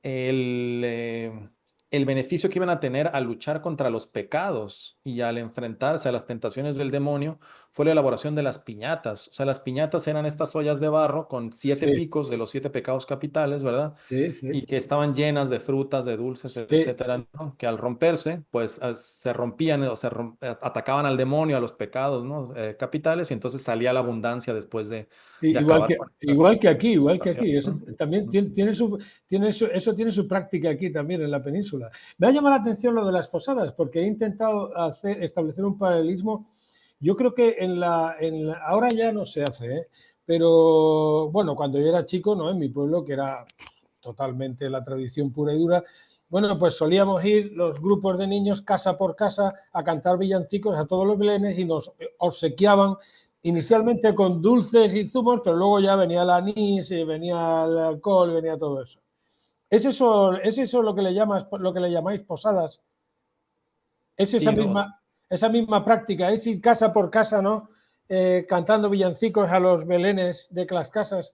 Speaker 2: el, eh, el beneficio que iban a tener al luchar contra los pecados y al enfrentarse a las tentaciones del demonio, fue la elaboración de las piñatas. O sea, las piñatas eran estas ollas de barro con 7
Speaker 3: Sí,
Speaker 2: picos de los 7 pecados capitales, ¿verdad?
Speaker 3: sí, sí,
Speaker 2: Y que estaban llenas de frutas, de dulces,
Speaker 3: sí.
Speaker 2: etcétera, ¿no? Que al romperse, pues se rompían o atacaban al demonio, a los pecados, ¿no? Capitales, y entonces salía la abundancia después de
Speaker 3: Igual
Speaker 2: acabar
Speaker 3: que,
Speaker 2: con estas
Speaker 3: igual que aquí, igual que
Speaker 2: tentaciones,
Speaker 3: aquí. Eso
Speaker 2: ¿no?
Speaker 3: también eso tiene su práctica aquí también en la península. Me ha llamado la atención lo de las posadas, porque he intentado establecer un paralelismo. Yo creo que ahora ya no se hace, ¿eh? Pero bueno, cuando yo era chico, ¿no? En mi pueblo, que era totalmente la tradición pura y dura, bueno, pues solíamos ir los grupos de niños casa por casa a cantar villancicos a todos los belenes y nos obsequiaban inicialmente con dulces y zumos, pero luego ya venía el anís, y venía el alcohol, venía todo eso. ¿Es eso lo que lo que le llamáis posadas? ¿Es
Speaker 2: Sí, no,
Speaker 3: esa misma práctica? ¿Es ir casa por casa, ¿no? Cantando villancicos a los belenes de las casas.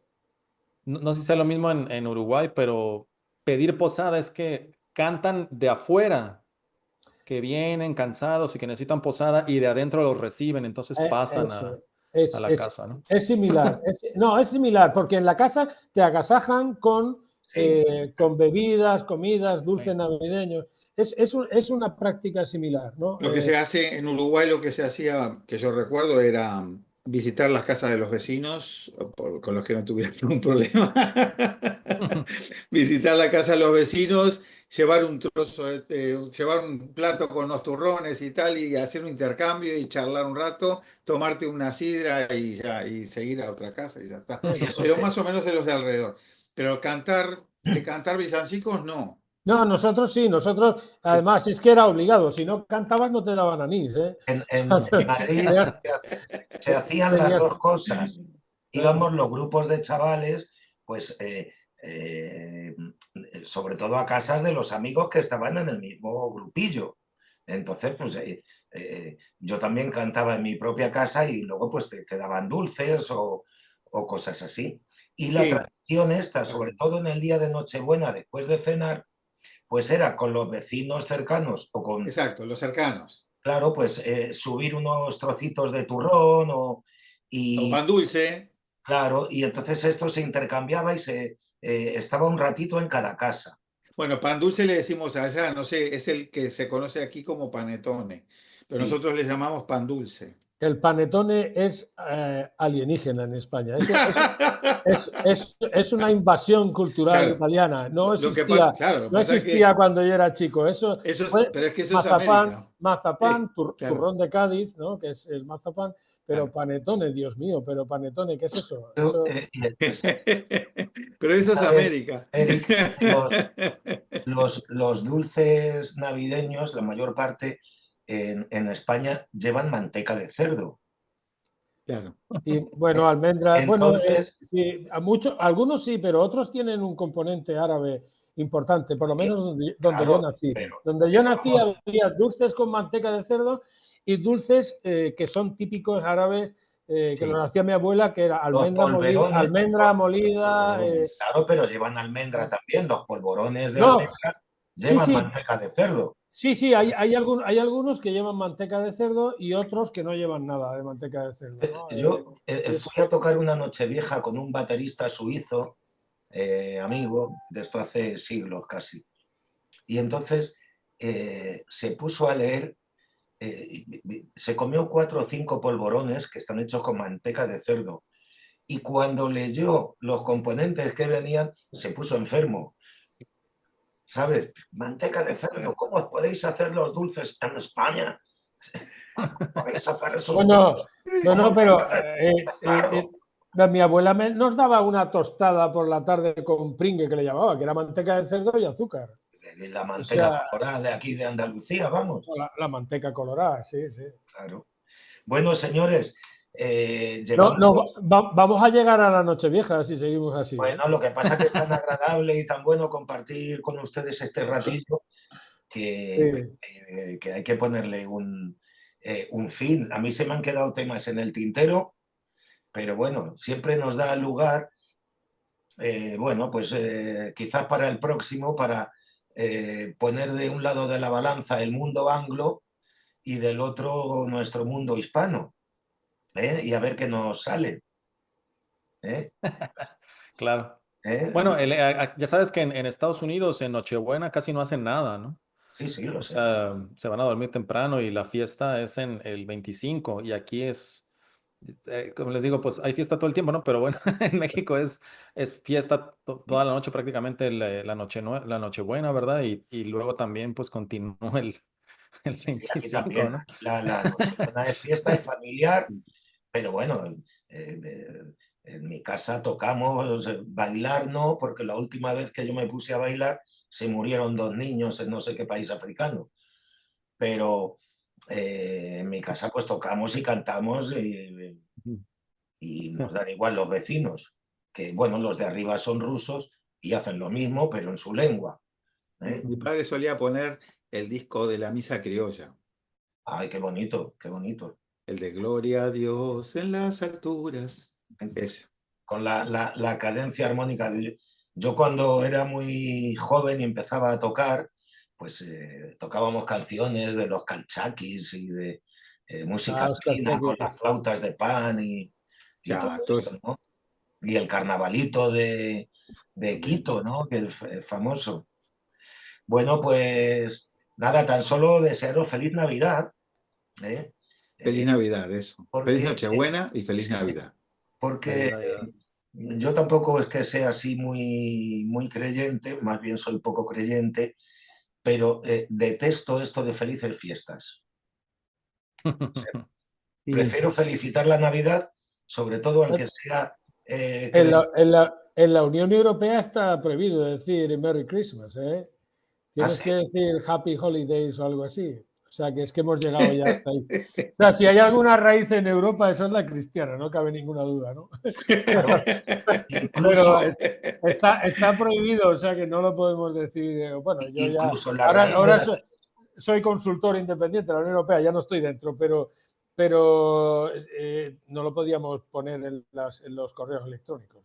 Speaker 2: no sé si es lo mismo en Uruguay, pero pedir posada es que cantan de afuera, que vienen cansados y que necesitan posada, y de adentro los reciben, entonces pasan
Speaker 3: Eso,
Speaker 2: a la casa, ¿no?
Speaker 3: es similar. No, es similar, porque en la casa te agasajan
Speaker 1: sí.
Speaker 3: con bebidas, comidas, dulces
Speaker 2: Sí.
Speaker 3: navideños. Es una práctica similar, ¿no?
Speaker 4: lo que se hace en Uruguay, lo que se hacía, que yo recuerdo, era visitar las casas de los vecinos, con los que no tuviera ningún problema. Visitar la casa de los vecinos, llevar un trozo, llevar un plato con los turrones y tal, y hacer un intercambio y charlar un rato, tomarte una sidra y ya, y seguir a otra casa y ya está.
Speaker 1: Y eso
Speaker 4: Pero más o menos de los de alrededor. Pero cantar villancicos, no.
Speaker 3: No, nosotros sí, nosotros, además, es que era obligado, si no cantabas no te daban anís, ¿eh?
Speaker 1: en Madrid
Speaker 3: Tenías-
Speaker 1: se hacían las
Speaker 3: tenías-
Speaker 1: dos cosas.
Speaker 3: claro,
Speaker 1: Íbamos los grupos de chavales, pues sobre todo a casas de los amigos que estaban en el mismo grupillo. Entonces, pues yo también cantaba en mi propia casa y luego pues te daban dulces o cosas así. Y la
Speaker 4: Sí,
Speaker 1: tradición esta, sobre todo en el día de Nochebuena, después de cenar, pues era con los vecinos cercanos o con,
Speaker 4: exacto, los cercanos.
Speaker 1: claro, pues subir unos trocitos de turrón
Speaker 4: O
Speaker 1: y
Speaker 4: pan dulce.
Speaker 1: claro, y entonces esto se intercambiaba y se estaba un ratito en cada casa.
Speaker 4: Bueno, pan dulce le decimos allá, no sé, es el que se conoce aquí como panetone, pero
Speaker 1: Sí.
Speaker 4: nosotros le llamamos pan dulce.
Speaker 3: El panetone es alienígena en España. Es una invasión cultural
Speaker 4: Claro,
Speaker 3: italiana.
Speaker 4: lo que pasa, claro, lo que
Speaker 3: No
Speaker 4: pasa es que
Speaker 3: existía cuando yo era chico. Eso
Speaker 4: eso es,
Speaker 3: fue
Speaker 4: pero es que eso es
Speaker 3: mazapán,
Speaker 4: América. Claro.
Speaker 3: turrón de Cádiz, ¿no? Que es mazapán, pero
Speaker 4: Claro.
Speaker 3: panetone, Dios mío, pero panetone, ¿qué es eso?
Speaker 1: Yo,
Speaker 4: Pero eso es
Speaker 1: ¿sabes,
Speaker 4: América.
Speaker 1: Eric? Los dulces navideños, la mayor parte en España llevan manteca de cerdo.
Speaker 4: Claro.
Speaker 3: Y bueno, almendras, bueno,
Speaker 1: Entonces,
Speaker 3: sí, algunos sí, pero otros tienen un componente árabe importante, por lo menos donde yo
Speaker 1: claro,
Speaker 3: nací.
Speaker 1: pero,
Speaker 3: Donde yo
Speaker 1: pero
Speaker 3: nací
Speaker 1: vamos,
Speaker 3: había dulces con manteca de cerdo y dulces que son típicos árabes, que los
Speaker 1: sí,
Speaker 3: hacía mi abuela, que era
Speaker 1: los polverones,
Speaker 3: almendra molida.
Speaker 4: Polvorones.
Speaker 1: claro, pero llevan almendra también. Los polvorones de
Speaker 3: No,
Speaker 1: almendra
Speaker 3: sí,
Speaker 1: llevan
Speaker 3: sí,
Speaker 1: manteca de cerdo.
Speaker 3: sí, sí, hay algunos que llevan manteca de cerdo y otros que no llevan nada de manteca de cerdo, ¿no?
Speaker 1: Yo
Speaker 3: Es,
Speaker 1: fui a tocar una Nochevieja con un baterista suizo, amigo, de esto hace siglos casi. Y entonces se puso a leer, se comió 4 o 5 polvorones que están hechos con manteca de cerdo. Y cuando leyó los componentes que venían, se puso enfermo. ¿Sabes? Manteca de cerdo, ¿cómo podéis hacer los dulces en España? ¿Cómo podéis hacer esos
Speaker 3: bueno,
Speaker 1: dulces con
Speaker 3: bueno,
Speaker 1: manteca
Speaker 3: pero
Speaker 1: de cerdo?
Speaker 3: mi abuela nos daba una tostada por la tarde con pringue que le llamaba, que era manteca de cerdo y azúcar.
Speaker 1: La
Speaker 3: O
Speaker 1: manteca
Speaker 3: sea,
Speaker 1: colorada de aquí de Andalucía, vamos.
Speaker 3: la manteca colorada, sí, sí.
Speaker 1: Claro. Bueno, señores,
Speaker 3: No,
Speaker 1: llevamos.
Speaker 3: no, vamos a llegar a la Nochevieja si seguimos así, ¿eh?
Speaker 1: Bueno, lo que pasa es que es tan agradable y tan bueno compartir con ustedes este ratillo que,
Speaker 3: Sí.
Speaker 1: que hay que ponerle un fin. A mí se me han quedado temas en el tintero, pero bueno, siempre nos da lugar, bueno, pues quizás para el próximo, para poner de un lado de la balanza el mundo anglo y del otro nuestro mundo hispano, y a ver qué nos sale. ¿Eh?
Speaker 2: Claro.
Speaker 1: ¿Eh?
Speaker 2: Bueno, ya sabes que en Estados Unidos en Nochebuena casi no hacen nada, ¿no?
Speaker 1: Sí, sí, lo
Speaker 2: O
Speaker 1: sé.
Speaker 2: sea, se van a dormir temprano y la fiesta es en el 25 y aquí como les digo, pues hay fiesta todo el tiempo, ¿no? Pero bueno, en México es fiesta toda la noche prácticamente la Nochebuena, ¿verdad? Y luego también pues continúa el
Speaker 1: Sí, aquí
Speaker 2: 25,
Speaker 1: también.
Speaker 2: ¿no?
Speaker 1: Aquí la Nochebuena es fiesta, es familiar, pero bueno, en mi casa tocamos, bailar no, porque la última vez que yo me puse a bailar se murieron 2 niños en no sé qué país africano. Pero en mi casa pues tocamos y cantamos
Speaker 2: Ujú.
Speaker 1: y nos dan igual los vecinos, que bueno, los de arriba son rusos y hacen lo mismo, pero en su lengua. ¿Eh?
Speaker 4: Mi padre solía poner el disco de la misa criolla,
Speaker 1: Ay, qué bonito, qué bonito.
Speaker 4: el de Gloria a Dios en las alturas. Ese.
Speaker 1: Con la cadencia armónica. Yo cuando era muy joven y empezaba a tocar, pues tocábamos canciones de los calchaquis y de música
Speaker 3: Ah, los
Speaker 1: china con
Speaker 3: calchaquis.
Speaker 1: las flautas de pan y todo
Speaker 4: Ya,
Speaker 1: esto, ¿no? Y el carnavalito de
Speaker 4: también.
Speaker 1: Quito, ¿no? Que es famoso. Bueno, pues nada, tan solo desearos feliz Navidad, ¿eh?
Speaker 4: Feliz
Speaker 1: Eh,
Speaker 4: Navidad, eso. Feliz
Speaker 1: porque
Speaker 4: Nochebuena y feliz
Speaker 1: sí,
Speaker 4: Navidad.
Speaker 2: Feliz
Speaker 1: porque
Speaker 2: Navidad.
Speaker 1: yo tampoco es que sea así muy, muy creyente, más bien soy poco creyente, pero detesto esto de felices fiestas. O sea,
Speaker 4: Y
Speaker 1: prefiero felicitar la Navidad, sobre todo al que sea
Speaker 3: En la Unión Europea está prohibido decir Merry Christmas, ¿eh? Tienes
Speaker 1: así.
Speaker 3: que decir Happy Holidays o algo así. O sea, que es que hemos llegado ya hasta ahí. O sea, si hay alguna raíz en Europa, esa es la cristiana, no cabe ninguna duda, ¿no?
Speaker 1: Claro,
Speaker 3: Pero
Speaker 1: incluso,
Speaker 3: está prohibido, o sea que no lo podemos decir. Bueno, yo ya.
Speaker 1: incluso la raíz de
Speaker 3: Ahora
Speaker 1: la...
Speaker 3: soy consultor independiente de la Unión Europea, ya no estoy dentro, pero no lo podíamos poner en los correos electrónicos.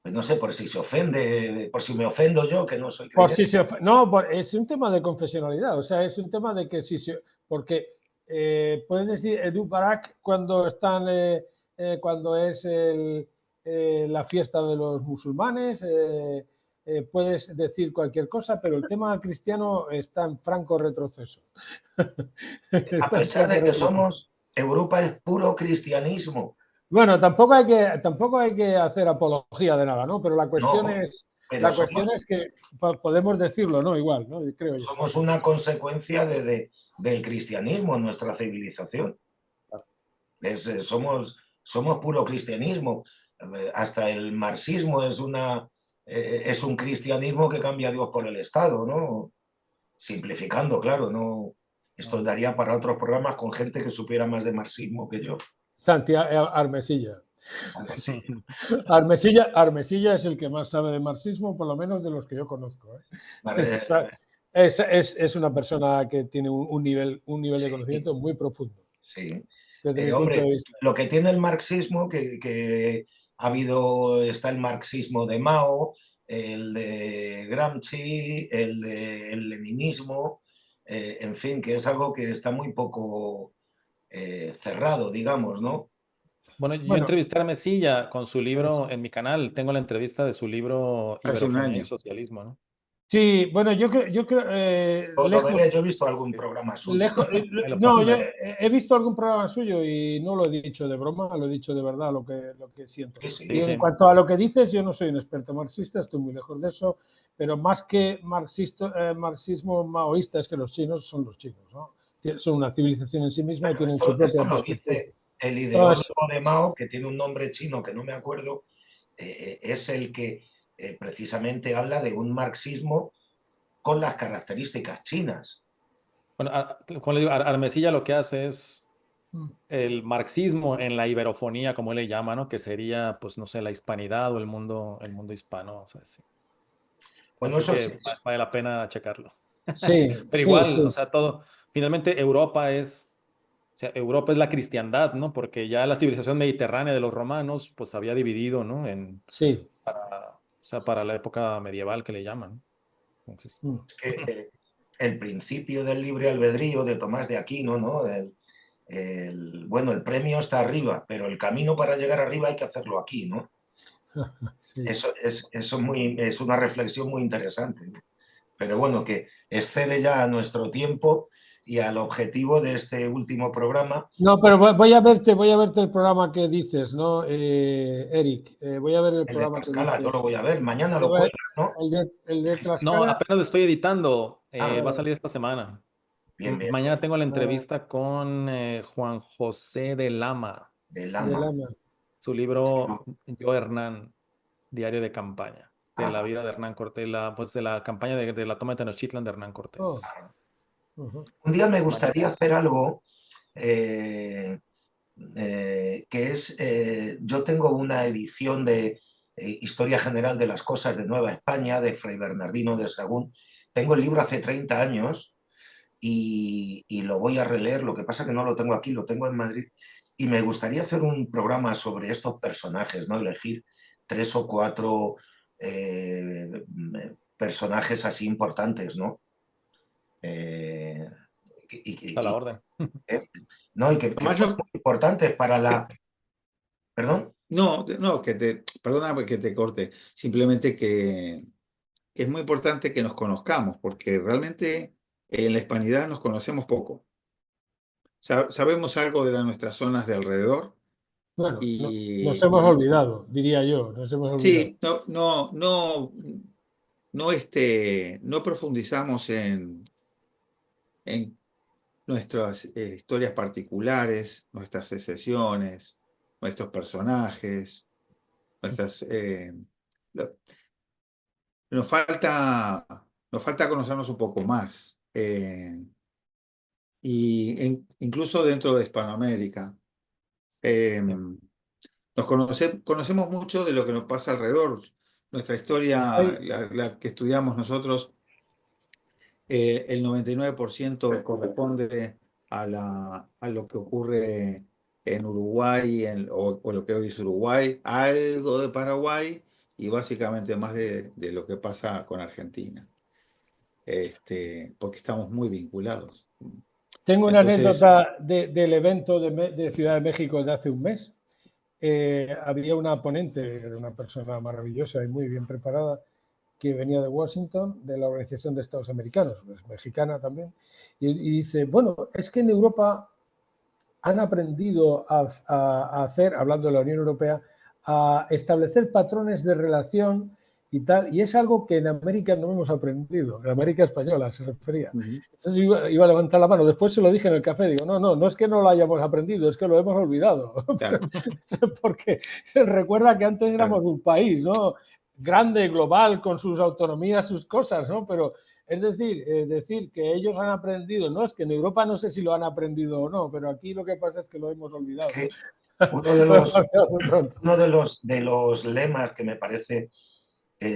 Speaker 1: No sé, por si se ofende, por si me ofendo yo, que no soy
Speaker 3: Por si
Speaker 1: creyente.
Speaker 3: no, es un tema de confesionalidad, o sea, es un tema de que porque puedes decir Edu Barak cuando cuando es la fiesta de los musulmanes, puedes decir cualquier cosa, pero el tema cristiano está en franco retroceso.
Speaker 1: A
Speaker 3: Está en
Speaker 1: pesar
Speaker 3: franco
Speaker 1: de que
Speaker 3: retroceso.
Speaker 1: somos, Europa es puro cristianismo.
Speaker 3: Bueno, tampoco hay que hacer apología de nada, ¿no? Pero
Speaker 1: No, pero
Speaker 3: la cuestión es que podemos decirlo, ¿no? Igual, ¿no? Creo yo.
Speaker 1: somos una consecuencia del cristianismo en nuestra civilización. Somos puro cristianismo. Hasta el marxismo es un cristianismo que cambia a Dios por el Estado, ¿no? Simplificando, claro, no. Esto daría para otros programas con gente que supiera más de marxismo que yo.
Speaker 3: Santi Armesilla.
Speaker 1: Algo así.
Speaker 3: Armesilla es el que más sabe de marxismo, por lo menos de los que yo conozco.
Speaker 1: Vale,
Speaker 3: Es una persona que tiene un nivel de
Speaker 1: sí,
Speaker 3: conocimiento muy profundo,
Speaker 1: sí.
Speaker 3: desde mi punto de
Speaker 1: Hombre,
Speaker 3: vista.
Speaker 1: lo que tiene el marxismo, que está el marxismo de Mao, el de Gramsci, el leninismo, en fin, que es algo que está muy poco cerrado, digamos, ¿no?
Speaker 2: Bueno, yo
Speaker 3: Bueno,
Speaker 2: entrevisté a Mesilla con su
Speaker 3: es-
Speaker 2: libro en mi canal. Tengo la entrevista de su libro
Speaker 4: Hace un
Speaker 2: Iberofonía y
Speaker 4: año.
Speaker 2: Socialismo, ¿no?
Speaker 3: sí, bueno, yo creo
Speaker 1: Lo veré, yo he visto algún programa suyo.
Speaker 2: Ahí lo
Speaker 3: No,
Speaker 2: pueden
Speaker 3: yo
Speaker 2: ver.
Speaker 3: he visto algún programa suyo y no lo he dicho de broma, lo he dicho de verdad lo que siento.
Speaker 1: Sí,
Speaker 3: Y
Speaker 2: Sí,
Speaker 1: sí.
Speaker 3: en
Speaker 2: sí.
Speaker 3: cuanto a lo que dices, yo no soy un experto marxista, estoy muy lejos de eso, pero más que marxismo maoísta es que los chinos son los chinos, ¿no? Son una civilización en sí misma y
Speaker 1: Bueno,
Speaker 3: tienen su
Speaker 1: esto
Speaker 3: propia
Speaker 1: lo
Speaker 3: perspectiva.
Speaker 1: dice el
Speaker 3: Entonces,
Speaker 1: ideólogo de Mao, que tiene un nombre chino que no me acuerdo, es el que precisamente habla de un marxismo con las características chinas.
Speaker 2: Bueno, como le digo, Armesilla lo que hace es el marxismo en la iberofonía, como él le llama, ¿no? Que sería, pues, no sé, la hispanidad o el mundo hispano. O sea, sí.
Speaker 1: Bueno,
Speaker 2: Así
Speaker 1: eso sí,
Speaker 2: que vale la pena checarlo.
Speaker 3: sí,
Speaker 2: Pero
Speaker 3: sí,
Speaker 2: igual, o
Speaker 3: sí,
Speaker 2: sea, todo, finalmente o sea, Europa es la cristiandad, ¿no? Porque ya la civilización mediterránea de los romanos, pues había dividido, ¿no?
Speaker 3: sí.
Speaker 2: O sea, para la época medieval que le llaman. Entonces,
Speaker 1: es que el principio del libre albedrío de Tomás de Aquino, ¿no? Bueno, el premio está arriba, pero el camino para llegar arriba hay que hacerlo aquí, ¿no?
Speaker 3: Sí.
Speaker 1: Es una reflexión muy interesante, ¿no? Pero bueno, que excede ya a nuestro tiempo y al objetivo de este último programa.
Speaker 3: No, pero voy a verte el programa que dices, ¿no, Eric? Voy a ver el
Speaker 1: El de
Speaker 3: programa que
Speaker 1: Tlaxcala, yo lo
Speaker 3: dices.
Speaker 1: voy a ver, mañana
Speaker 3: Voy
Speaker 1: lo
Speaker 3: a ver
Speaker 1: cuelgas, ¿no?
Speaker 3: el de
Speaker 2: no,
Speaker 3: Tlaxcala.
Speaker 2: apenas lo estoy editando. Va a
Speaker 3: Ah,
Speaker 2: salir esta semana.
Speaker 1: Bien, bien,
Speaker 2: Mañana tengo la
Speaker 3: ah,
Speaker 2: entrevista con Juan José de Lama,
Speaker 1: de
Speaker 3: de
Speaker 1: Lama.
Speaker 3: Lama.
Speaker 2: su libro Yo Hernán, Diario de Campaña, de la
Speaker 1: Ah,
Speaker 2: vida de Hernán Cortés, pues de la campaña de la toma de Tenochtitlan de Hernán
Speaker 3: Oh,
Speaker 2: Cortés.
Speaker 1: un día me
Speaker 2: Mañana.
Speaker 1: gustaría hacer algo que es, yo tengo una edición de Historia General de las Cosas de Nueva España, de Fray Bernardino de Sahagún. Tengo el libro hace 30 años y lo voy a releer, lo que pasa que no lo tengo aquí, lo tengo en Madrid, y me gustaría hacer un programa sobre estos personajes, ¿no? Elegir 3 o 4 personajes así importantes, ¿no? Eh,
Speaker 2: Está a la orden.
Speaker 1: eh, no, y que
Speaker 4: Además,
Speaker 1: fueron muy importantes para la... ¿Perdón?
Speaker 4: no, perdona que te corte, simplemente que es muy importante que nos conozcamos, porque realmente en la hispanidad nos conocemos poco. Sabemos algo de nuestras zonas de alrededor
Speaker 3: bueno, nos
Speaker 4: y,
Speaker 3: hemos
Speaker 4: y
Speaker 3: olvidado, diría yo, nos hemos olvidado.
Speaker 4: sí, no profundizamos en nuestras historias particulares, nuestras sesiones, nuestros personajes, nuestras... lo- nos falta conocernos un poco más. incluso dentro de Hispanoamérica. Conocemos mucho de lo que nos pasa alrededor. Nuestra historia, la que estudiamos nosotros, el 99% corresponde a lo que ocurre en Uruguay o lo que hoy es Uruguay, algo de Paraguay y básicamente más de lo que pasa con Argentina, porque estamos muy vinculados.
Speaker 3: Tengo una
Speaker 4: Entonces,
Speaker 3: anécdota del evento de Ciudad de México de hace un mes. Había una ponente, era una persona maravillosa y muy bien preparada, que venía de Washington, de la Organización de Estados Americanos, es mexicana también, y dice, bueno, es que en Europa han aprendido a hacer, hablando de la Unión Europea, a establecer patrones de relación y tal, y es algo que en América no hemos aprendido, en América española se refería. Entonces iba a levantar la mano, después se lo dije en el café, digo, no es que no lo hayamos aprendido, es que lo hemos olvidado,
Speaker 4: claro.
Speaker 3: porque se recuerda que antes éramos un país, ¿no? Grande, global, con sus autonomías, sus cosas, ¿no? Pero es decir que ellos han aprendido, no, es que en Europa no sé si lo han aprendido o no, pero aquí lo que pasa es que lo hemos olvidado.
Speaker 1: Que uno de los lemas que me parece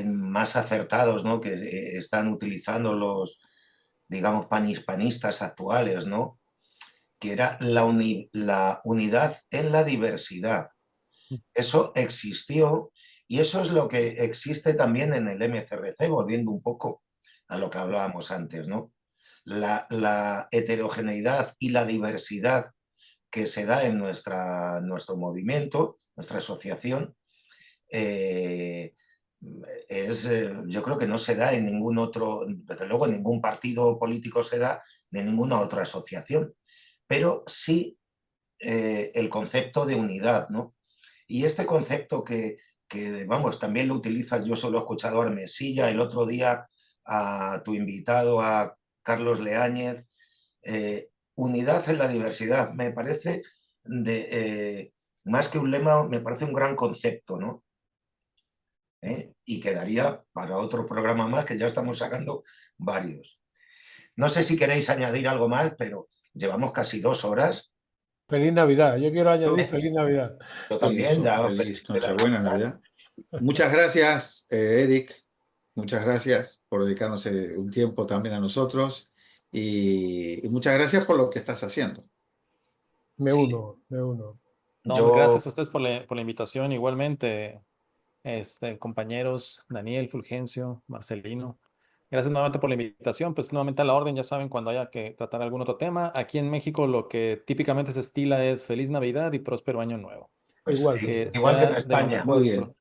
Speaker 1: más acertados, ¿no? Que están utilizando los, digamos, panhispanistas actuales, ¿no? Que era la unidad en la diversidad. Eso existió y eso es lo que existe también en el MCRC, volviendo un poco a lo que hablábamos antes, ¿no? La heterogeneidad y la diversidad que se da en nuestro movimiento, nuestra asociación, yo creo que no se da en ningún otro, desde luego en ningún partido político se da, ni en ninguna otra asociación, pero sí el concepto de unidad, ¿no? Y este concepto vamos, también lo utilizas, yo solo he escuchado a Armesilla, el otro día a tu invitado, a Carlos Leáñez, unidad en la diversidad, me parece, más que un lema, me parece un gran concepto, ¿no? Y quedaría para otro programa más, que ya estamos sacando varios. No sé si queréis añadir algo más, pero llevamos casi 2 horas.
Speaker 3: Feliz Navidad, yo quiero añadir feliz Navidad.
Speaker 1: Yo también, ya
Speaker 4: feliz Nochebuena, Navidad. Muchas gracias, Eric. Muchas gracias por dedicarnos un tiempo también a nosotros y muchas gracias por lo que estás haciendo.
Speaker 3: Me uno.
Speaker 2: No, gracias a ustedes por la invitación. Igualmente, compañeros Daniel, Fulgencio, Marcelino. Gracias nuevamente por la invitación. Pues nuevamente a la orden, ya saben, cuando haya que tratar algún otro tema. Aquí en México lo que típicamente se estila es Feliz Navidad y Próspero Año Nuevo.
Speaker 1: Pues
Speaker 3: igual
Speaker 1: que en España.
Speaker 4: Muy bien.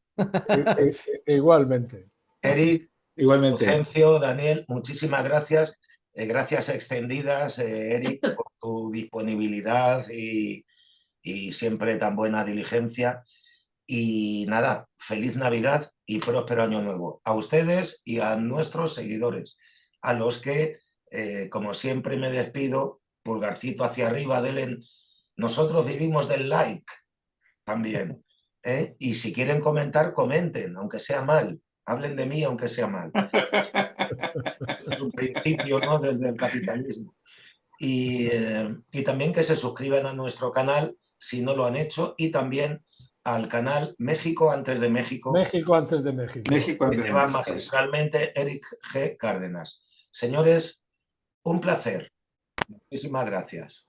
Speaker 3: Igualmente.
Speaker 1: Eric,
Speaker 4: igualmente.
Speaker 1: Fulgencio, Daniel, muchísimas gracias. Gracias extendidas, Eric, por tu disponibilidad y siempre tan buena diligencia. Y nada, feliz Navidad y próspero año nuevo a ustedes y a nuestros seguidores, a los que, como siempre me despido, pulgarcito hacia arriba, denle. Nosotros vivimos del like también. Y si quieren comentar, comenten, aunque sea mal. Hablen de mí, aunque sea mal. Es un principio, ¿no?, desde el capitalismo. Y también que se suscriban a nuestro canal si no lo han hecho, y también al canal México antes de México.
Speaker 3: México antes de México.
Speaker 4: México antes
Speaker 1: que
Speaker 4: de
Speaker 1: lleva
Speaker 4: México.
Speaker 1: magistralmente Eric G. Cárdenas. Señores, un placer. Muchísimas gracias.